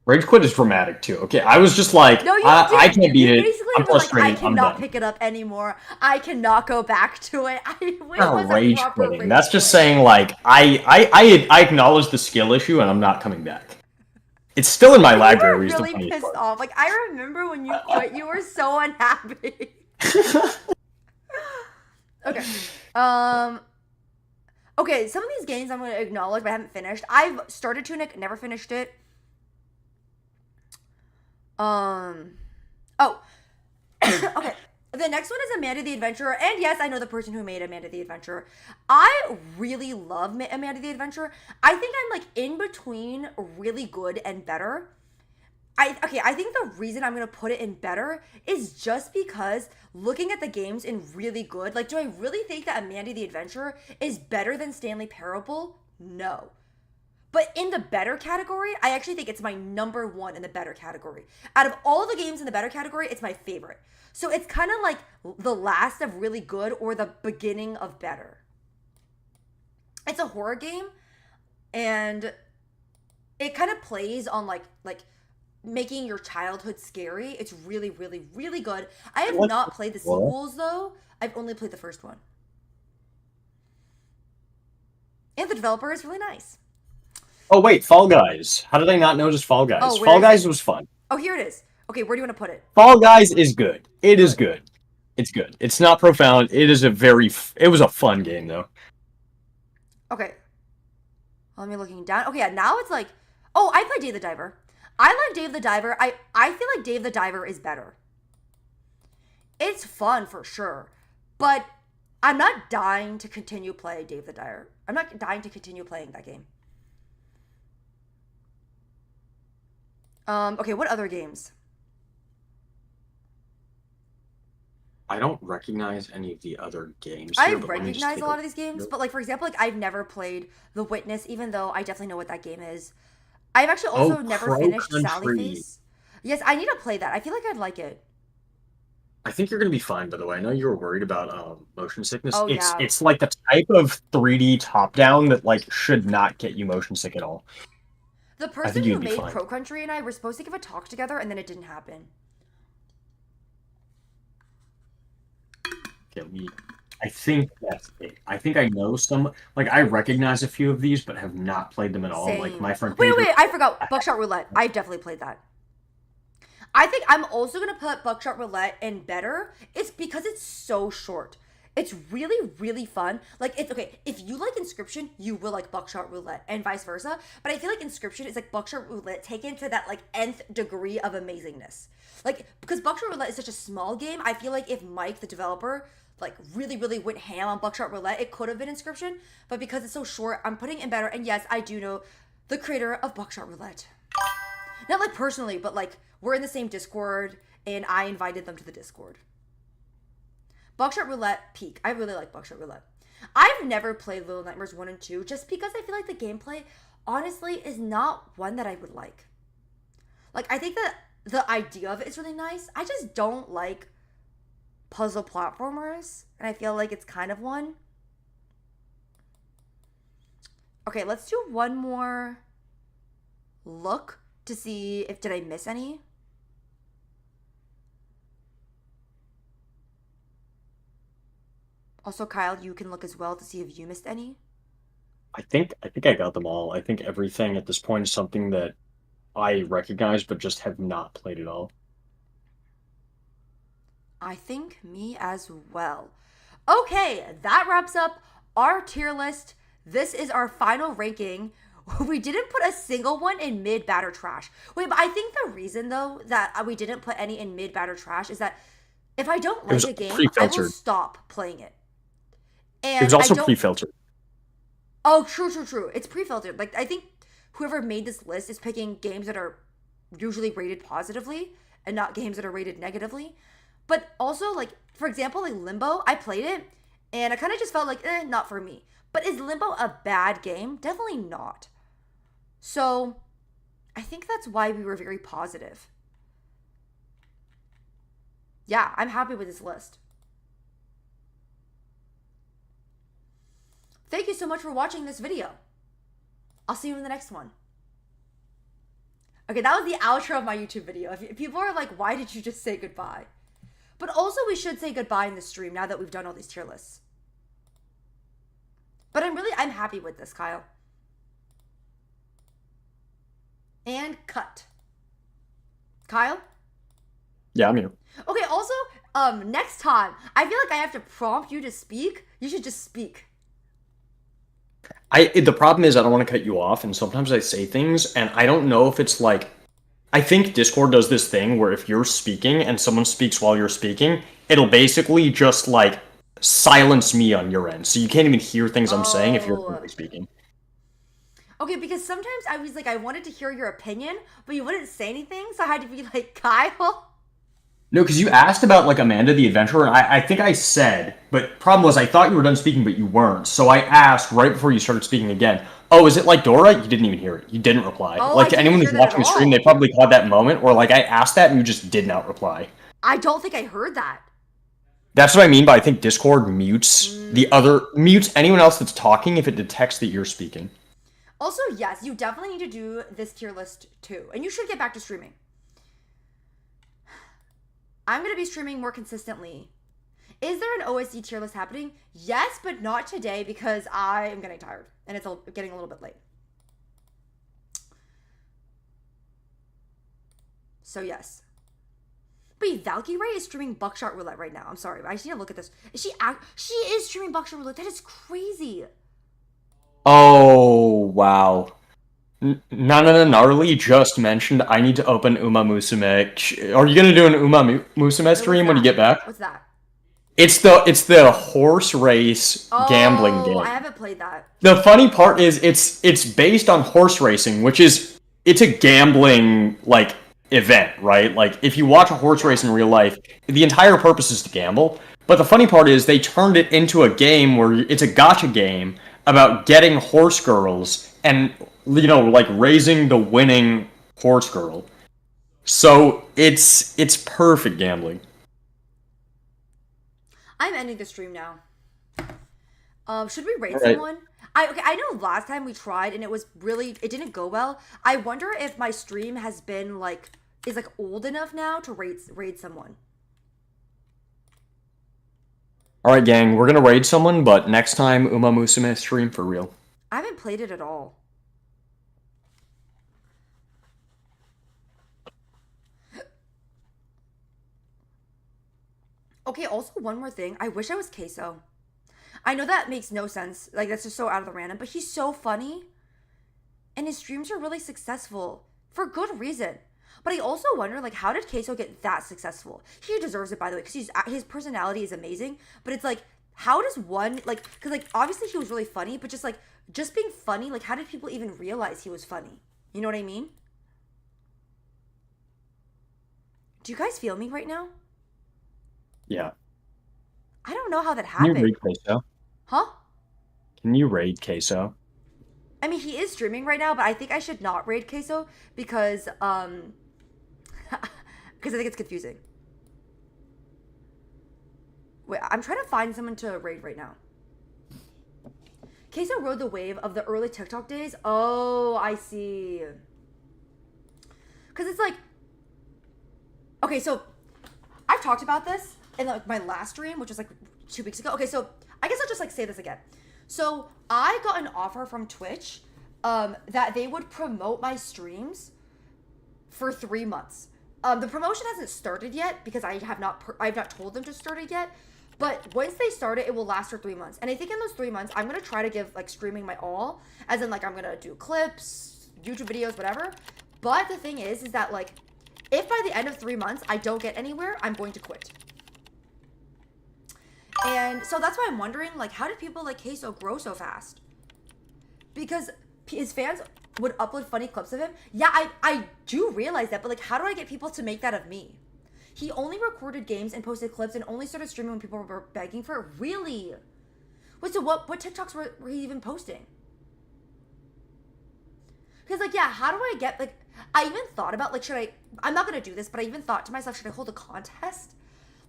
Rage quit is dramatic too. Okay, I was just like, No, you I didn't. can't beat You it. basically I'm were like, I frustrated. I'm cannot done. pick it up anymore. I cannot go back to it. It Not was a rage proper quitting. rage That's just quit. saying like I acknowledge the skill issue and I'm not coming back. It's still in my But you library. were Is the really funniest pissed part. off. Like, I remember when you quit, you were so unhappy. Okay. Um. Okay, some of these games I'm going to acknowledge, but I haven't finished. I've started Tunic, never finished it. Um. Oh. Okay. The next one is Amanda the Adventurer, and yes, I know the person who made Amanda the Adventurer. I really love Amanda the Adventurer. I think I'm like in between really good and better. I think the reason I'm gonna put it in better is just because looking at the games in really good, like, do I really think that Amanda the Adventurer is better than Stanley Parable? No. But in the better category, I actually think it's my number one in the better category. Out of all the games in the better category, it's my favorite. So it's kind of like the last of really good or the beginning of better. It's a horror game, and it kind of plays on like making your childhood scary. It's really, really, really good. I have What? not played the What? sequels though. I've only played the first one. And the developer is really nice. Oh wait, Fall Guys. How did I not notice Fall Guys? Oh, where Fall is it? Guys was fun. Oh, here it is. Okay, where do you want to put it? Fall Guys is good. It is Good. good. It's good. It's not profound. It is a very. It was a fun game though. Okay. Let me looking down. Okay, yeah, now it's like, oh, I play Dave the Diver. I like Dave the Diver. I feel like Dave the Diver is better. It's fun for sure, but I'm not dying to continue play Dave the Diver. I'm not dying to continue playing that game. Okay, what other games? I don't recognize any of the other games I here, but let me just recognize take a a lot of these games, but like for example, like I've never played The Witness, even though I definitely know what that game is. I've actually Oh, also never Crow finished Sally Country. Face. Yes, I need to play that. I feel like I'd like it. I think you're gonna be fine, by the way. I know you were worried about motion sickness. Oh It's yeah. it's like the type of 3D top down that like should not get you motion sick at all. The I person think who you'd be made fine. Crow Country and I were supposed to give a talk together, and then it didn't happen. Okay, I think that's it. I think I know some like I recognize a few of these, but have not played them at all. Like Same. my friend Wait, Pedro. wait, I forgot. Buckshot Roulette. I've definitely played that. I think I'm also gonna put Buckshot Roulette in better. It's because it's so short. It's really, really fun. Like it's okay. If you like Inscription, you will like Buckshot Roulette, and vice versa. But I feel like Inscription is like Buckshot Roulette taken to that like nth degree of amazingness. Like because Buckshot Roulette is such a small game, I feel like if Mike, the developer, like really, really went ham on Buckshot Roulette, it could have been Inscription. But because it's so short, I'm putting it in better. And yes, I do know the creator of Buckshot Roulette. Not like personally, but like we're in the same Discord and I invited them to the Discord. Buckshot Roulette peak. I really like Buckshot Roulette. I've never played Little Nightmares 1 and 2 just because I feel like the gameplay honestly is not one that I would like. Like I think that the idea of it is really nice. I just don't like puzzle platformers and I feel like it's kind of one. Okay, let's do one more look to see if did I miss any. Also, Kyle, you can look as well to see if you missed any. I think I got them all. I think everything at this point is something that I recognize but just have not played at all. I think me as well. Okay, that wraps up our tier list. This is our final ranking. We didn't put a single one in mid, bad, or trash. Wait, but I think the reason though that we didn't put any in mid, bad, or trash is that if I don't It like was a game, I will pre-filtered. stop playing it. It was And I also don't. pre-filtered. Oh, true, true, true. It's pre-filtered. Like I think whoever made this list is picking games that are usually rated positively and not games that are rated negatively. But also, like for example, like Limbo, I played it and I kind of just felt like, not for me. But is Limbo a bad game? Definitely not. So I think that's why we were very positive. Yeah, I'm happy with this list. Thank you so much for watching this video. I'll see you in the next one. Okay, that was the outro of my YouTube video. If people are like, why did you just say goodbye? But also we should say goodbye in the stream now that we've done all these tier lists. But I'm happy with this, Kyle. And cut. Kyle? Yeah, I'm here. Okay, also, next time, I feel like I have to prompt you to speak. You should just speak. The problem is I don't want to cut you off, and sometimes I say things, and I don't know if it's like, I think Discord does this thing where if you're speaking and someone speaks while you're speaking, it'll basically just like silence me on your end, so you can't even hear things I'm saying if you're currently speaking. Okay, because sometimes I was like, I wanted to hear your opinion, but you wouldn't say anything, so I had to be like, Kyle. No, because you asked about like Amanda the Adventurer, and I think I said, but problem was I thought you were done speaking, but you weren't. So I asked right before you started speaking again, oh, is it like Dora? You didn't even hear it. You didn't reply. Oh, like to anyone who's watching the stream, they probably caught that moment where like I asked that and you just did not reply. I don't think I heard that. That's what I mean by I think Discord mutes mutes anyone else that's talking if it detects that you're speaking. Also, yes, you definitely need to do this tier list too, and you should get back to streaming. I'm going to be streaming more consistently. Is there an OSD tier list happening? Yes, but not today because I am getting tired and it's getting a little bit late. So yes. Wait, Valkyrie is streaming Buckshot Roulette right now. I'm sorry, but I just need to look at this. She is streaming Buckshot Roulette. That is crazy. Oh, wow. Nana Gnarly just mentioned I need to open Uma Musume. Are you gonna do an Uma Musume stream when you get back? What's that? It's the horse race gambling game. Oh, I haven't played that. The funny part is it's based on horse racing, which is it's a gambling like event, right? Like if you watch a horse race in real life, the entire purpose is to gamble. But the funny part is they turned it into a game where it's a gacha game about getting horse girls and like raising the winning horse girl. So it's perfect gambling. I'm ending the stream now. Should we rate someone? I know last time we tried and it didn't go well. I wonder if my stream has been is old enough now to raid someone. Alright gang, we're gonna raid someone, but next time Uma Musume stream for real. I haven't played it at all. Okay, also one more thing. I wish I was Queso. I know that makes no sense. Like, that's just so out of the random, but he's so funny. And his streams are really successful. For good reason. But I also wonder, how did Queso get that successful? He deserves it, by the way, because his personality is amazing. But it's how does one, because, obviously he was really funny, but just being funny, how did people even realize he was funny? You know what I mean? Do you guys feel me right now? Yeah. I don't know how that happened. Can you raid Queso? Huh? Can you raid Queso? I mean, he is streaming right now, but I think I should not raid Queso because, because I think it's confusing. Wait, I'm trying to find someone to raid right now. Queso rode the wave of the early TikTok days. Oh, I see. Because it's okay, so I've talked about this in my last stream, which was 2 weeks ago. Okay, so I guess I'll just say this again. So I got an offer from Twitch that they would promote my streams for 3 months. The promotion hasn't started yet because I have not told them to start it yet. But once they start it, it will last for 3 months. And I think in those 3 months, I'm gonna try to give streaming my all, as in I'm gonna do clips, YouTube videos, whatever. But the thing is that if by the end of 3 months I don't get anywhere, I'm going to quit. And so that's why I'm wondering, how did people like Queso grow so fast? Because his fans would upload funny clips of him. Yeah, I do realize that, but how do I get people to make that of me? He only recorded games and posted clips and only started streaming when people were begging for it. Really? Wait, so what TikToks were he even posting? Because yeah, how do I get I even thought about I'm not gonna do this, but I even thought to myself, should I hold a contest?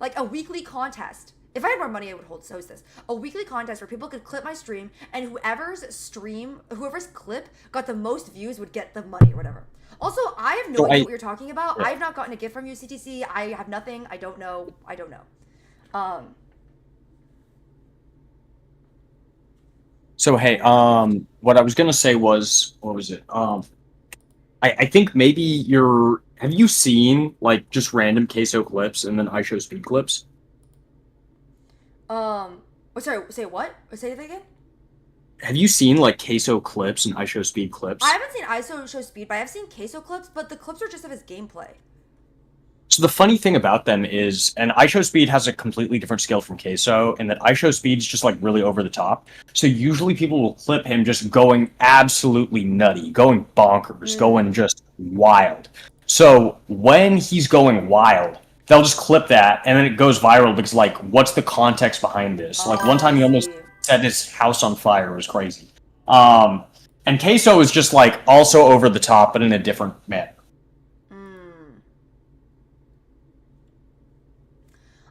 A weekly contest If I had more money, I would host this. A weekly contest where people could clip my stream, and whoever's clip got the most views would get the money or whatever. Also, I have no So idea I what you're talking about. yeah. I have not gotten a gift from you, CTC. I have nothing. I don't know. I don't know. Um, So hey, what I was gonna say was, what was it? I think maybe have you seen like just random queso clips and then I show speed clips? sorry, say what? Say it again? Have you seen like queso clips and I show speed I clips? haven't seen ISO show speed, but I have seen queso clips, but the clips are just of his gameplay. So the funny thing about them is, and iShow Speed has a completely different scale from Queso, and that iShow Speed's just like really over the top. So usually people will clip him just going absolutely nutty, going bonkers, going just wild. So when he's going wild, they'll just clip that, and then it goes viral because like, what's the context behind this? Like one Oh, I time he almost see. set his house on fire. It was crazy. Um, and Queso is just like also over the top, but in a different manner. Mm.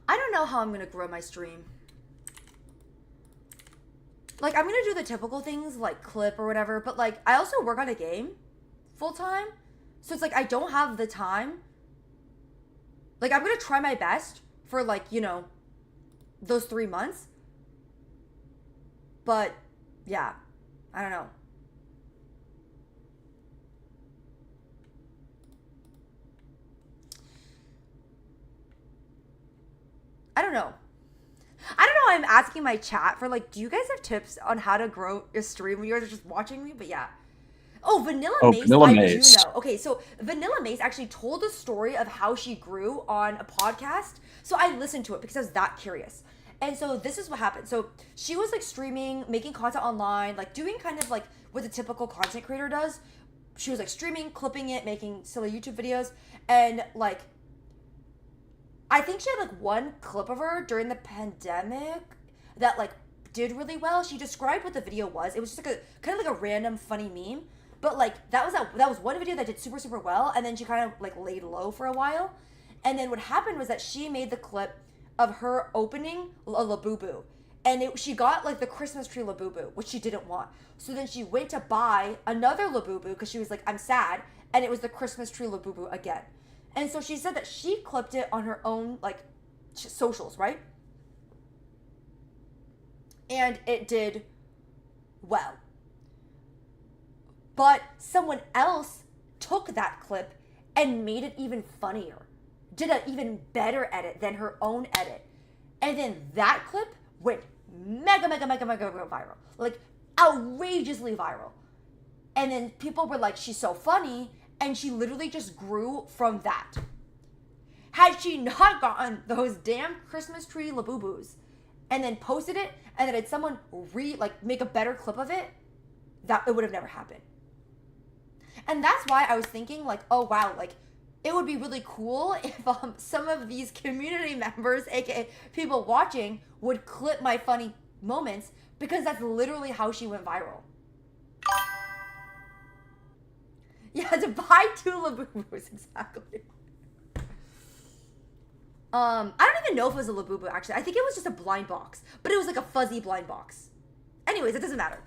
I don't know how I'm gonna grow my stream. Like, I'm gonna do the typical things like clip or whatever, but like, I also work on a game full time. So it's like, I don't have the time. Like, I'm gonna try my best for like, those 3 months. But yeah, I don't know. I don't know. I don't know why I'm asking my chat for like, do you guys have tips on how to grow your stream when you guys are just watching me? But yeah. Oh, Vanilla Oh, Mace, Vanilla I do Mace. know. Okay, so Vanilla Mace actually told the story of how she grew on a podcast. So I listened to it because I was that curious. And so this is what happened. So she was like streaming, making content online, like doing kind of like what the typical content creator does. She was like streaming, clipping it, making silly YouTube videos, and like I think she had like one clip of her during the pandemic that like did really well. She described what the video was. It was just like a kind of like a random funny meme. But like that was one video that did super super well, and then she kind of like laid low for a while. And then what happened was that she made the clip of her opening a Labubu. And she got like the Christmas tree Labubu, which she didn't want. So then she went to buy another Labubu because she was like, I'm sad. And it was the Christmas tree Labubu again. And so she said that she clipped it on her own like socials, right? And it did well. But someone else took that clip and made it even funnier. Did an even better edit than her own edit. And then that clip went mega, mega, mega, mega viral. Like outrageously viral. And then people were like, she's so funny. And she literally just grew from that. Had she not gotten those damn Christmas tree Labubus and then posted it and then had someone make a better clip of it, that it would have never happened. And that's why I was thinking like, oh wow, like it would be really cool if some of these community members, aka people watching, would clip my funny moments because that's literally how she went viral. Yeah, to buy two Labubus, exactly. I don't even know if it was a Labubu, actually. I think it was just a blind box, but it was like a fuzzy blind box. Anyways, it doesn't matter.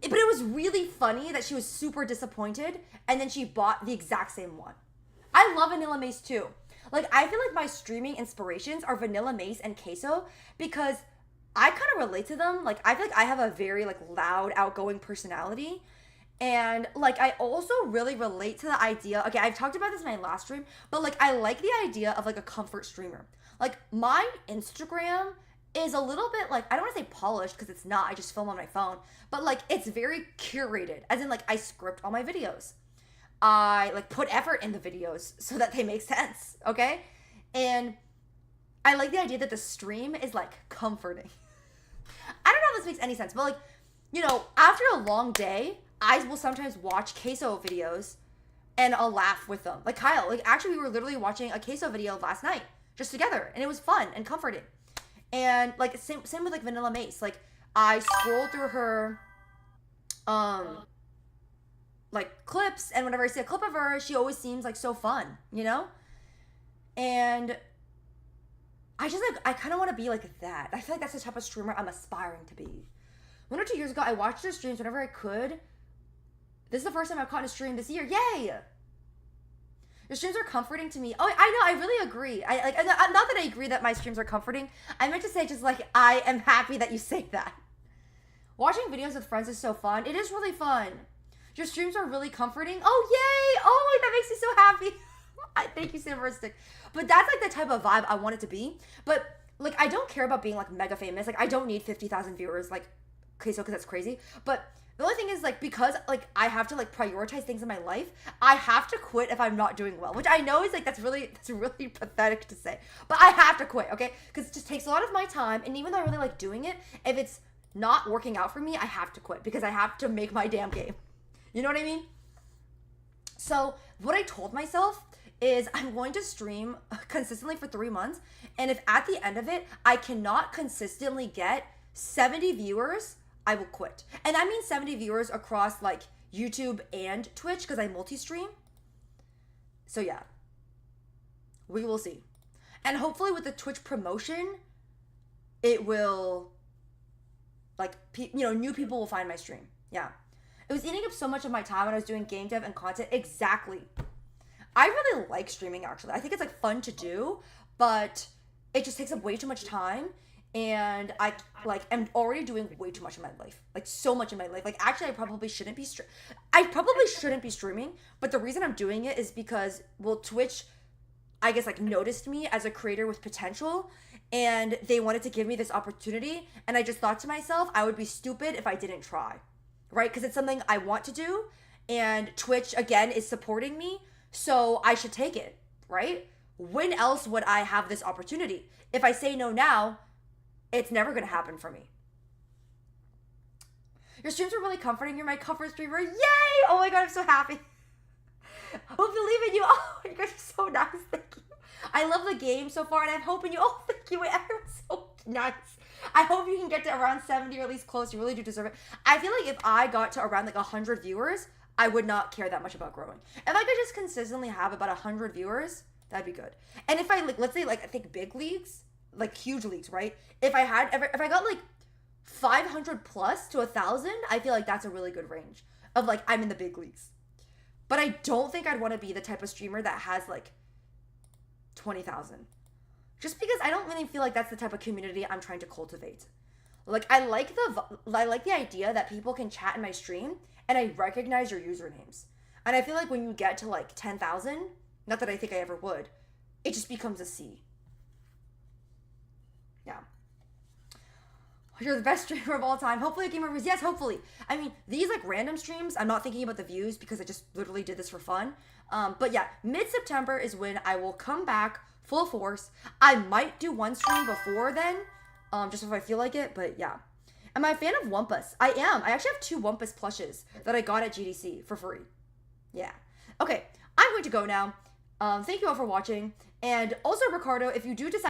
But it was really funny that she was super disappointed, and then she bought the exact same one. I love Vanilla Mace too. Like, I feel like my streaming inspirations are Vanilla Mace and Queso because I kind of relate to them. Like, I feel like I have a very, like, loud, outgoing personality. And like I also really relate to the idea. Okay, I've talked about this in my last stream, but like I like the idea of like a comfort streamer. Like my Instagram is a little bit like I don't want to say polished because it's not. I just film on my phone, but like it's very curated. As in like I script all my videos. I like put effort in the videos so that they make sense, okay? And I like the idea that the stream is like comforting. I don't know if this makes any sense, but like, after a long day, I will sometimes watch queso videos and I'll laugh with them. Like Kyle, like actually we were literally watching a queso video last night just together and it was fun and comforting. And like same with like Vanilla Mace. Like I scroll through her like clips and whenever I see a clip of her, she always seems like so fun, And I kind of want to be like that. I feel like that's the type of streamer I'm aspiring to be. 1 or 2 years ago, I watched their streams whenever I could. This is the first time I've caught a stream this year. Yay! Your streams are comforting to me. Oh, I know. I really agree. Not that I agree that my streams are comforting. I meant to say just like I am happy that you say that. Watching videos with friends is so fun. It is really fun. Your streams are really comforting. Oh, yay! Oh, that makes me so happy. Thank you, Simverstic. But that's like the type of vibe I want it to be. But like, I don't care about being like mega famous. Like, I don't need 50,000 viewers. Like, okay, so because that's crazy. But the only thing is like, because like I have to like prioritize things in my life, I have to quit if I'm not doing well. Which I know is like that's really pathetic to say. But I have to quit, okay? Because it just takes a lot of my time. And even though I really like doing it, if it's not working out for me, I have to quit because I have to make my damn game. You know what I mean? So what I told myself is I'm going to stream consistently for 3 months. And if at the end of it, I cannot consistently get 70 viewers, I will quit. And I mean 70 viewers across like YouTube and Twitch because I multi-stream. So yeah, we will see. And hopefully with the Twitch promotion, it will like, new people will find my stream. Yeah. It was eating up so much of my time when I was doing game dev and content. Exactly. I really like streaming, actually. I think it's like fun to do, but it just takes up way too much time. And I like am already doing way too much in my life, like so much in my life. Like actually, I probably shouldn't be streaming. But the reason I'm doing it is because Twitch, I guess like noticed me as a creator with potential, and they wanted to give me this opportunity. And I just thought to myself, I would be stupid if I didn't try, right? Because it's something I want to do, and Twitch again is supporting me, so I should take it, right? When else would I have this opportunity? If I say no now, it's never going to happen for me. Your streams are really comforting. You're my comfort streamer. Yay! Oh my god, I'm so happy. We'll believe in you. Oh, you guys are so nice. Thank you. I love the game so far, and I'm hoping you. Oh, thank you. Everyone's so nice. I hope you can get to around 70 or at least close. You really do deserve it. I feel like if I got to around like 100 viewers, I would not care that much about growing. If I could just consistently have about 100 viewers, that'd be good. And if I like, let's say like I think big leagues, like huge leagues, right? If I got like 500 plus to 1,000, I feel like that's a really good range of like I'm in the big leagues. But I don't think I'd want to be the type of streamer that has like 20,000. Just because I don't really feel like that's the type of community I'm trying to cultivate. Like I like the idea that people can chat in my stream and I recognize your usernames. And I feel like when you get to like 10,000, not that I think I ever would, it just becomes a C. Yeah. You're the best streamer of all time. Hopefully, Game Reviews. Yes, hopefully. I mean, these like random streams, I'm not thinking about the views because I just literally did this for fun. But yeah, mid-September is when I will come back full force. I might do one stream before then, just if I feel like it. But yeah. Am I a fan of Wumpus? I am. I actually have 2 Wumpus plushes that I got at GDC for free. Yeah. Okay, I'm going to go now. Thank you all for watching. And also, Ricardo, if you do decide